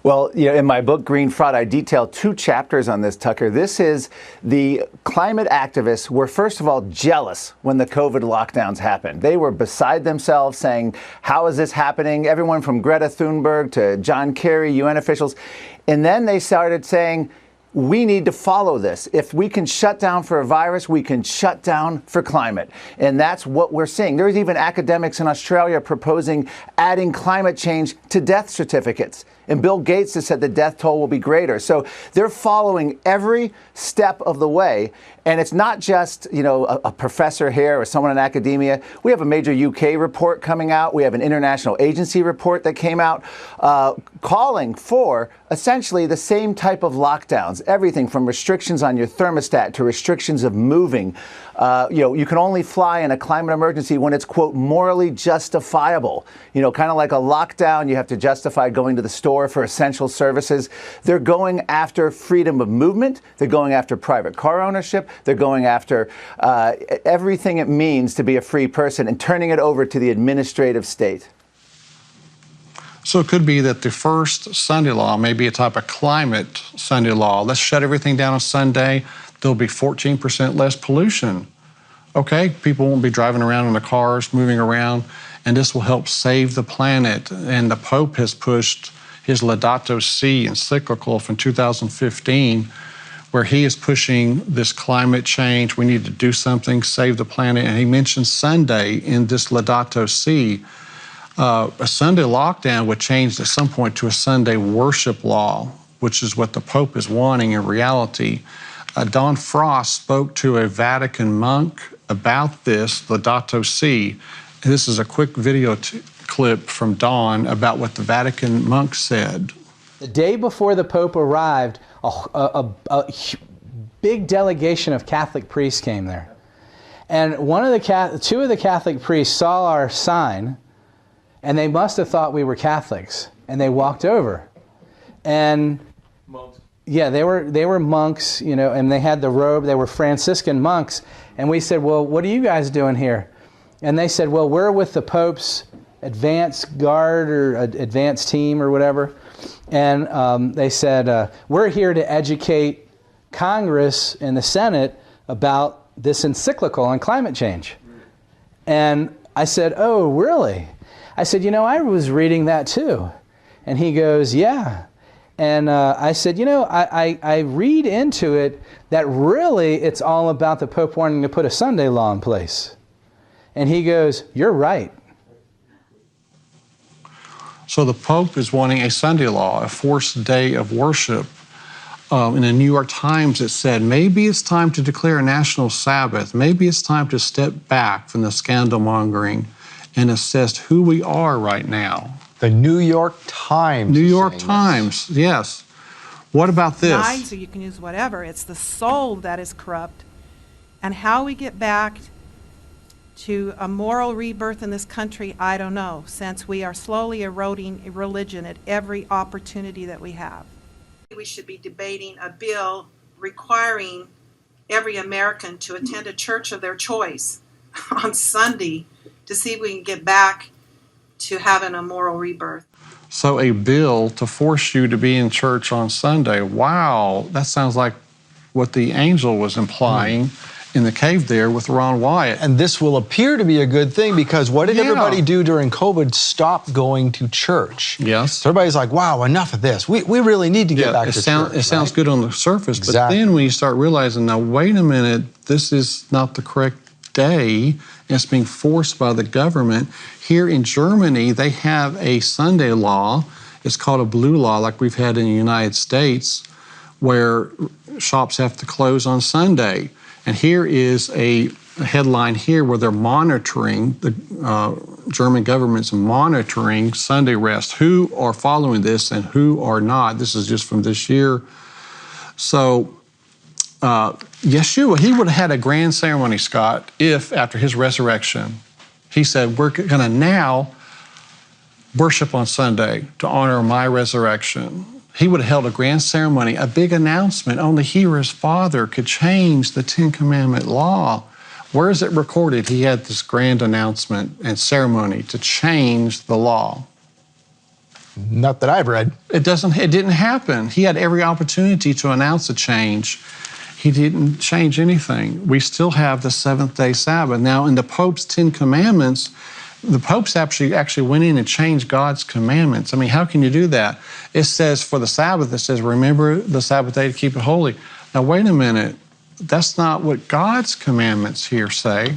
S20: Well, you know, in my book, Green Fraud, I detail 2 chapters on this, Tucker. This is the climate activists were, first of all, jealous when the COVID lockdowns happened. They were beside themselves saying, how is this happening? Everyone from Greta Thunberg to John Kerry, UN officials. And then they started saying, we need to follow this. If we can shut down for a virus, we can shut down for climate. And that's what we're seeing. There's even academics in Australia proposing adding climate change to death certificates. And Bill Gates has said the death toll will be greater. So they're following every step of the way. And it's not just, you know, a professor here or someone in academia. We have a major UK report coming out. We have an international agency report that came out calling for essentially the same type of lockdowns. lockdowns, everything from restrictions on your thermostat to restrictions of moving. You can only fly in a climate emergency when it's, quote, morally justifiable. Kind of like a lockdown, you have to justify going to the store for essential services. They're going after freedom of movement. They're going after private car ownership. They're going after everything it means to be a free person and turning it over to the administrative state.
S3: So it could be that the first Sunday law may be a type of climate Sunday law. Let's shut everything down on Sunday. There'll be 14% less pollution. Okay, people won't be driving around in their cars, moving around, and this will help save the planet. And the Pope has pushed his Laudato Si encyclical from 2015, where he is pushing this climate change. We need to do something, save the planet. And he mentions Sunday in this Laudato Si. A Sunday lockdown would change at some point to a Sunday worship law, which is what the Pope is wanting in reality. Don Frost spoke to a Vatican monk about this Laudato Si. This is a quick video clip from Don about what the Vatican monk said.
S21: The day before the Pope arrived, a big delegation of Catholic priests came there. And two of the Catholic priests saw our sign, and they must have thought we were Catholics, and they walked over. And yeah, they were monks, and they had the robe. They were Franciscan monks. And we said, well, what are you guys doing here? And they said, well, we're with the Pope's advance guard or advance team or whatever. And they said, we're here to educate Congress and the Senate about this encyclical on climate change. And I said, oh, really? I said, I was reading that too. And he goes, yeah. And I said, I read into it that really it's all about the Pope wanting to put a Sunday law in place. And he goes, you're right.
S3: So the Pope is wanting a Sunday law, a forced day of worship. In the New York Times, it said, maybe it's time to declare a national Sabbath. Maybe it's time to step back from the scandal mongering and assess who we are right now.
S4: The New York Times.
S3: New York Times, yes. What about this?
S22: Mind, so you can use whatever. It's the soul that is corrupt. And how we get back to a moral rebirth in this country, I don't know, since we are slowly eroding religion at every opportunity that we have. We should be debating a bill requiring every American to attend a church of their choice on Sunday to see if we can get back to having a moral rebirth.
S3: So a bill to force you to be in church on Sunday. Wow, that sounds like what the angel was implying in the cave there with Ron Wyatt.
S4: And this will appear to be a good thing because what did everybody do during COVID? Stop going to church.
S3: Yes.
S4: So everybody's like, wow, enough of this. We really need to get back to church.
S3: It sounds good on the surface, but then when you start realizing, now wait a minute, this is not the correct day, and it's being forced by the government. Here in Germany, they have a Sunday law. It's called a blue law, like we've had in the United States, where shops have to close on Sunday. And here is a headline here where they're monitoring, the German government's monitoring Sunday rest, who are following this and who are not. This is just from this year. So Yeshua, he would have had a grand ceremony, Scott, if after his resurrection, he said, we're going to now worship on Sunday to honor my resurrection. He would have held a grand ceremony, a big announcement. Only he or his Father could change the Ten Commandment law. Where is it recorded? He had this grand announcement and ceremony to change the law.
S4: Not that I've read.
S3: It didn't happen. He had every opportunity to announce a change. He didn't change anything. We still have the seventh-day Sabbath. Now, in the Pope's Ten Commandments, the Pope's actually went in and changed God's commandments. I mean, how can you do that? It says for the Sabbath, it says, remember the Sabbath day to keep it holy. Now, wait a minute. That's not what God's commandments here say.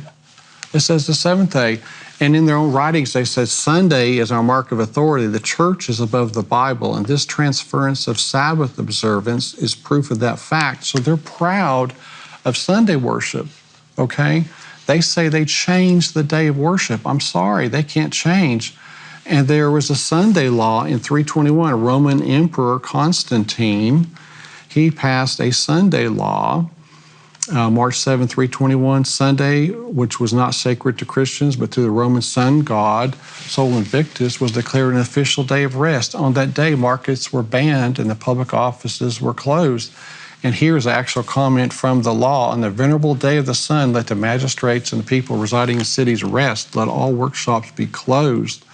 S3: It says the seventh day. And in their own writings, they said Sunday is our mark of authority. The church is above the Bible. And this transference of Sabbath observance is proof of that fact. So they're proud of Sunday worship, okay? They say they changed the day of worship. I'm sorry, they can't change. And there was a Sunday law in 321. Roman Emperor Constantine, he passed a Sunday law, March 7, 321, Sunday, which was not sacred to Christians, but to the Roman sun god, Sol Invictus, was declared an official day of rest. On that day, markets were banned and the public offices were closed. And here's the actual comment from the law. On the venerable day of the sun, let the magistrates and the people residing in cities rest. Let all workshops be closed.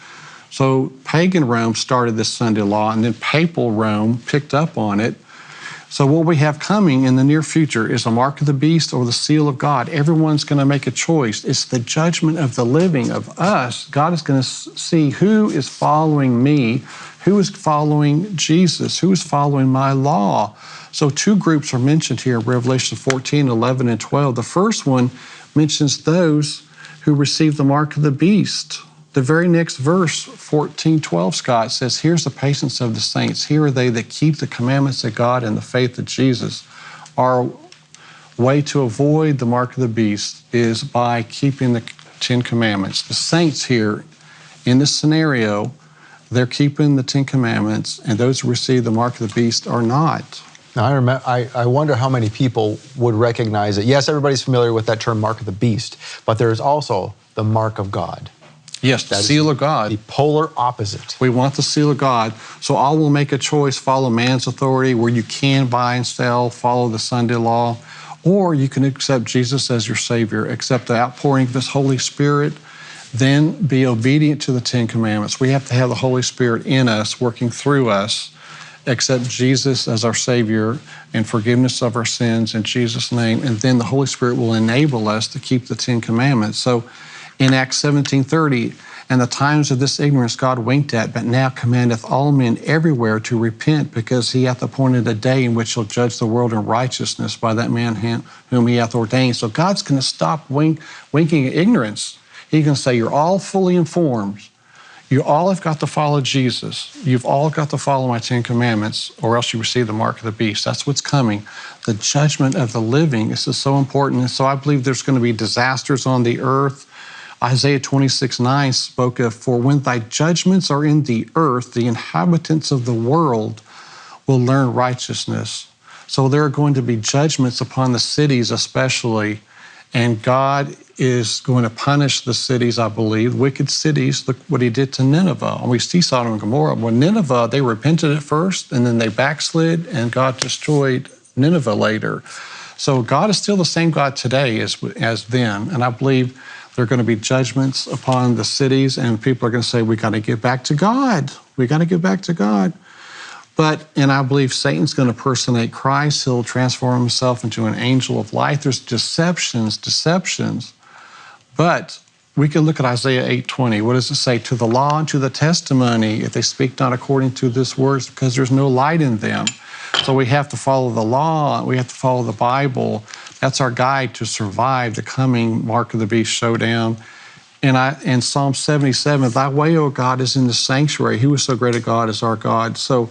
S3: So pagan Rome started this Sunday law, and then papal Rome picked up on it. So what we have coming in the near future is a mark of the beast or the seal of God. Everyone's going to make a choice. It's the judgment of the living, of us. God is going to see who is following me, who is following Jesus, who is following my law. So two groups are mentioned here in Revelation 14, 11, and 12. The first one mentions those who receive the mark of the beast. The very next verse, 14:12, Scott, says, here's the patience of the saints. Here are they that keep the commandments of God and the faith of Jesus. Our way to avoid the mark of the beast is by keeping the 10 Commandments. The saints here, in this scenario, they're keeping the 10 Commandments, and those who receive the mark of the beast are not.
S4: Now, I wonder how many people would recognize it. Yes, everybody's familiar with that term, mark of the beast, but there is also the mark of God.
S3: Yes, the seal of God.
S4: The polar opposite.
S3: We want the seal of God. So all will make a choice, follow man's authority, where you can buy and sell, follow the Sunday law, or you can accept Jesus as your Savior, accept the outpouring of His Holy Spirit, then be obedient to the 10 Commandments. We have to have the Holy Spirit in us, working through us, accept Jesus as our Savior and forgiveness of our sins in Jesus' name, and then the Holy Spirit will enable us to keep the 10 Commandments. So in Acts 17:30, and the times of this ignorance God winked at, but now commandeth all men everywhere to repent, because He hath appointed a day in which He'll judge the world in righteousness by that man whom He hath ordained. So God's going to stop winking at ignorance. He's going to say, you're all fully informed. You all have got to follow Jesus. You've all got to follow my 10 Commandments, or else you receive the mark of the beast. That's what's coming. The judgment of the living. This is so important. And so I believe there's going to be disasters on the earth. Isaiah 26:9 spoke of, for when thy judgments are in the earth, the inhabitants of the world will learn righteousness. So there are going to be judgments upon the cities especially, and God is going to punish the cities, I believe, wicked cities. Look what He did to Nineveh. And we see Sodom and Gomorrah. Well, Nineveh, they repented at first, and then they backslid, and God destroyed Nineveh later. So God is still the same God today as then, and I believe there are going to be judgments upon the cities, and people are going to say, we got to get back to God. We got to get back to God. And I believe Satan's going to personate Christ. He'll transform himself into an angel of light. There's deceptions. But we can look at Isaiah 8:20. What does it say? To the law and to the testimony, if they speak not according to this word, because there's no light in them. So we have to follow the law. We have to follow the Bible. That's our guide to survive the coming mark of the beast showdown. And in Psalm 77, thy way, O God, is in the sanctuary. Who is so great a God as our God? So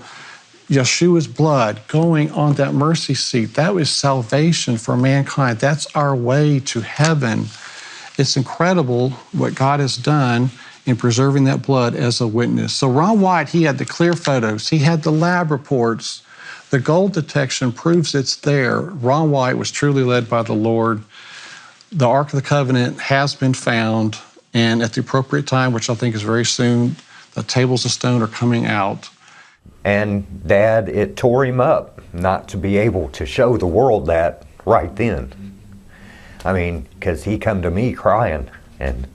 S3: Yeshua's blood going on that mercy seat, that was salvation for mankind. That's our way to heaven. It's incredible what God has done in preserving that blood as a witness. So Ron Wyatt, he had the clear photos. He had the lab reports. The gold detection proves it's there. Ron Wyatt was truly led by the Lord. The Ark of the Covenant has been found, and at the appropriate time, which I think is very soon, the tables of stone are coming out.
S5: And Dad, it tore him up not to be able to show the world that right then. I mean, because he come to me crying, and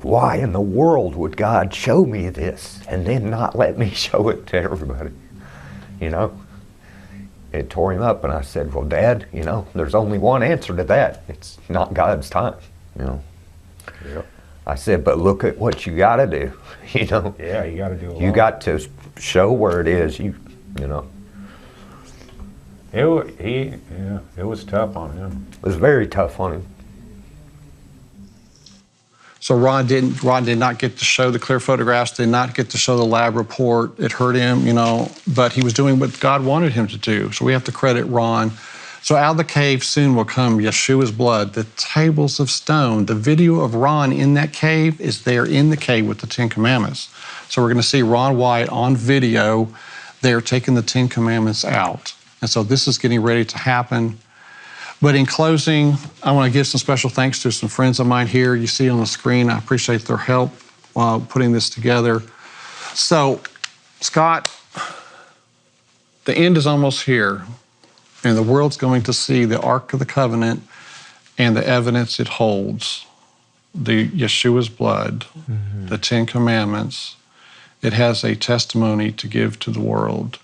S5: why in the world would God show me this and then not let me show it to everybody? You know, it tore him up, and I said, well, Dad, you know, there's only one answer to that. It's not God's time, you know.
S1: Yep.
S5: I said, but look at what you got to do, you know.
S1: Yeah, you got to do a lot.
S5: You got to show where it is, you know.
S1: It was tough on him.
S5: It was very tough on him.
S3: So Ron did not get to show the clear photographs, did not get to show the lab report. It hurt him, you know, but he was doing what God wanted him to do. So we have to credit Ron. So out of the cave soon will come Yeshua's blood, the tables of stone. The video of Ron in that cave is there in the cave with the 10 Commandments. So we're going to see Ron Wyatt on video there taking the 10 Commandments out. And so this is getting ready to happen. But in closing, I want to give some special thanks to some friends of mine here. You see on the screen, I appreciate their help while putting this together. So, Scott, the end is almost here, and the world's going to see the Ark of the Covenant and the evidence it holds, the Yeshua's blood, the Ten Commandments. It has a testimony to give to the world,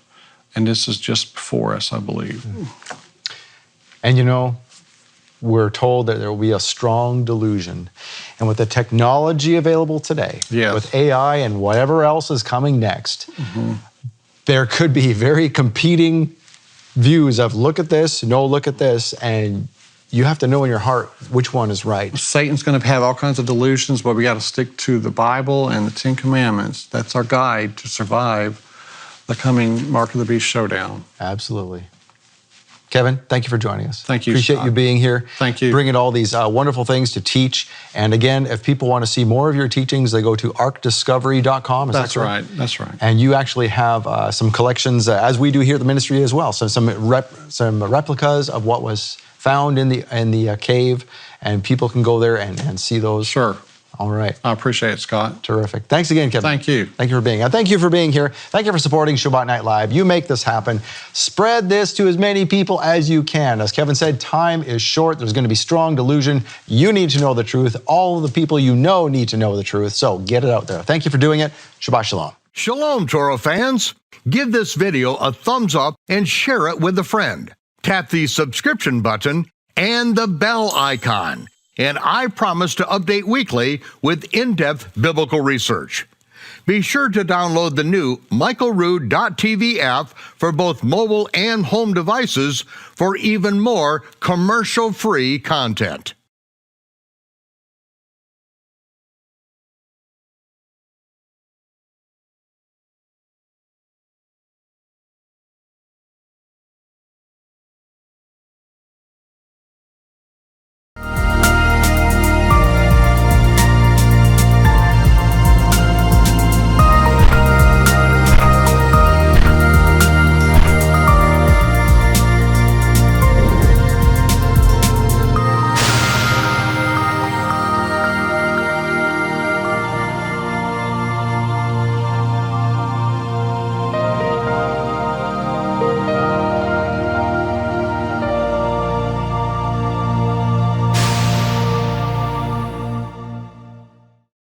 S3: and this is just before us, I believe.
S4: And you know, we're told that there will be a strong delusion. And with the technology available today, with AI and whatever else is coming next, there could be very competing views of look at this, no, look at this, and you have to know in your heart which one is right.
S3: Satan's going to have all kinds of delusions, but we got to stick to the Bible and the Ten Commandments. That's our guide to survive the coming Mark of the Beast showdown.
S4: Absolutely. Kevin, thank you for joining us.
S3: Thank you,
S4: Appreciate
S3: Scott.
S4: you being here.
S3: Thank you.
S4: Bringing all these wonderful things to teach. And again, if people want to see more of your teachings, they go to ArkDiscovery.com.
S3: That's right. That's right.
S4: And you actually have some collections, as we do here at the ministry as well. So some replicas of what was found in the cave, and people can go there and see those.
S3: Sure.
S4: All right.
S3: I appreciate it, Scott.
S4: Terrific. Thanks again, Kevin.
S3: Thank you.
S4: Thank you for being here. Thank you for being here. Thank you for supporting Shabbat Night Live. You make this happen. Spread this to as many people as you can. As Kevin said, time is short. There's going to be strong delusion. You need to know the truth. All of the people you know need to know the truth. So get it out there. Thank you for doing it. Shabbat Shalom.
S10: Shalom, Torah fans. Give this video a thumbs up and share it with a friend. Tap the subscription button and the bell icon. And I promise to update weekly with in-depth biblical research. Be sure to download the new michaelrood.tv app for both mobile and home devices for even more commercial-free content.